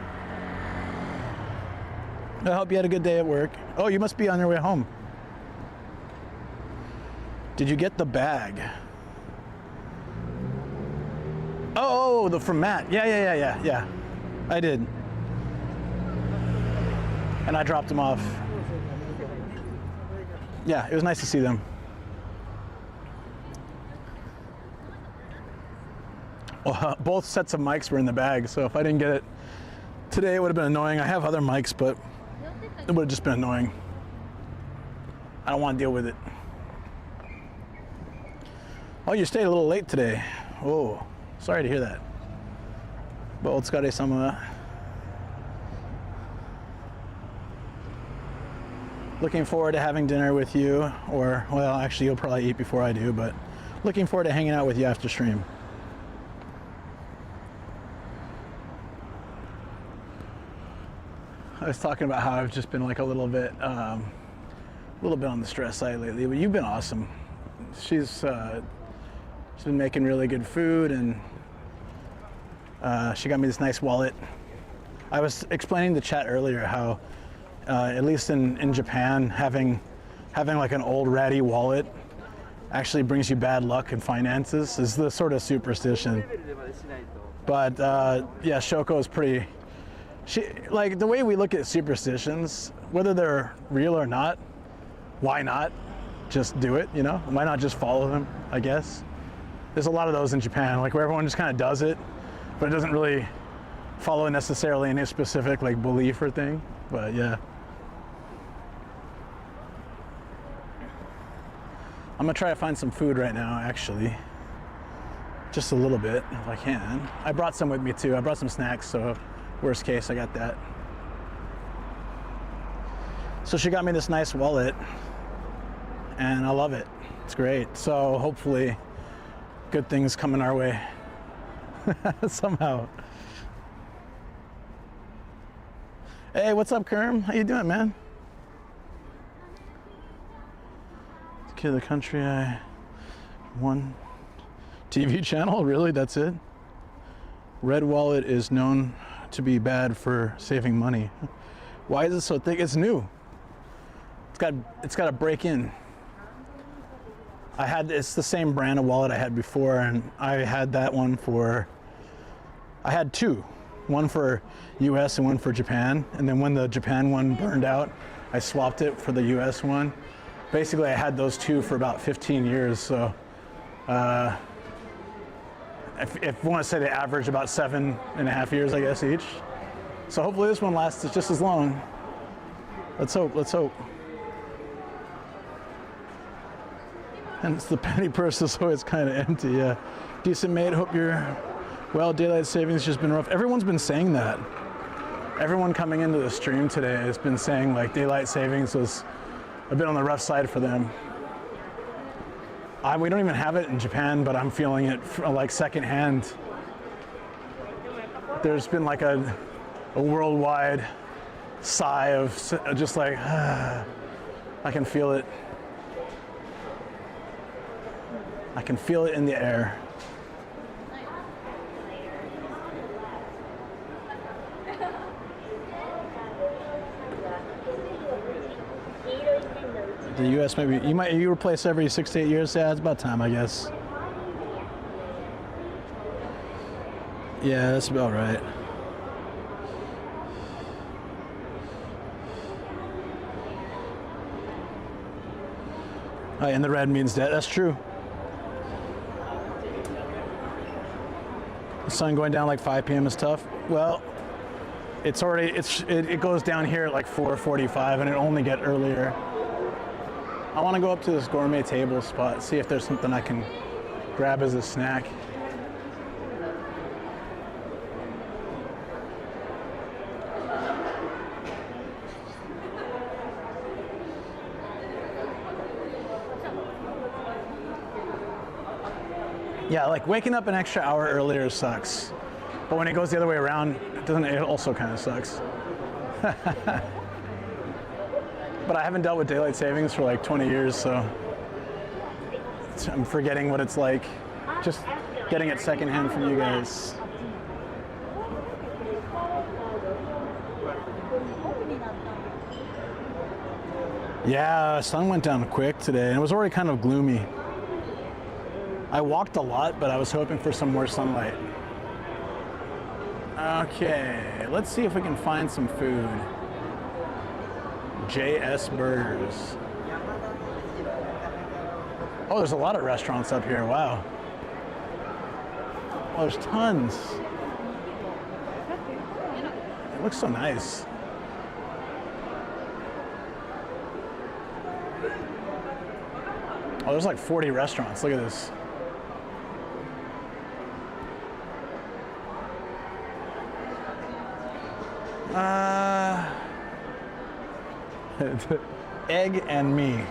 I hope you had a good day at work. Oh, you must be on your way home. Did you get the bag? Oh, from Matt. Yeah. I did. And I dropped them off. Yeah, it was nice to see them. Well, both sets of mics were in the bag, so if I didn't get it today, it would have been annoying. I have other mics, but it would have just been annoying. I don't want to deal with it. Oh, you stayed a little late today. Oh, sorry to hear that. But otsukare-sama. Looking forward to having dinner with you, or, well, actually you'll probably eat before I do, but looking forward to hanging out with you after stream. I was talking about how I've just been like a little bit on the stress side lately, but you've been awesome. She's been making really good food, and she got me this nice wallet. I was explaining to the chat earlier how, at least in Japan, having like an old ratty wallet actually brings you bad luck in finances is the sort of superstition. But yeah, Shoko is pretty. Like the way we look at superstitions, whether they're real or not, why not just do it, you know? Why not just follow them, I guess? There's a lot of those in Japan, like where everyone just kind of does it, but it doesn't really follow necessarily any specific like belief or thing, but yeah. I'm gonna try to find some food right now, actually. Just a little bit, if I can. I brought some with me too. I brought some snacks, so worst case, I got that. So she got me this nice wallet, and I love it. It's great. So hopefully, good things coming our way somehow. Hey, what's up, Kerm? How you doing, man? Kid of the country, I won TV channel. Really? That's it? Red wallet is known to be bad for saving money. Why is it so thick? It's new. It's got to break in. It's the same brand of wallet I had before, and I had that one I had two. One for US and one for Japan. And then when the Japan one burned out, I swapped it for the US one. Basically, I had those two for about 15 years. So if you want to say they average about 7.5 years, I guess, each. So hopefully this one lasts just as long. Let's hope. And the penny purse is always kind of empty, yeah. Decent mate, hope you're well. Daylight savings just been rough. Everyone's been saying that. Everyone coming into the stream today has been saying like daylight savings was a bit on the rough side for them. We don't even have it in Japan, but I'm feeling it like secondhand. There's been like a worldwide sigh of just like, I can feel it. I can feel it in the air. The U.S. maybe you replace every 6 to 8 years. Yeah, it's about time, I guess. Yeah, that's about right. Oh, and the red means debt. That's true. The sun going down like 5 p.m. is tough. Well, it goes down here at like 4:45, and it only get earlier. I want to go up to this gourmet table spot, see if there's something I can grab as a snack. Yeah, like waking up an extra hour earlier sucks. But when it goes the other way around, it also kind of sucks. But I haven't dealt with daylight savings for like 20 years, so I'm forgetting what it's like. Just getting it secondhand from you guys. Yeah, sun went down quick today, and it was already kind of gloomy. I walked a lot, but I was hoping for some more sunlight. Okay, let's see if we can find some food. JS Burgers. Oh, there's a lot of restaurants up here, wow. Oh, there's tons. It looks so nice. Oh, there's like 40 restaurants, look at this. Egg and me.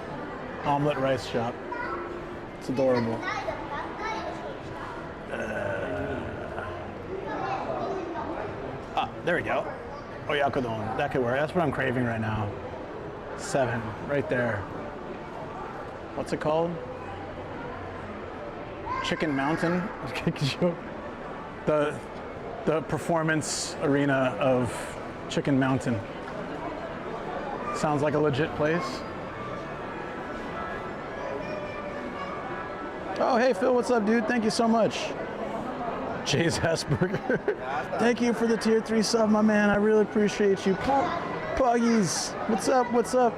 Omelet rice shop. It's adorable. There we go. Oyakodon. That could work. That's what I'm craving right now. 7, right there. What's it called? Chicken Mountain. The performance arena of Chicken Mountain. Sounds like a legit place. Oh, hey Phil, what's up, dude? Thank you so much. Jay's Asperger. Thank you for the tier 3 sub, my man. I really appreciate you. Puggies, what's up? What's up?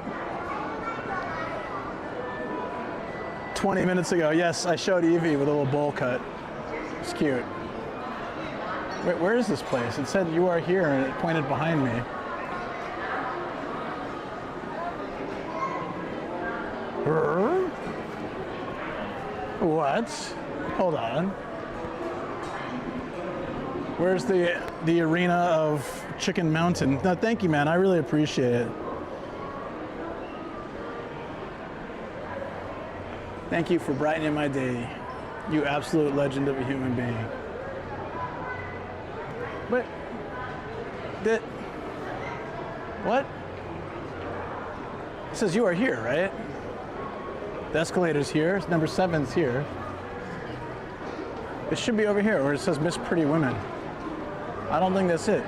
20 minutes ago, yes, I showed Evie with a little bowl cut. It's cute. Wait, where is this place? It said you are here and it pointed behind me. What? Hold on. Where's the arena of Chicken Mountain? No, thank you, man. I really appreciate it. Thank you for brightening my day. You absolute legend of a human being. But what? It says you are here, right? The escalator's here. Number 7's here. It should be over here where it says Miss Pretty Women. I don't think that's it.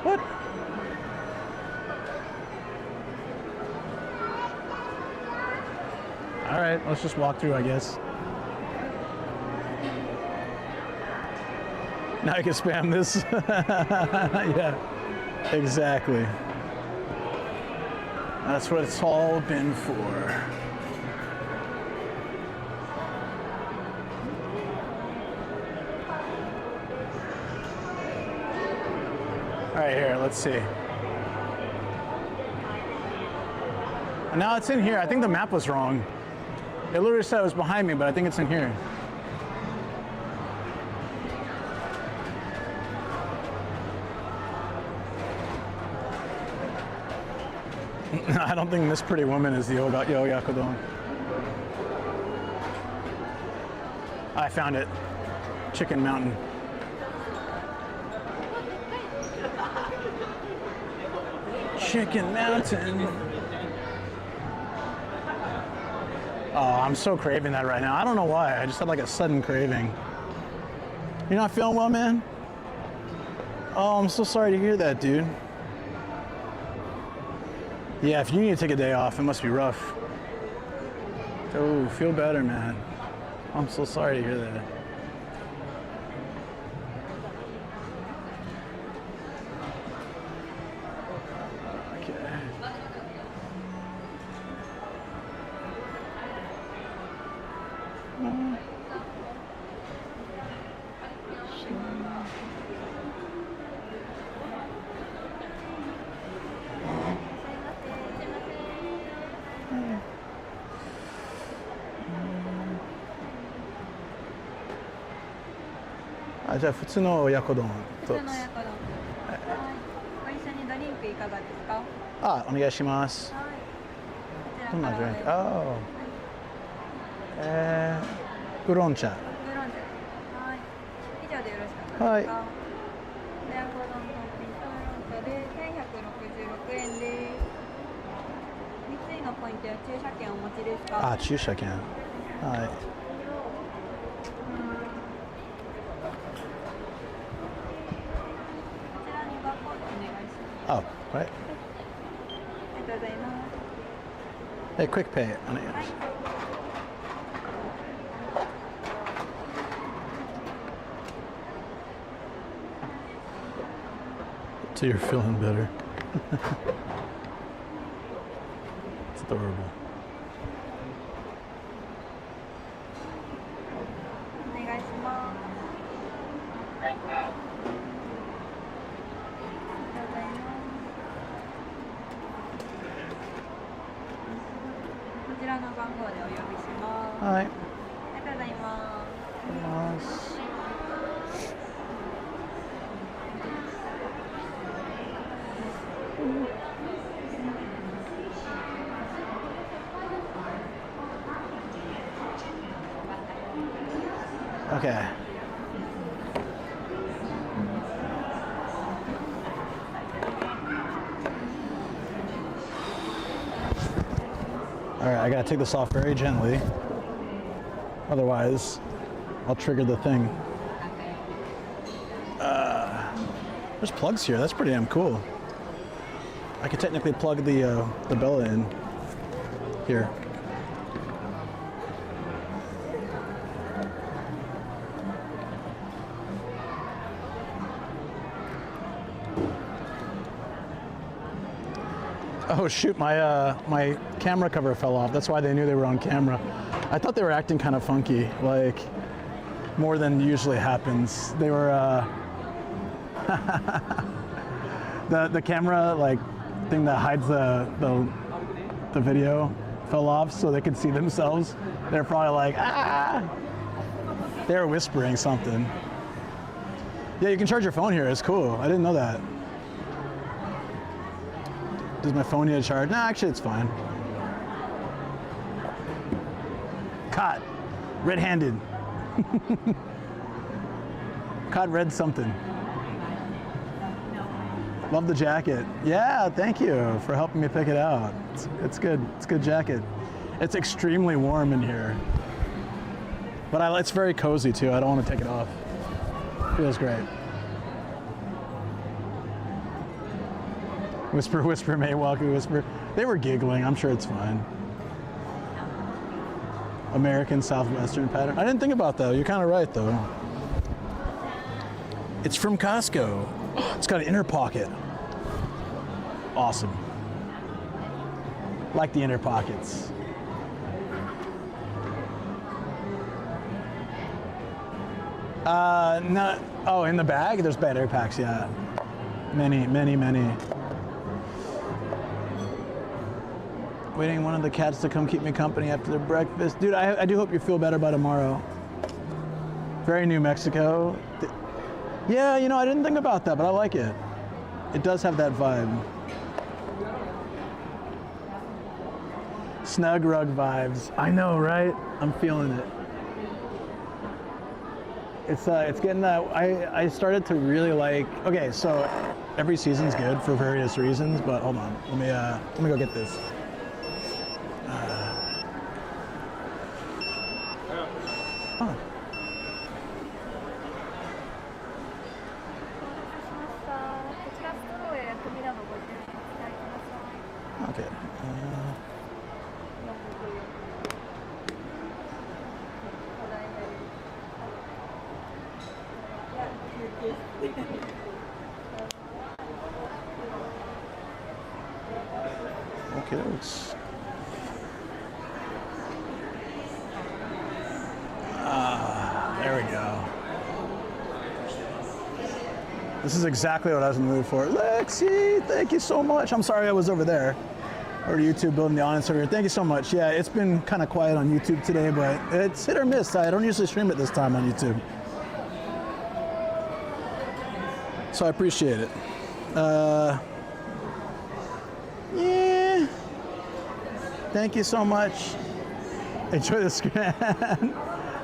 What? All right, let's just walk through, I guess. Now I can spam this. Yeah, exactly. That's what it's all been for. All right, here, let's see. And now it's in here. I think the map was wrong. It literally said it was behind me, but I think it's in here. I don't think Miss Pretty Woman is the Oyakodon. I found it. Chicken Mountain. Chicken Mountain. Oh, I'm so craving that right now. I don't know why. I just had like a sudden craving. You're not feeling well, man? Oh, I'm so sorry to hear that, dude. Yeah, if you need to take a day off, it must be rough. Oh, feel better, man. I'm so sorry to hear that. Okay. あ、じゃあ普通の親子丼と。普通の親子丼。はい。ご一緒にドリンクいかがですか？あ、お願いします。はい。こどんなドリンク？ちらからお願いします。あウーロン茶。ウーロン茶。はい。以上でよろしかったですか？はい。親子丼とピンとウーロン茶で1166円です。三井のポイントや駐車券お持ちですか？あ、駐車券。はい。こちらにバーコードお願いします。あ、はい。ありがとうございます。クイックペイお願いします。So you're feeling better. It's adorable. お願いします。ありがとうございます。こちらの番号でお呼びします。はい。ありがとうございます。Okay. All right, I gotta take this off very gently. Otherwise, I'll trigger the thing. There's plugs here. That's pretty damn cool. I could technically plug the Bella in here. Oh shoot, my camera cover fell off. That's why they knew they were on camera. I thought they were acting kind of funky, like more than usually happens. They were the camera like thing that hides the video fell off so they could see themselves. They're probably like, ah! They were whispering something. Yeah, you can charge your phone here. It's cool. I didn't know that. Does my phone need a charge? Nah, actually it's fine. Caught. Red-handed. Caught red something. Love the jacket. Yeah, thank you for helping me pick it out. It's good. It's a good jacket. It's extremely warm in here. But it's very cozy too. I don't want to take it off. Feels great. Whisper, whisper, may welcome whisper. They were giggling. I'm sure it's fine. American Southwestern pattern. I didn't think about that. You're kind of right, though. It's from Costco. It's got an inner pocket. Awesome. Like the inner pockets. No. Oh, in the bag? There's battery packs, yeah. Many, many, many. Waiting one of the cats to come keep me company after their breakfast. Dude, I do hope you feel better by tomorrow. Very New Mexico. Yeah, you know, I didn't think about that, but I like it. It does have that vibe. Snug rug vibes. I know, right? I'm feeling it. It's getting that. I started to really like. Okay, so every season's good for various reasons, but hold on. Let me go get this. Oh. Okay. Okay, let's. There we go. This is exactly what I was in the mood for. Lexi, thank you so much. I'm sorry I was over there. Or YouTube building the audience over here. Thank you so much. Yeah, it's been kind of quiet on YouTube today, but it's hit or miss. I don't usually stream it this time on YouTube. So I appreciate it. Yeah. Thank you so much. Enjoy the screen. I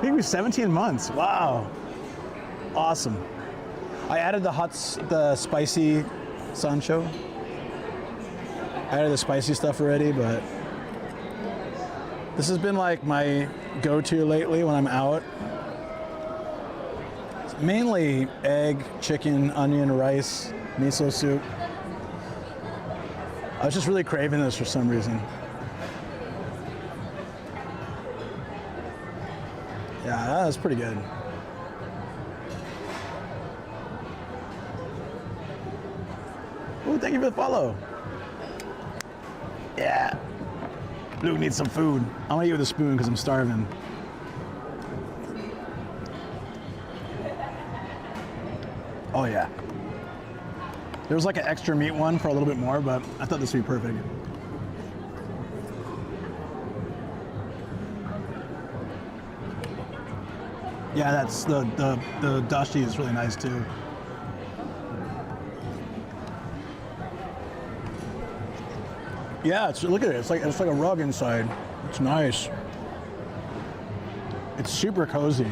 think it was 17 months. Wow. Awesome. I added the spicy Sancho. I added the spicy stuff already, but this has been like my go-to lately when I'm out. It's mainly egg, chicken, onion, rice, miso soup. I was just really craving this for some reason. Yeah, that was pretty good. Ooh, thank you for the follow. Yeah. Luke needs some food. I'm gonna eat with a spoon because I'm starving. Oh yeah. There was like an extra meat one for a little bit more, but I thought this would be perfect. Yeah, that's the dashi is really nice too. Yeah, look at it. It's like a rug inside. It's nice. It's super cozy.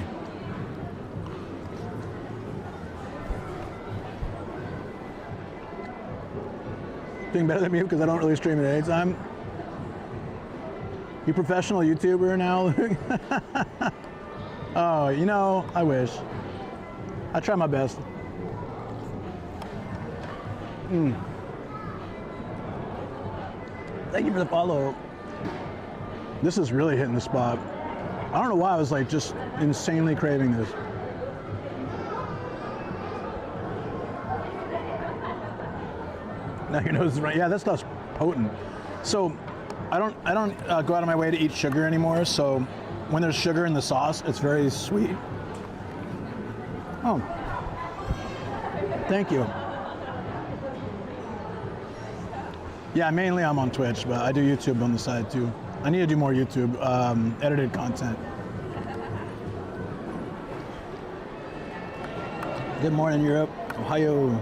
Doing better than me because I don't really stream at any time. You professional YouTuber now? Oh, you know, I wish. I try my best. Thank you for the follow. This is really hitting the spot. I don't know why I was like just insanely craving this. Now your nose is right. Yeah, that stuff's potent. So I don't go out of my way to eat sugar anymore. So when there's sugar in the sauce, it's very sweet. Oh, thank you. Yeah, mainly I'm on Twitch, but I do YouTube on the side too. I need to do more YouTube, edited content. Good morning, Europe. Ohio.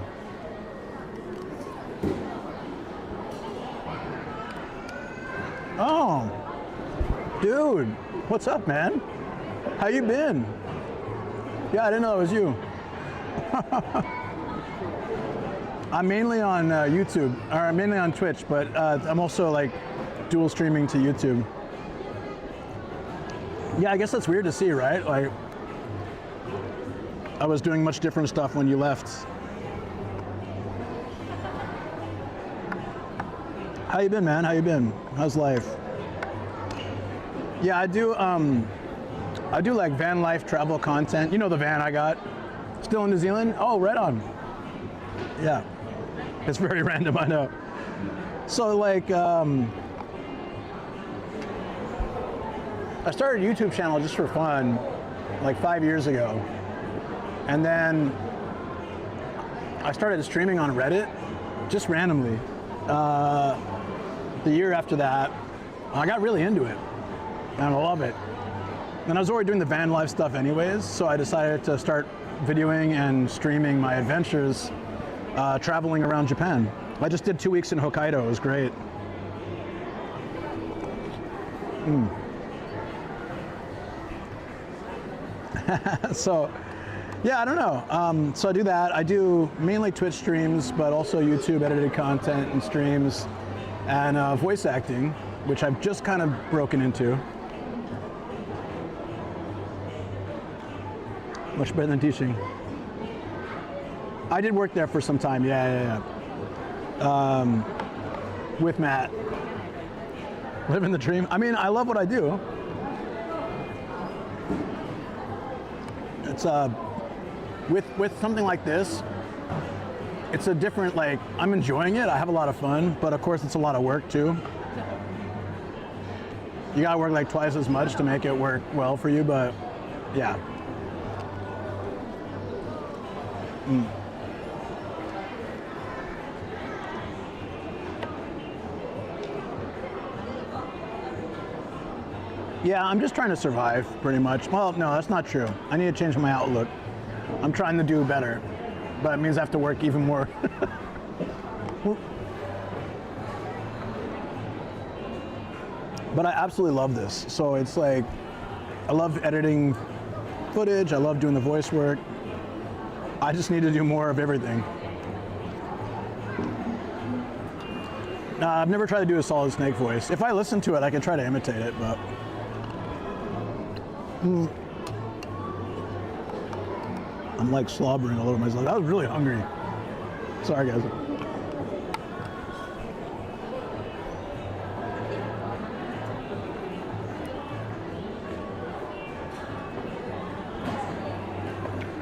Oh, dude, what's up, man? How you been? Yeah, I didn't know it was you. I'm mainly on YouTube, or mainly on Twitch, but I'm also like dual streaming to YouTube. Yeah, I guess that's weird to see, right? Like, I was doing much different stuff when you left. How you been, man? How you been? How's life? Yeah, I do like van life travel content. You know the van I got? Still in New Zealand? Oh, right on. Yeah. It's very random, I know. So like, I started a YouTube channel just for fun, like 5 years ago. And then I started streaming on Reddit, just randomly. The year after that, I got really into it, and I love it. And I was already doing the van life stuff anyways, so I decided to start videoing and streaming my adventures traveling around Japan. I just did 2 weeks in Hokkaido. It was great. So, yeah, I don't know. So I do that. I do mainly Twitch streams, but also YouTube edited content and streams, and voice acting, which I've just kind of broken into. Much better than teaching. I did work there for some time, yeah. With Matt. Living the dream. I mean, I love what I do. It's with something like this, it's a different, like, I'm enjoying it, I have a lot of fun, but of course it's a lot of work too. You gotta work like twice as much to make it work well for you, but yeah. Yeah, I'm just trying to survive, pretty much. Well, no, that's not true. I need to change my outlook. I'm trying to do better. but it means I have to work even more. But I absolutely love this. So it's like, I love editing footage. I love doing the voice work. I just need to do more of everything. I've never tried to do a Solid Snake voice. If I listen to it, I can try to imitate it, but. I'm like slobbering all over myself. I was really hungry. Sorry, guys.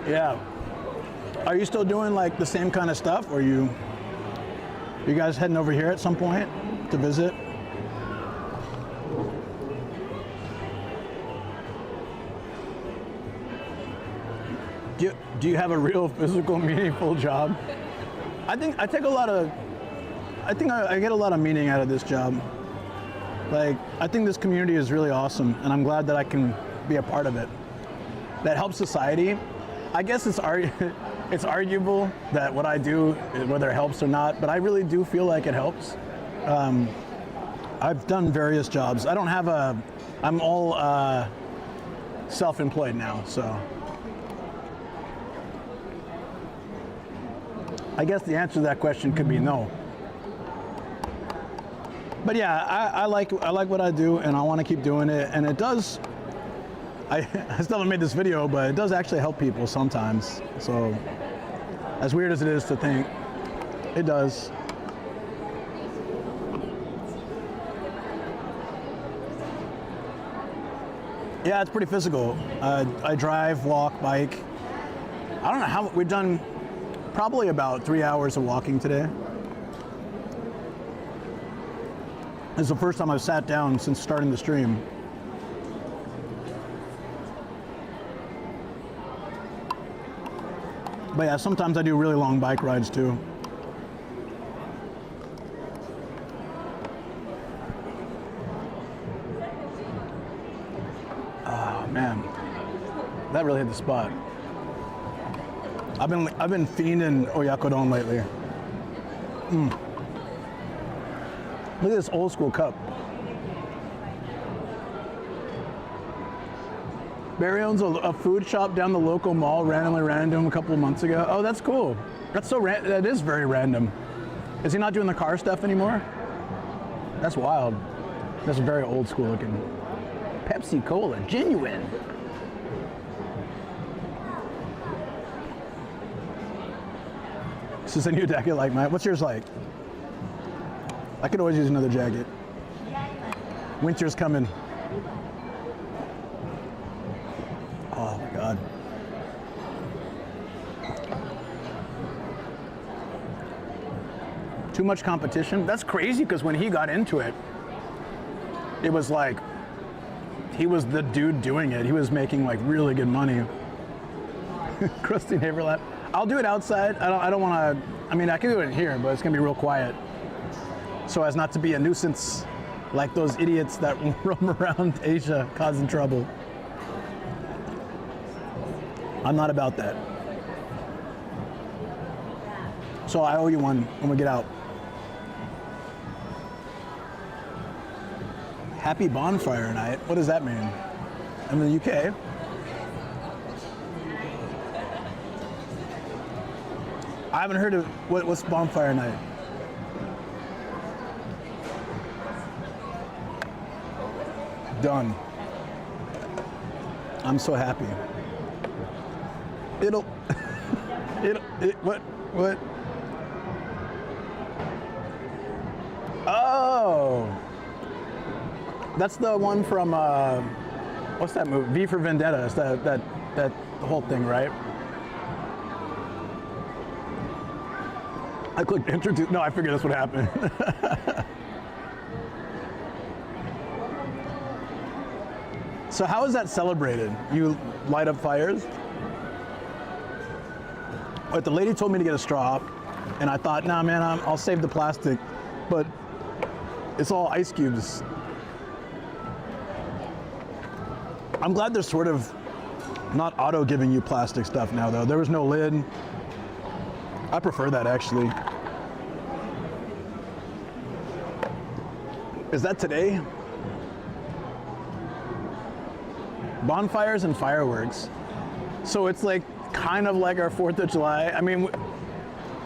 Yeah. Are you still doing like the same kind of stuff, or you guys heading over here at some point to visit? Do you have a real physical, meaningful job? I think I get a lot of meaning out of this job. Like, I think this community is really awesome, and I'm glad that I can be a part of it. That helps society. I guess it's arguable that what I do, whether it helps or not, but I really do feel like it helps. I've done various jobs. I'm all self-employed now, so. I guess the answer to that question could be no. But yeah, I like what I do, and I want to keep doing it, and it does. I still haven't made this video, but it does actually help people sometimes. So, as weird as it is to think, it does. Yeah, it's pretty physical. I drive, walk, bike. I don't know how we've done. Probably about 3 hours of walking today. This is the first time I've sat down since starting the stream. But yeah, sometimes I do really long bike rides too. Oh man, that really hit the spot. I've been fiending oyakodon lately. Look at this old school cup. Barry owns a food shop down the local mall, randomly ran into him a couple of months ago. Oh, that's cool. That's so that is very random. Is he not doing the car stuff anymore? That's wild. That's very old school looking. Pepsi Cola, genuine. This is a new jacket like mine. What's yours like? I could always use another jacket. Winter's coming. Oh my God. Too much competition? That's crazy, because when he got into it, it was like, he was the dude doing it. He was making like really good money. Crusty neighbor lap. I'll do it outside. I don't want to, I mean, I can do it in here, but it's going to be real quiet. So as not to be a nuisance like those idiots that roam around Asia causing trouble. I'm not about that. So I owe you one when we get out. Happy bonfire night. What does that mean? I'm in the UK. I haven't heard of what's bonfire night. Done. I'm so happy. What? Oh, that's the one from what's that movie? V for Vendetta. It's that whole thing, right? I clicked introduce. No, I figured that's what happened. So how is that celebrated? You light up fires? But the lady told me to get a straw, and I thought, nah, man, I'll save the plastic, but it's all ice cubes. I'm glad they're sort of not auto giving you plastic stuff now, though. There was no lid. I prefer that actually. Is that today? Bonfires and fireworks. So it's like kind of like our 4th of July. I mean,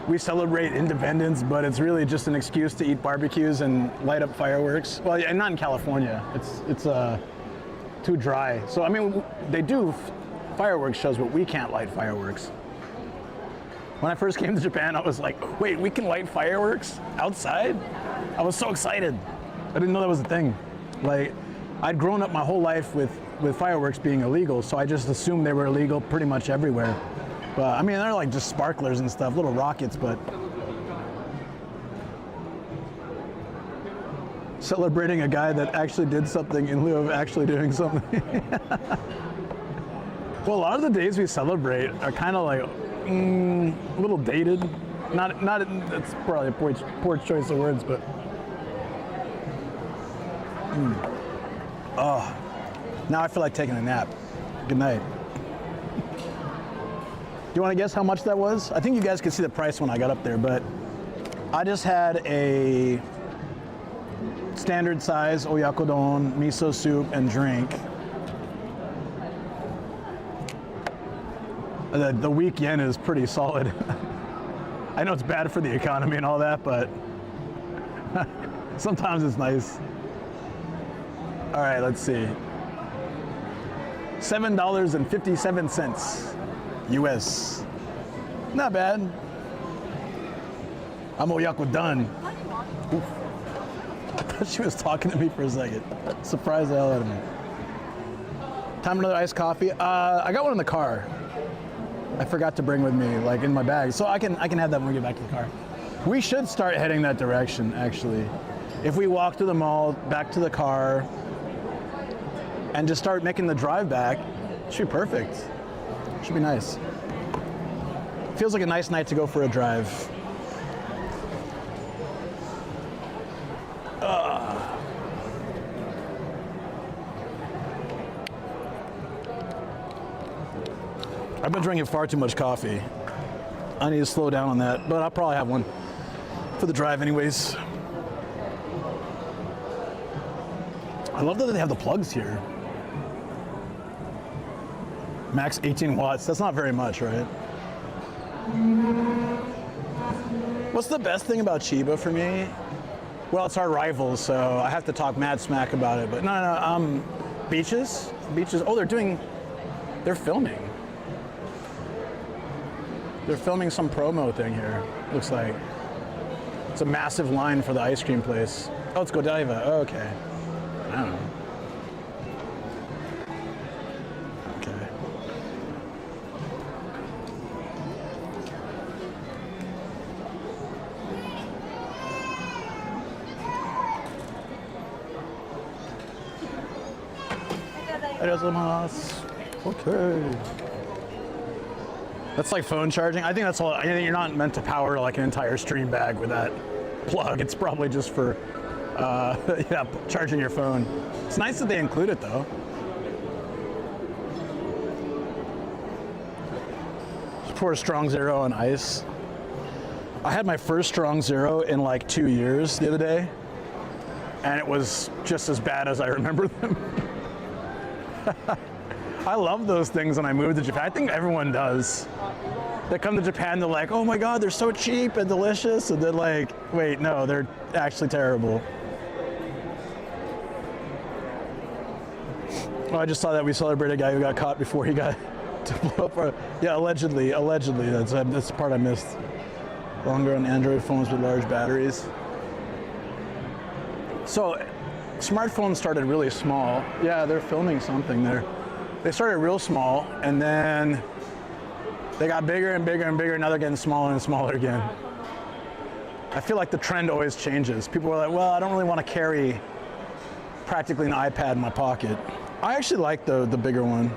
we celebrate independence, but it's really just an excuse to eat barbecues and light up fireworks. Well, yeah, and not in California. It's too dry. So I mean, they do fireworks shows, but we can't light fireworks. When I first came to Japan, I was like, wait, we can light fireworks outside? I was so excited. I didn't know that was a thing. Like, I'd grown up my whole life with fireworks being illegal, so I just assumed they were illegal pretty much everywhere. But I mean, they're like just sparklers and stuff, little rockets, but celebrating a guy that actually did something in lieu of actually doing something. Well, a lot of the days we celebrate are kind of like a little dated. Not. That's probably a poor choice of words, but. Oh, now I feel like taking a nap. Good night. Do you want to guess how much that was? I think you guys could see the price when I got up there, but I just had a standard size oyakodon, miso soup, and drink. The weak yen is pretty solid. I know it's bad for the economy and all that, but sometimes it's nice. All right, let's see. $7.57 US. Not bad. I'm oyako done. Oof. I thought she was talking to me for a second. Surprised the hell out of me. Time another iced coffee. I got one in the car. I forgot to bring with me, like in my bag, so I can have that when we get back to the car. We should start heading that direction, actually. If we walk to the mall, back to the car, and just start making the drive back, it should be perfect. Should be nice. Feels like a nice night to go for a drive. I've been drinking far too much coffee. I need to slow down on that, but I'll probably have one for the drive anyways. I love that they have the plugs here. Max 18 watts, that's not very much, right? What's the best thing about Chiba for me? Well, it's our rival, so I have to talk mad smack about it, but no, beaches? Oh, they're filming. They're filming some promo thing here, looks like. It's a massive line for the ice cream place. Oh, it's Godiva, oh, okay. I don't know. Okay. Okay. That's like phone charging. I think that's all. I think you're not meant to power like an entire stream bag with that plug. It's probably just for yeah, charging your phone. It's nice that they include it though. Just pour a strong zero on ice. I had my first strong zero in like 2 years the other day, and it was just as bad as I remember them. I love those things when I moved to Japan. I think everyone does. They come to Japan, they're like, oh my God, they're so cheap and delicious. And they're like, wait, no, they're actually terrible. Oh, I just saw that we celebrated a guy who got caught before he got to blow up. Yeah, allegedly, that's the part I missed. Longer on Android phones with large batteries. So, smartphones started really small. Yeah, they're filming something there. They started real small, and then they got bigger and bigger and bigger, now they're getting smaller and smaller again. I feel like the trend always changes. People are like, well, I don't really want to carry practically an iPad in my pocket. I actually like the bigger one.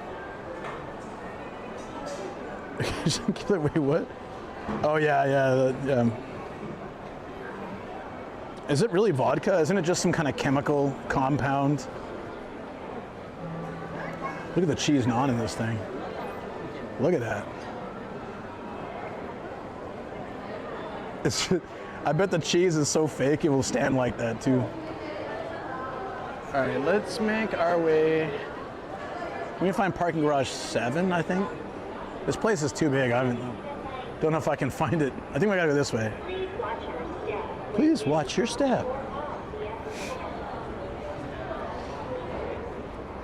Wait, what? Oh, yeah. Is it really vodka? Isn't it just some kind of chemical compound? Look at the cheese naan in this thing. Look at that. I bet the cheese is so fake it will stand like that too. All right, let's make our way. We can find parking garage 7, I think. This place is too big. I don't know if I can find it. I think we gotta go this way. Please watch your step.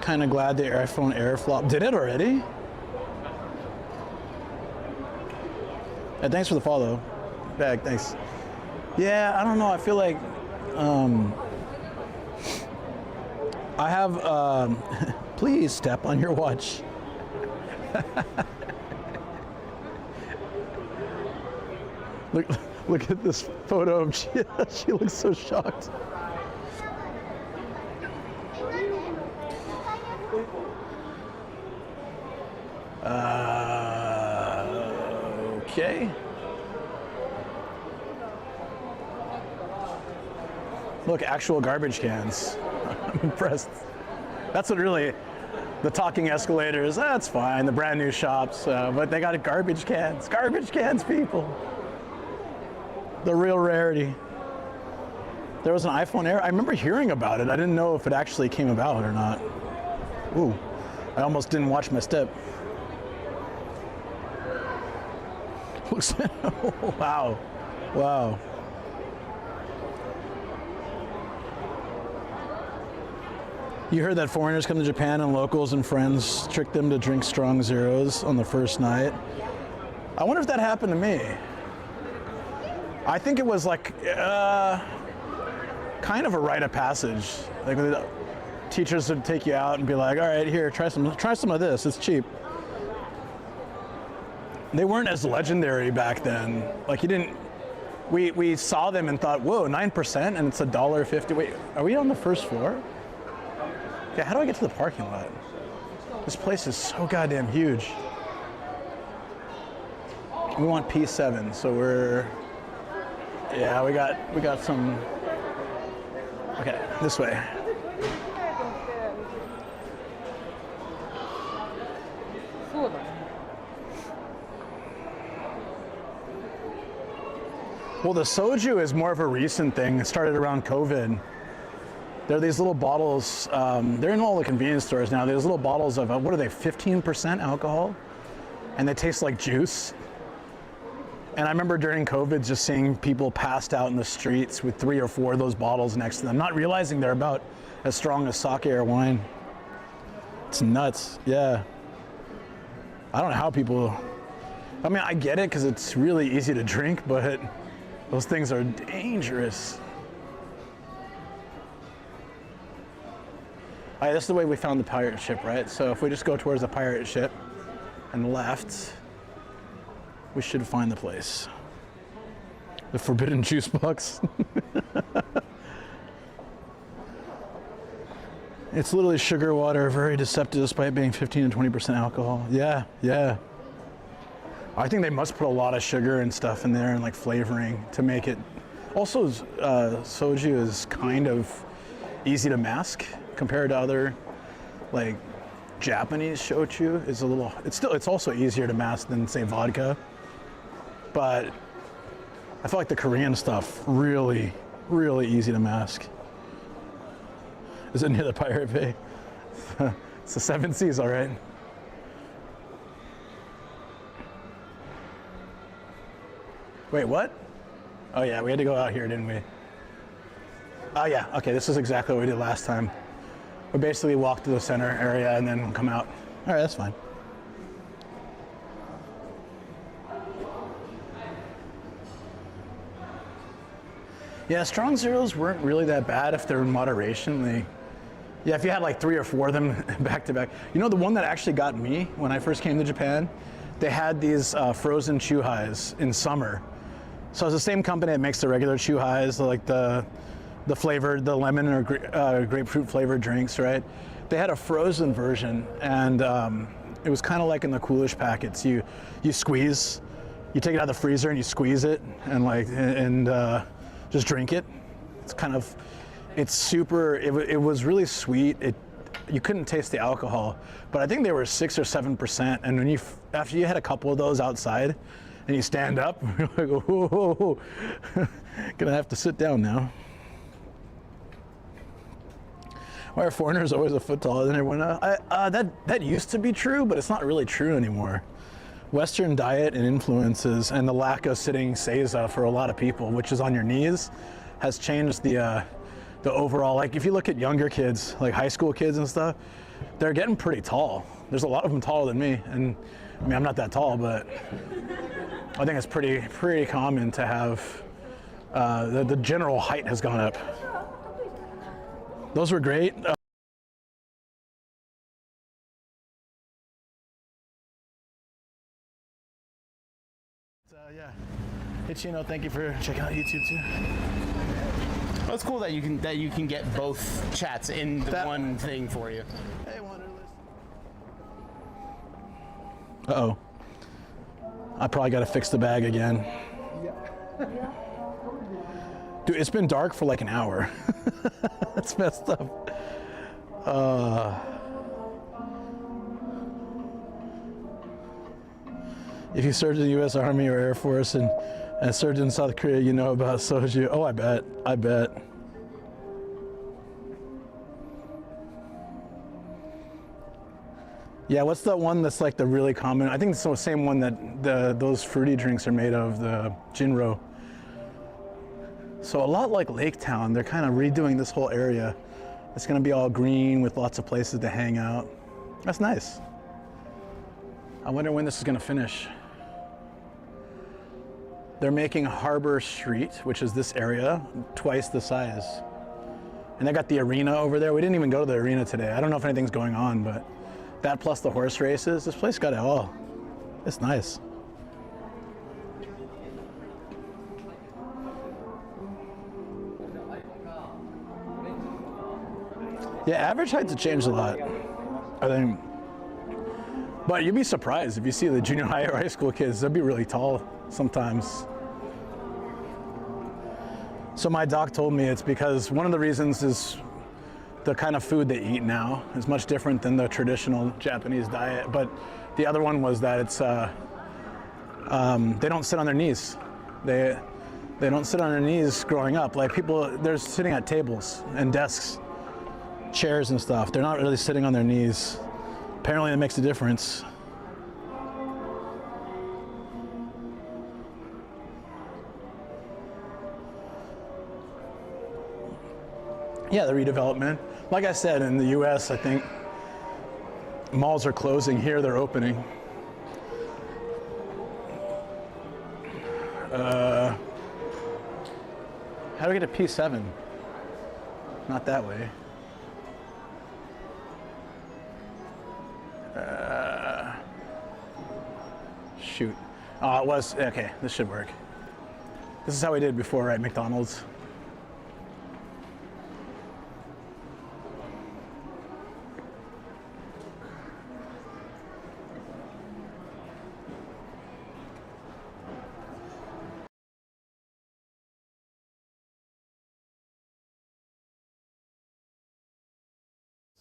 Kind of glad the iPhone Air flop. Did it already? Hey, thanks for the follow. Bag, thanks. Yeah, I don't know. I feel like I have. Please step on your watch. Look at this photo of Chiba. She looks so shocked. Okay. Look, actual garbage cans. I'm impressed. That's what really, the talking escalators, that's fine, the brand new shops, but they got garbage cans, people. The real rarity. There was an iPhone Air, I remember hearing about it. I didn't know if it actually came about or not. Ooh, I almost didn't watch my step. Looks, wow, wow. You heard that foreigners come to Japan and locals and friends trick them to drink strong zeros on the first night. I wonder if that happened to me. I think it was like kind of a rite of passage. Like the teachers would take you out and be like, "All right, here, try some of this. It's cheap." They weren't as legendary back then. Like you didn't. We saw them and thought, "Whoa, 9%, and it's $1.50." Wait, are we on the first floor? Yeah, how do I get to the parking lot? This place is so goddamn huge. We want P7, so we're, yeah, we got some, okay, this way. Well, the soju is more of a recent thing. It started around COVID. There are these little bottles, they're in all the convenience stores now. There's little bottles of, what are they, 15% alcohol? And they taste like juice. And I remember during COVID just seeing people passed out in the streets with 3 or 4 of those bottles next to them, not realizing they're about as strong as sake or wine. It's nuts, yeah. I don't know how people, I mean, I get it because it's really easy to drink, but those things are dangerous. All right, this is the way we found the pirate ship, right? So if we just go towards the pirate ship and left, we should find the place. The forbidden juice box. It's literally sugar water, very deceptive despite being 15 to 20% alcohol. Yeah, yeah. I think they must put a lot of sugar and stuff in there and like flavoring to make it. Also, soju is kind of easy to mask compared to other like Japanese shochu. Is a little, it's also easier to mask than say vodka, but I feel like the Korean stuff really easy to mask. Is it near the Pirate Bay? It's the 7 Seas, all right. Wait, what? Oh yeah, we had to go out here, didn't we? Oh yeah, okay, this is exactly what we did last time. We basically walk to the center area and then come out. All right, that's fine. Yeah, strong zeros weren't really that bad if they're in moderation. Yeah, if you had like 3 or 4 of them back to back. You know, the one that actually got me when I first came to Japan, they had these frozen chuhais in summer. So it's the same company that makes the regular chuhais, like the flavored, the lemon or grapefruit flavored drinks, right? They had a frozen version, and it was kind of like in the Coolish packets. You squeeze, you take it out of the freezer and you squeeze it, and just drink it. It's kind of, it's super. It was really sweet. You couldn't taste the alcohol, but I think they were 6 or 7%. And when after you had a couple of those outside, and you stand up, you're like, whoa, gonna have to sit down now. Why are foreigners always a foot taller than everyone else? That used to be true, but it's not really true anymore. Western diet and influences and the lack of sitting seiza for a lot of people, which is on your knees, has changed the overall, like if you look at younger kids, like high school kids and stuff, they're getting pretty tall. There's a lot of them taller than me, and I mean, I'm not that tall, but I think it's pretty common to have, the general height has gone up. Those were great. Yeah. Hey Chino, thank you for checking out YouTube too. Well, it's cool that you can get both chats in one thing for you. Hey Wanderlust. Uh-oh. I probably got to fix the bag again. Dude, it's been dark for like an hour. That's messed up. If you served in the U.S. Army or Air Force and served in South Korea, you know about soju. Oh, I bet. Yeah, what's the one that's like the really common? I think it's the same one that those fruity drinks are made of, the Jinro. So a lot like Lake Town, they're kind of redoing this whole area. It's gonna be all green with lots of places to hang out. That's nice. I wonder when this is gonna finish. They're making Harbor Street, which is this area, twice the size. And they got the arena over there. We didn't even go to the arena today. I don't know if anything's going on, but that plus the horse races, this place got it all. It's nice. Yeah, average heights have changed a lot, I think. But you'd be surprised if you see the junior high or high school kids, they'll be really tall sometimes. So my doc told me it's because one of the reasons is the kind of food they eat now is much different than the traditional Japanese diet. But the other one was that it's they don't sit on their knees. They don't sit on their knees growing up. Like people, they're sitting at tables and desks, chairs and stuff. They're not really sitting on their knees. Apparently it makes a difference. Yeah, the redevelopment. Like I said, in the US, I think malls are closing. Here they're opening. How do we get to P7? Not that way. Shoot. Oh, it was, okay, this should work. This is how we did before, right, McDonald's?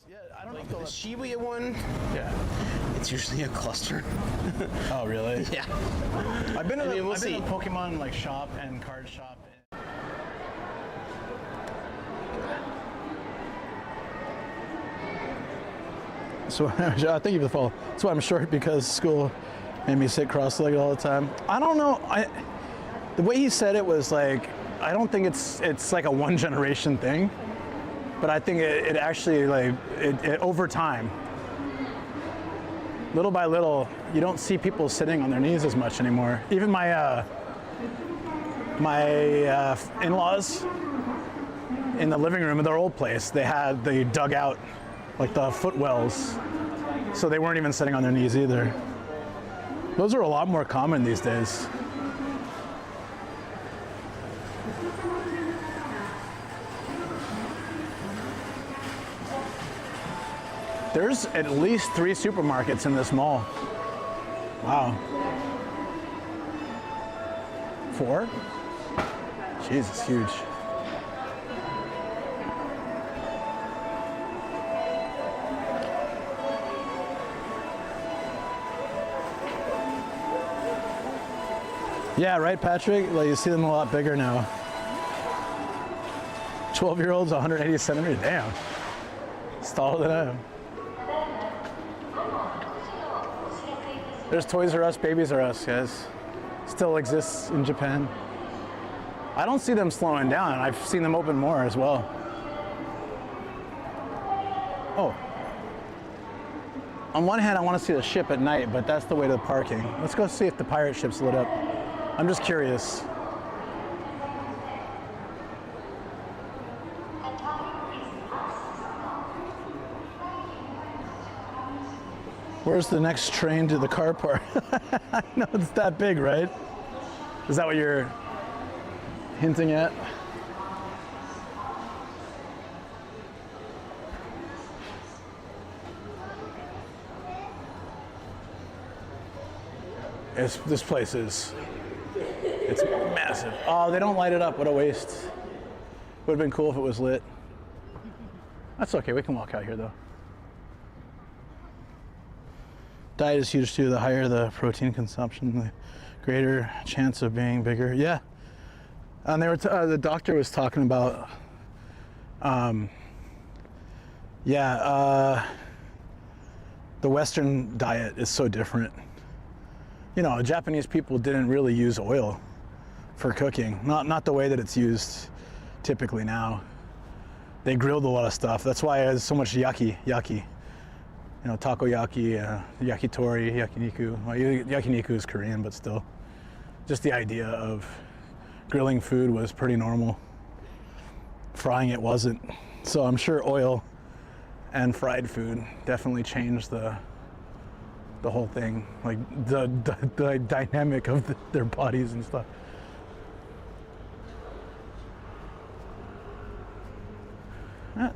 Yeah, I don't know if The Shibuya one, yeah. it's usually a cluster. Oh, really? Yeah. I've been to the we'll see. Pokemon like shop and card shop. So thank you for the follow. That's why I'm short, because school made me sit cross-legged all the time. I don't know. The way he said it was like, I don't think it's like a one generation thing, but I think it actually like it over time, little by little, you don't see people sitting on their knees as much anymore. Even my in-laws in the living room of their old place, they dug out like the footwells, so they weren't even sitting on their knees either. Those are a lot more common these days. There's at least 3 supermarkets in this mall. Wow. 4? Jeez, it's huge. Yeah, right, Patrick? Like, you see them a lot bigger now. 12-year-olds, 180 centimeters. Damn. It's taller than I am. There's Toys R Us, Babies R Us, guys. Still exists in Japan. I don't see them slowing down. I've seen them open more as well. Oh. On one hand, I want to see the ship at night, but that's the way to the parking. Let's go see if the pirate ship's lit up. I'm just curious. Where's the next train to the car park? I know it's that big, right? Is that what you're hinting at? This place is, it's massive. Oh, they don't light it up, what a waste. Would have been cool if it was lit. That's okay, we can walk out here though. Diet is huge too. The higher the protein consumption, the greater chance of being bigger. Yeah. And they were the doctor was talking about, the Western diet is so different. You know, Japanese people didn't really use oil for cooking. Not the way that it's used typically now. They grilled a lot of stuff. That's why there's so much yaki. You know, takoyaki, yakitori, yakiniku. Well, yakiniku is Korean, but still. Just the idea of grilling food was pretty normal. Frying it wasn't. So I'm sure oil and fried food definitely changed the whole thing. Like the dynamic of their bodies and stuff.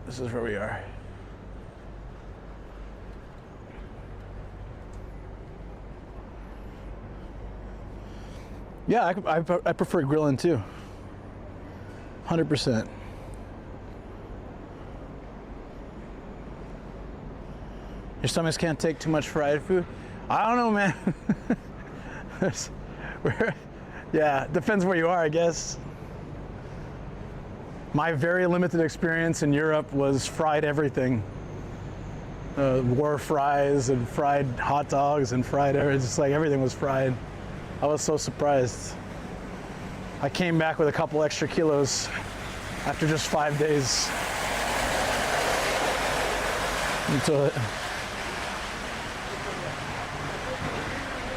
This is where we are. Yeah, I prefer grilling too. 100%. Your stomachs can't take too much fried food? I don't know, man. Yeah, depends where you are, I guess. My very limited experience in Europe was fried everything. War fries and fried hot dogs and fried everything. Just like everything was fried. I was so surprised. I came back with a couple extra kilos after just 5 days.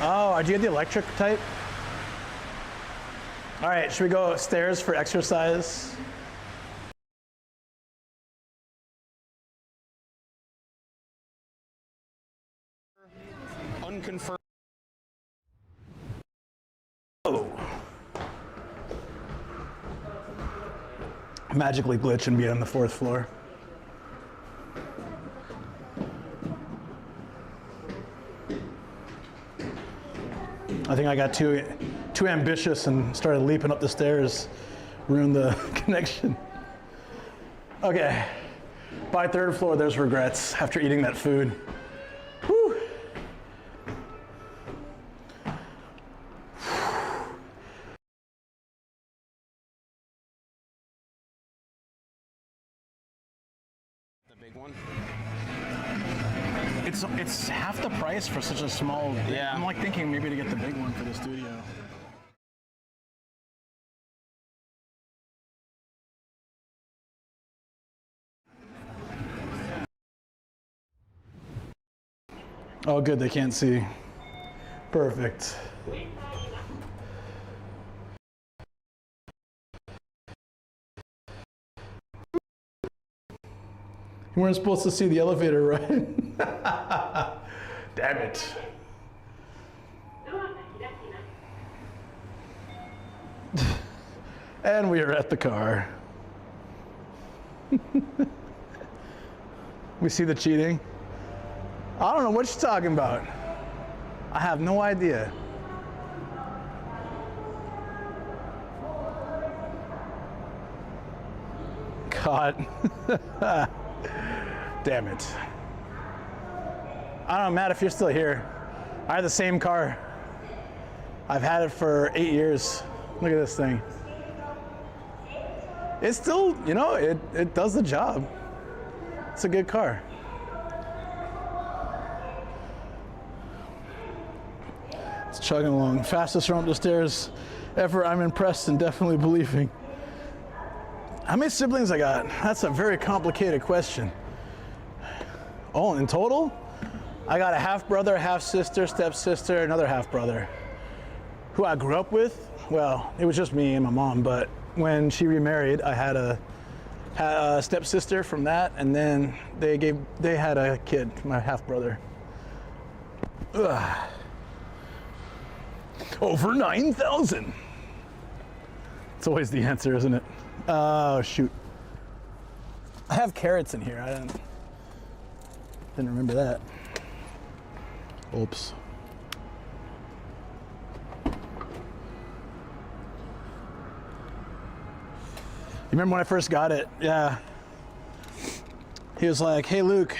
Oh, do you have the electric type? All right, should we go upstairs for exercise? Unconfirmed. Oh. Magically glitch and be on the 4th floor. I think I got too ambitious and started leaping up the stairs, ruined the connection. Okay, by 3rd floor there's regrets after eating that food. Whew. Big one. It's half the price for such a small. Yeah. I'm like thinking maybe to get the big one for the studio. Oh, good. They can't see. Perfect. You weren't supposed to see the elevator, right? Damn it. And we are at the car. We see the cheating? I don't know what you're talking about. I have no idea. God. Damn it. I don't know, Matt, if you're still here. I have the same car. I've had it for 8 years. Look at this thing. It's still, you know, it does the job. It's a good car. It's chugging along. Fastest run up the stairs ever. I'm impressed and definitely believing. How many siblings I got? That's a very complicated question. Oh, in total? I got a half brother, half sister, stepsister, another half brother. Who I grew up with? Well, it was just me and my mom, but when she remarried, I had a stepsister from that, and then they had a kid, my half brother. Ugh. Over 9,000. It's always the answer, isn't it? Oh, shoot. I have carrots in here. I didn't remember that. Oops. You remember when I first got it? Yeah. He was like, hey, Luke,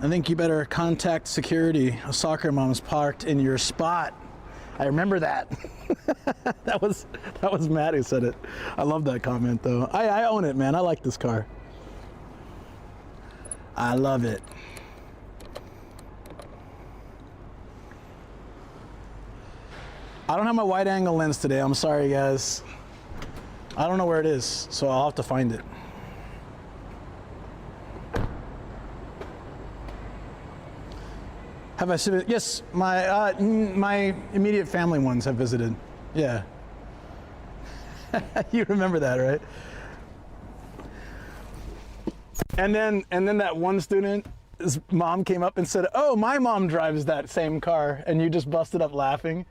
I think you better contact security. A soccer mom's parked in your spot. I remember that. that was Matt who said it. I love that comment though. I own it, man. I like this car. I love it. I don't have my wide angle lens today. I'm sorry, guys. I don't know where it is, so I'll have to find it. Have I visited? Yes, my immediate family ones have visited. Yeah. You remember that, right? And then that one student, his mom came up and said, "Oh, my mom drives that same car," and you just busted up laughing.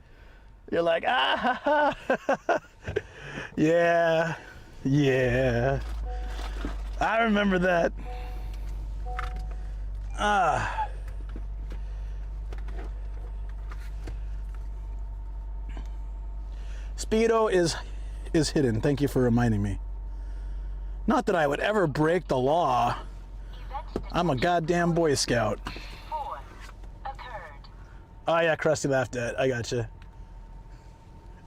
You're like, ah, ha, ha. Yeah, yeah. I remember that. Ah. Speedo is hidden. Thank you for reminding me. Not that I would ever break the law. I'm a goddamn Boy Scout. Oh yeah, Krusty laughed at. I gotcha.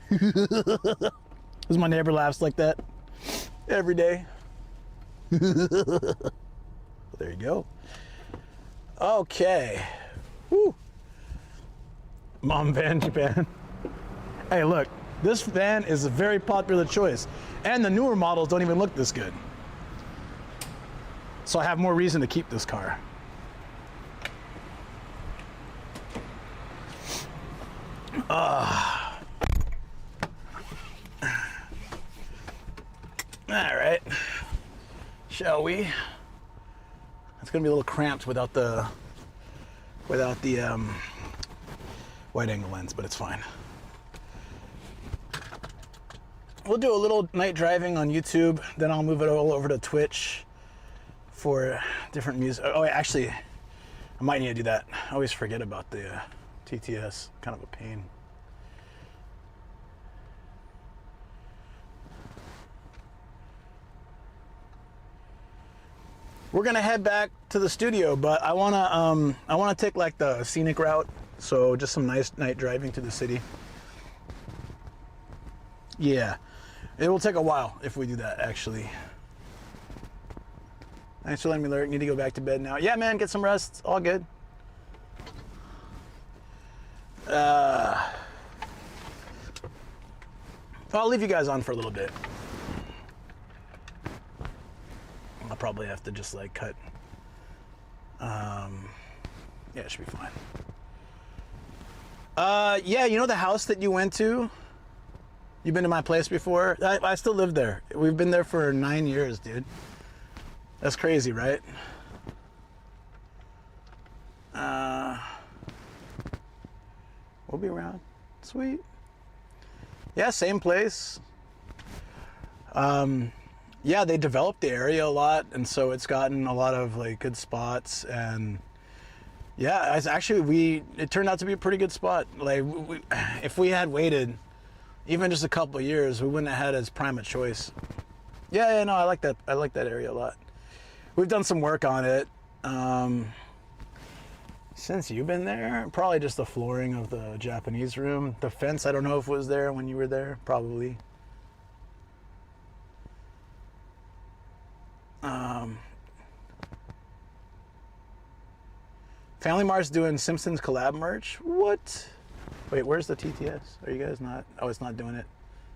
Because my neighbor laughs like that every day. There you go. Okay. Woo. Mom van Japan. Hey, look. This van is a very popular choice. And the newer models don't even look this good. So I have more reason to keep this car. All right, shall we? It's gonna be a little cramped without the wide angle lens, but it's fine. We'll do a little night driving on YouTube, then I'll move it all over to Twitch for different music. Oh, actually, I might need to do that. I always forget about the TTS, kind of a pain. We're gonna head back to the studio, but I wanna take like the scenic route, so just some nice night driving to the city. Yeah, it will take a while if we do that, actually. Thanks for letting me learn. Need to go back to bed now. Yeah, man, get some rest. All good. I'll leave you guys on for a little bit. I'll probably have to just like cut. Yeah, it should be fine. Yeah, you know the house that you went to? You've been to my place before? I still live there. We've been there for 9 years, dude. That's crazy, right? We'll be around. Sweet. Yeah, same place. Yeah, they developed the area a lot, and so it's gotten a lot of like good spots. And yeah, it's actually it turned out to be a pretty good spot. Like if we had waited even just a couple of years, we wouldn't have had as prime a choice. Yeah, no, I like that. I like that area a lot. We've done some work on it. Since you've been there, probably just the flooring of the Japanese room. The fence, I don't know if it was there when you were there. Probably. Family Mart's doing Simpsons collab merch. What? Wait, where's the TTS? Are you guys not? Oh, it's not doing it.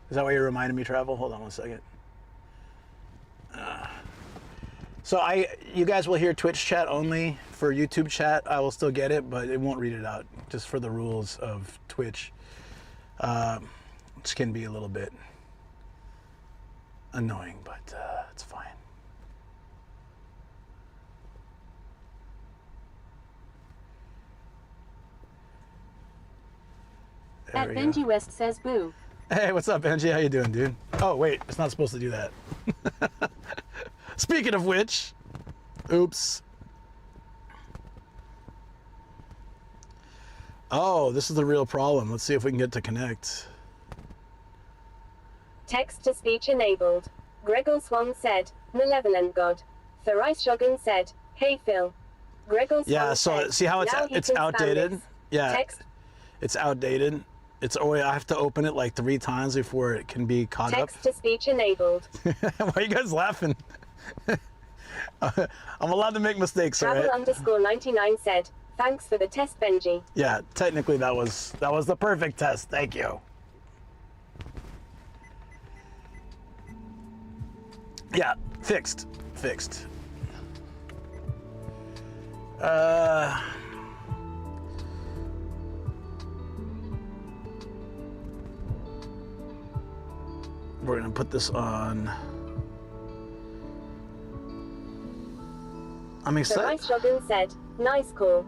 Is that why you reminded me, Travel? Hold on 1 second. So you guys will hear Twitch chat only. For YouTube chat, I will still get it, but it won't read it out, just for the rules of Twitch. Which can be a little bit annoying, but it's fine. There At we go. Benji West says boo. Hey, what's up, Benji? How you doing, dude? Oh, wait, it's not supposed to do that. Speaking of which, oops. Oh, this is the real problem. Let's see if we can get to connect. Text-to-speech enabled. Gregor Swan said, Malevolent God. Thrice Shogun said, Hey Phil. Gregor Swan Yeah, so said, see how it's "Now he it's can spam outdated? this." Yeah, Text, it's outdated. It's always, I have to open it like 3 times before it can be caught text-to-speach enabled. up. Why are you guys laughing? I'm allowed to make mistakes, all right? Travel_99 said, Thanks for the test, Benji. Yeah, technically that was the perfect test. Thank you. Yeah, fixed. We're gonna put this on. I'm excited. Thrice Shogun said, Nice call.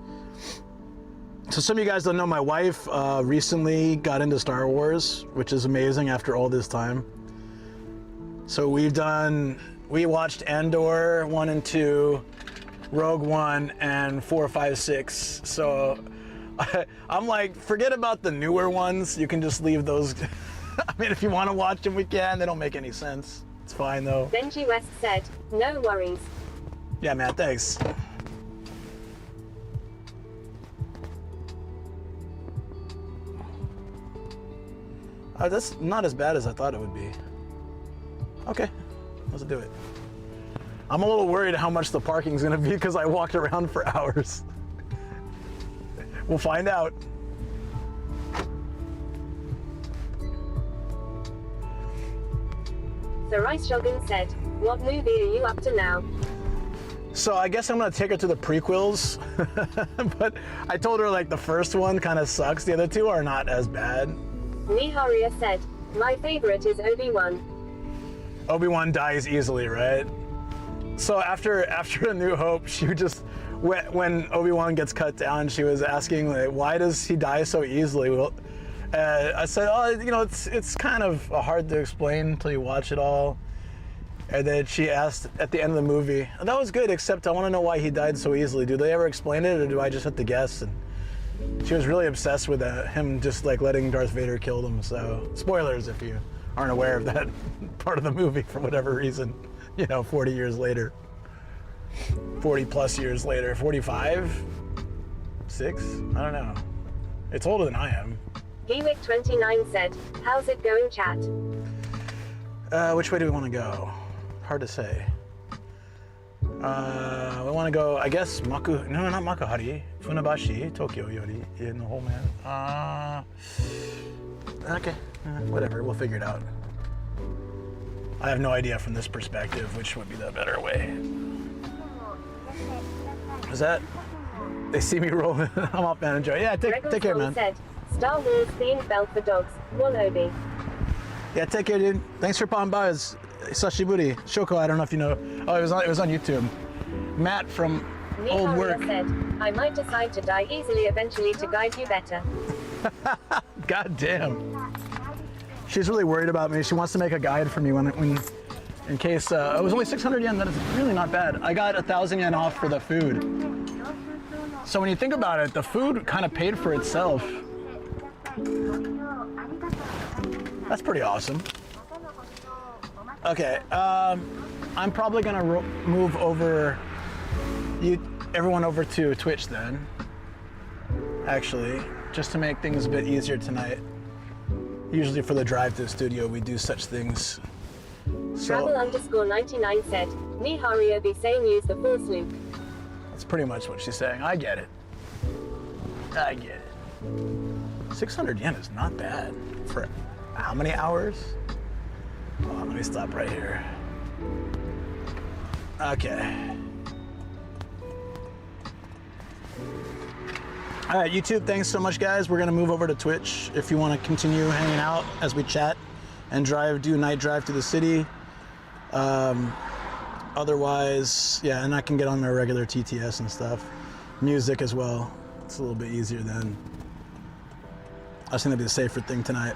So some of you guys don't know, my wife recently got into Star Wars, which is amazing after all this time. So we watched Andor 1 and 2, Rogue One, and 4, 5, 6. So I'm like, forget about the newer ones. You can just leave those. I mean, if you want to watch them, we can. They don't make any sense. It's fine though. Benji West said, No worries. Yeah, man, thanks. That's not as bad as I thought it would be. Okay, let's do it. I'm a little worried how much the parking's gonna be because I walked around for hours. We'll find out. Thrice Shogun said, What movie are you up to now? So I guess I'm gonna take her to the prequels, but I told her like the first one kind of sucks. The other two are not as bad. Niharia said, My favorite is Obi-Wan. Obi-Wan dies easily, right? So after A New Hope, she would just, when Obi-Wan gets cut down, she was asking like, why does he die so easily? Well, I said, oh, you know, it's kind of hard to explain until you watch it all. And then she asked at the end of the movie, that was good, except I want to know why he died so easily. Do they ever explain it, or do I just have to guess? And she was really obsessed with him just like letting Darth Vader kill him. So spoilers if you aren't aware of that part of the movie for whatever reason, you know, 40 years later, 40 plus years later, 45, 6, I don't know. It's older than I am. Geewick29 said, How's it going, chat? Which way do we want to go? Hard to say. We want to go, I guess, not Makuhari, Funabashi, Tokyo Yori, in the whole man. Okay, whatever, we'll figure it out. I have no idea from this perspective which would be the better way. Is that? They see me rolling. I'm off, man. Enjoy. Yeah, take care, man. Said, Star Wars themed belt for dogs. One Obi. Yeah, take care, dude. Thanks for popping by. It's Sashiburi. Shoko, I don't know if you know. Oh, it was on YouTube. Matt from old work. Said, I might decide to die easily eventually to guide you better. God damn. She's really worried about me. She wants to make a guide for me when in case it was only 600 yen. That is really not bad. I got 1,000 yen off for the food. So when you think about it, the food kind of paid for itself. That's pretty awesome. Okay, I'm probably gonna move everyone over to Twitch then. actually, just to make things a bit easier tonight. Usually for the drive to the studio, we do such things. So Travel_99 said, Mihario be saying use the force, Luke. that's pretty much what she's saying. I get it. I get it. 600 yen is not bad for how many hours? Hold on, let me stop right here. Okay. All right, YouTube, thanks so much, guys. We're gonna move over to Twitch if you want to continue hanging out as we chat and do a night drive to the city. Otherwise, yeah, and I can get on my regular TTS and stuff. Music as well. It's a little bit easier then. I think that'd be the safer thing tonight.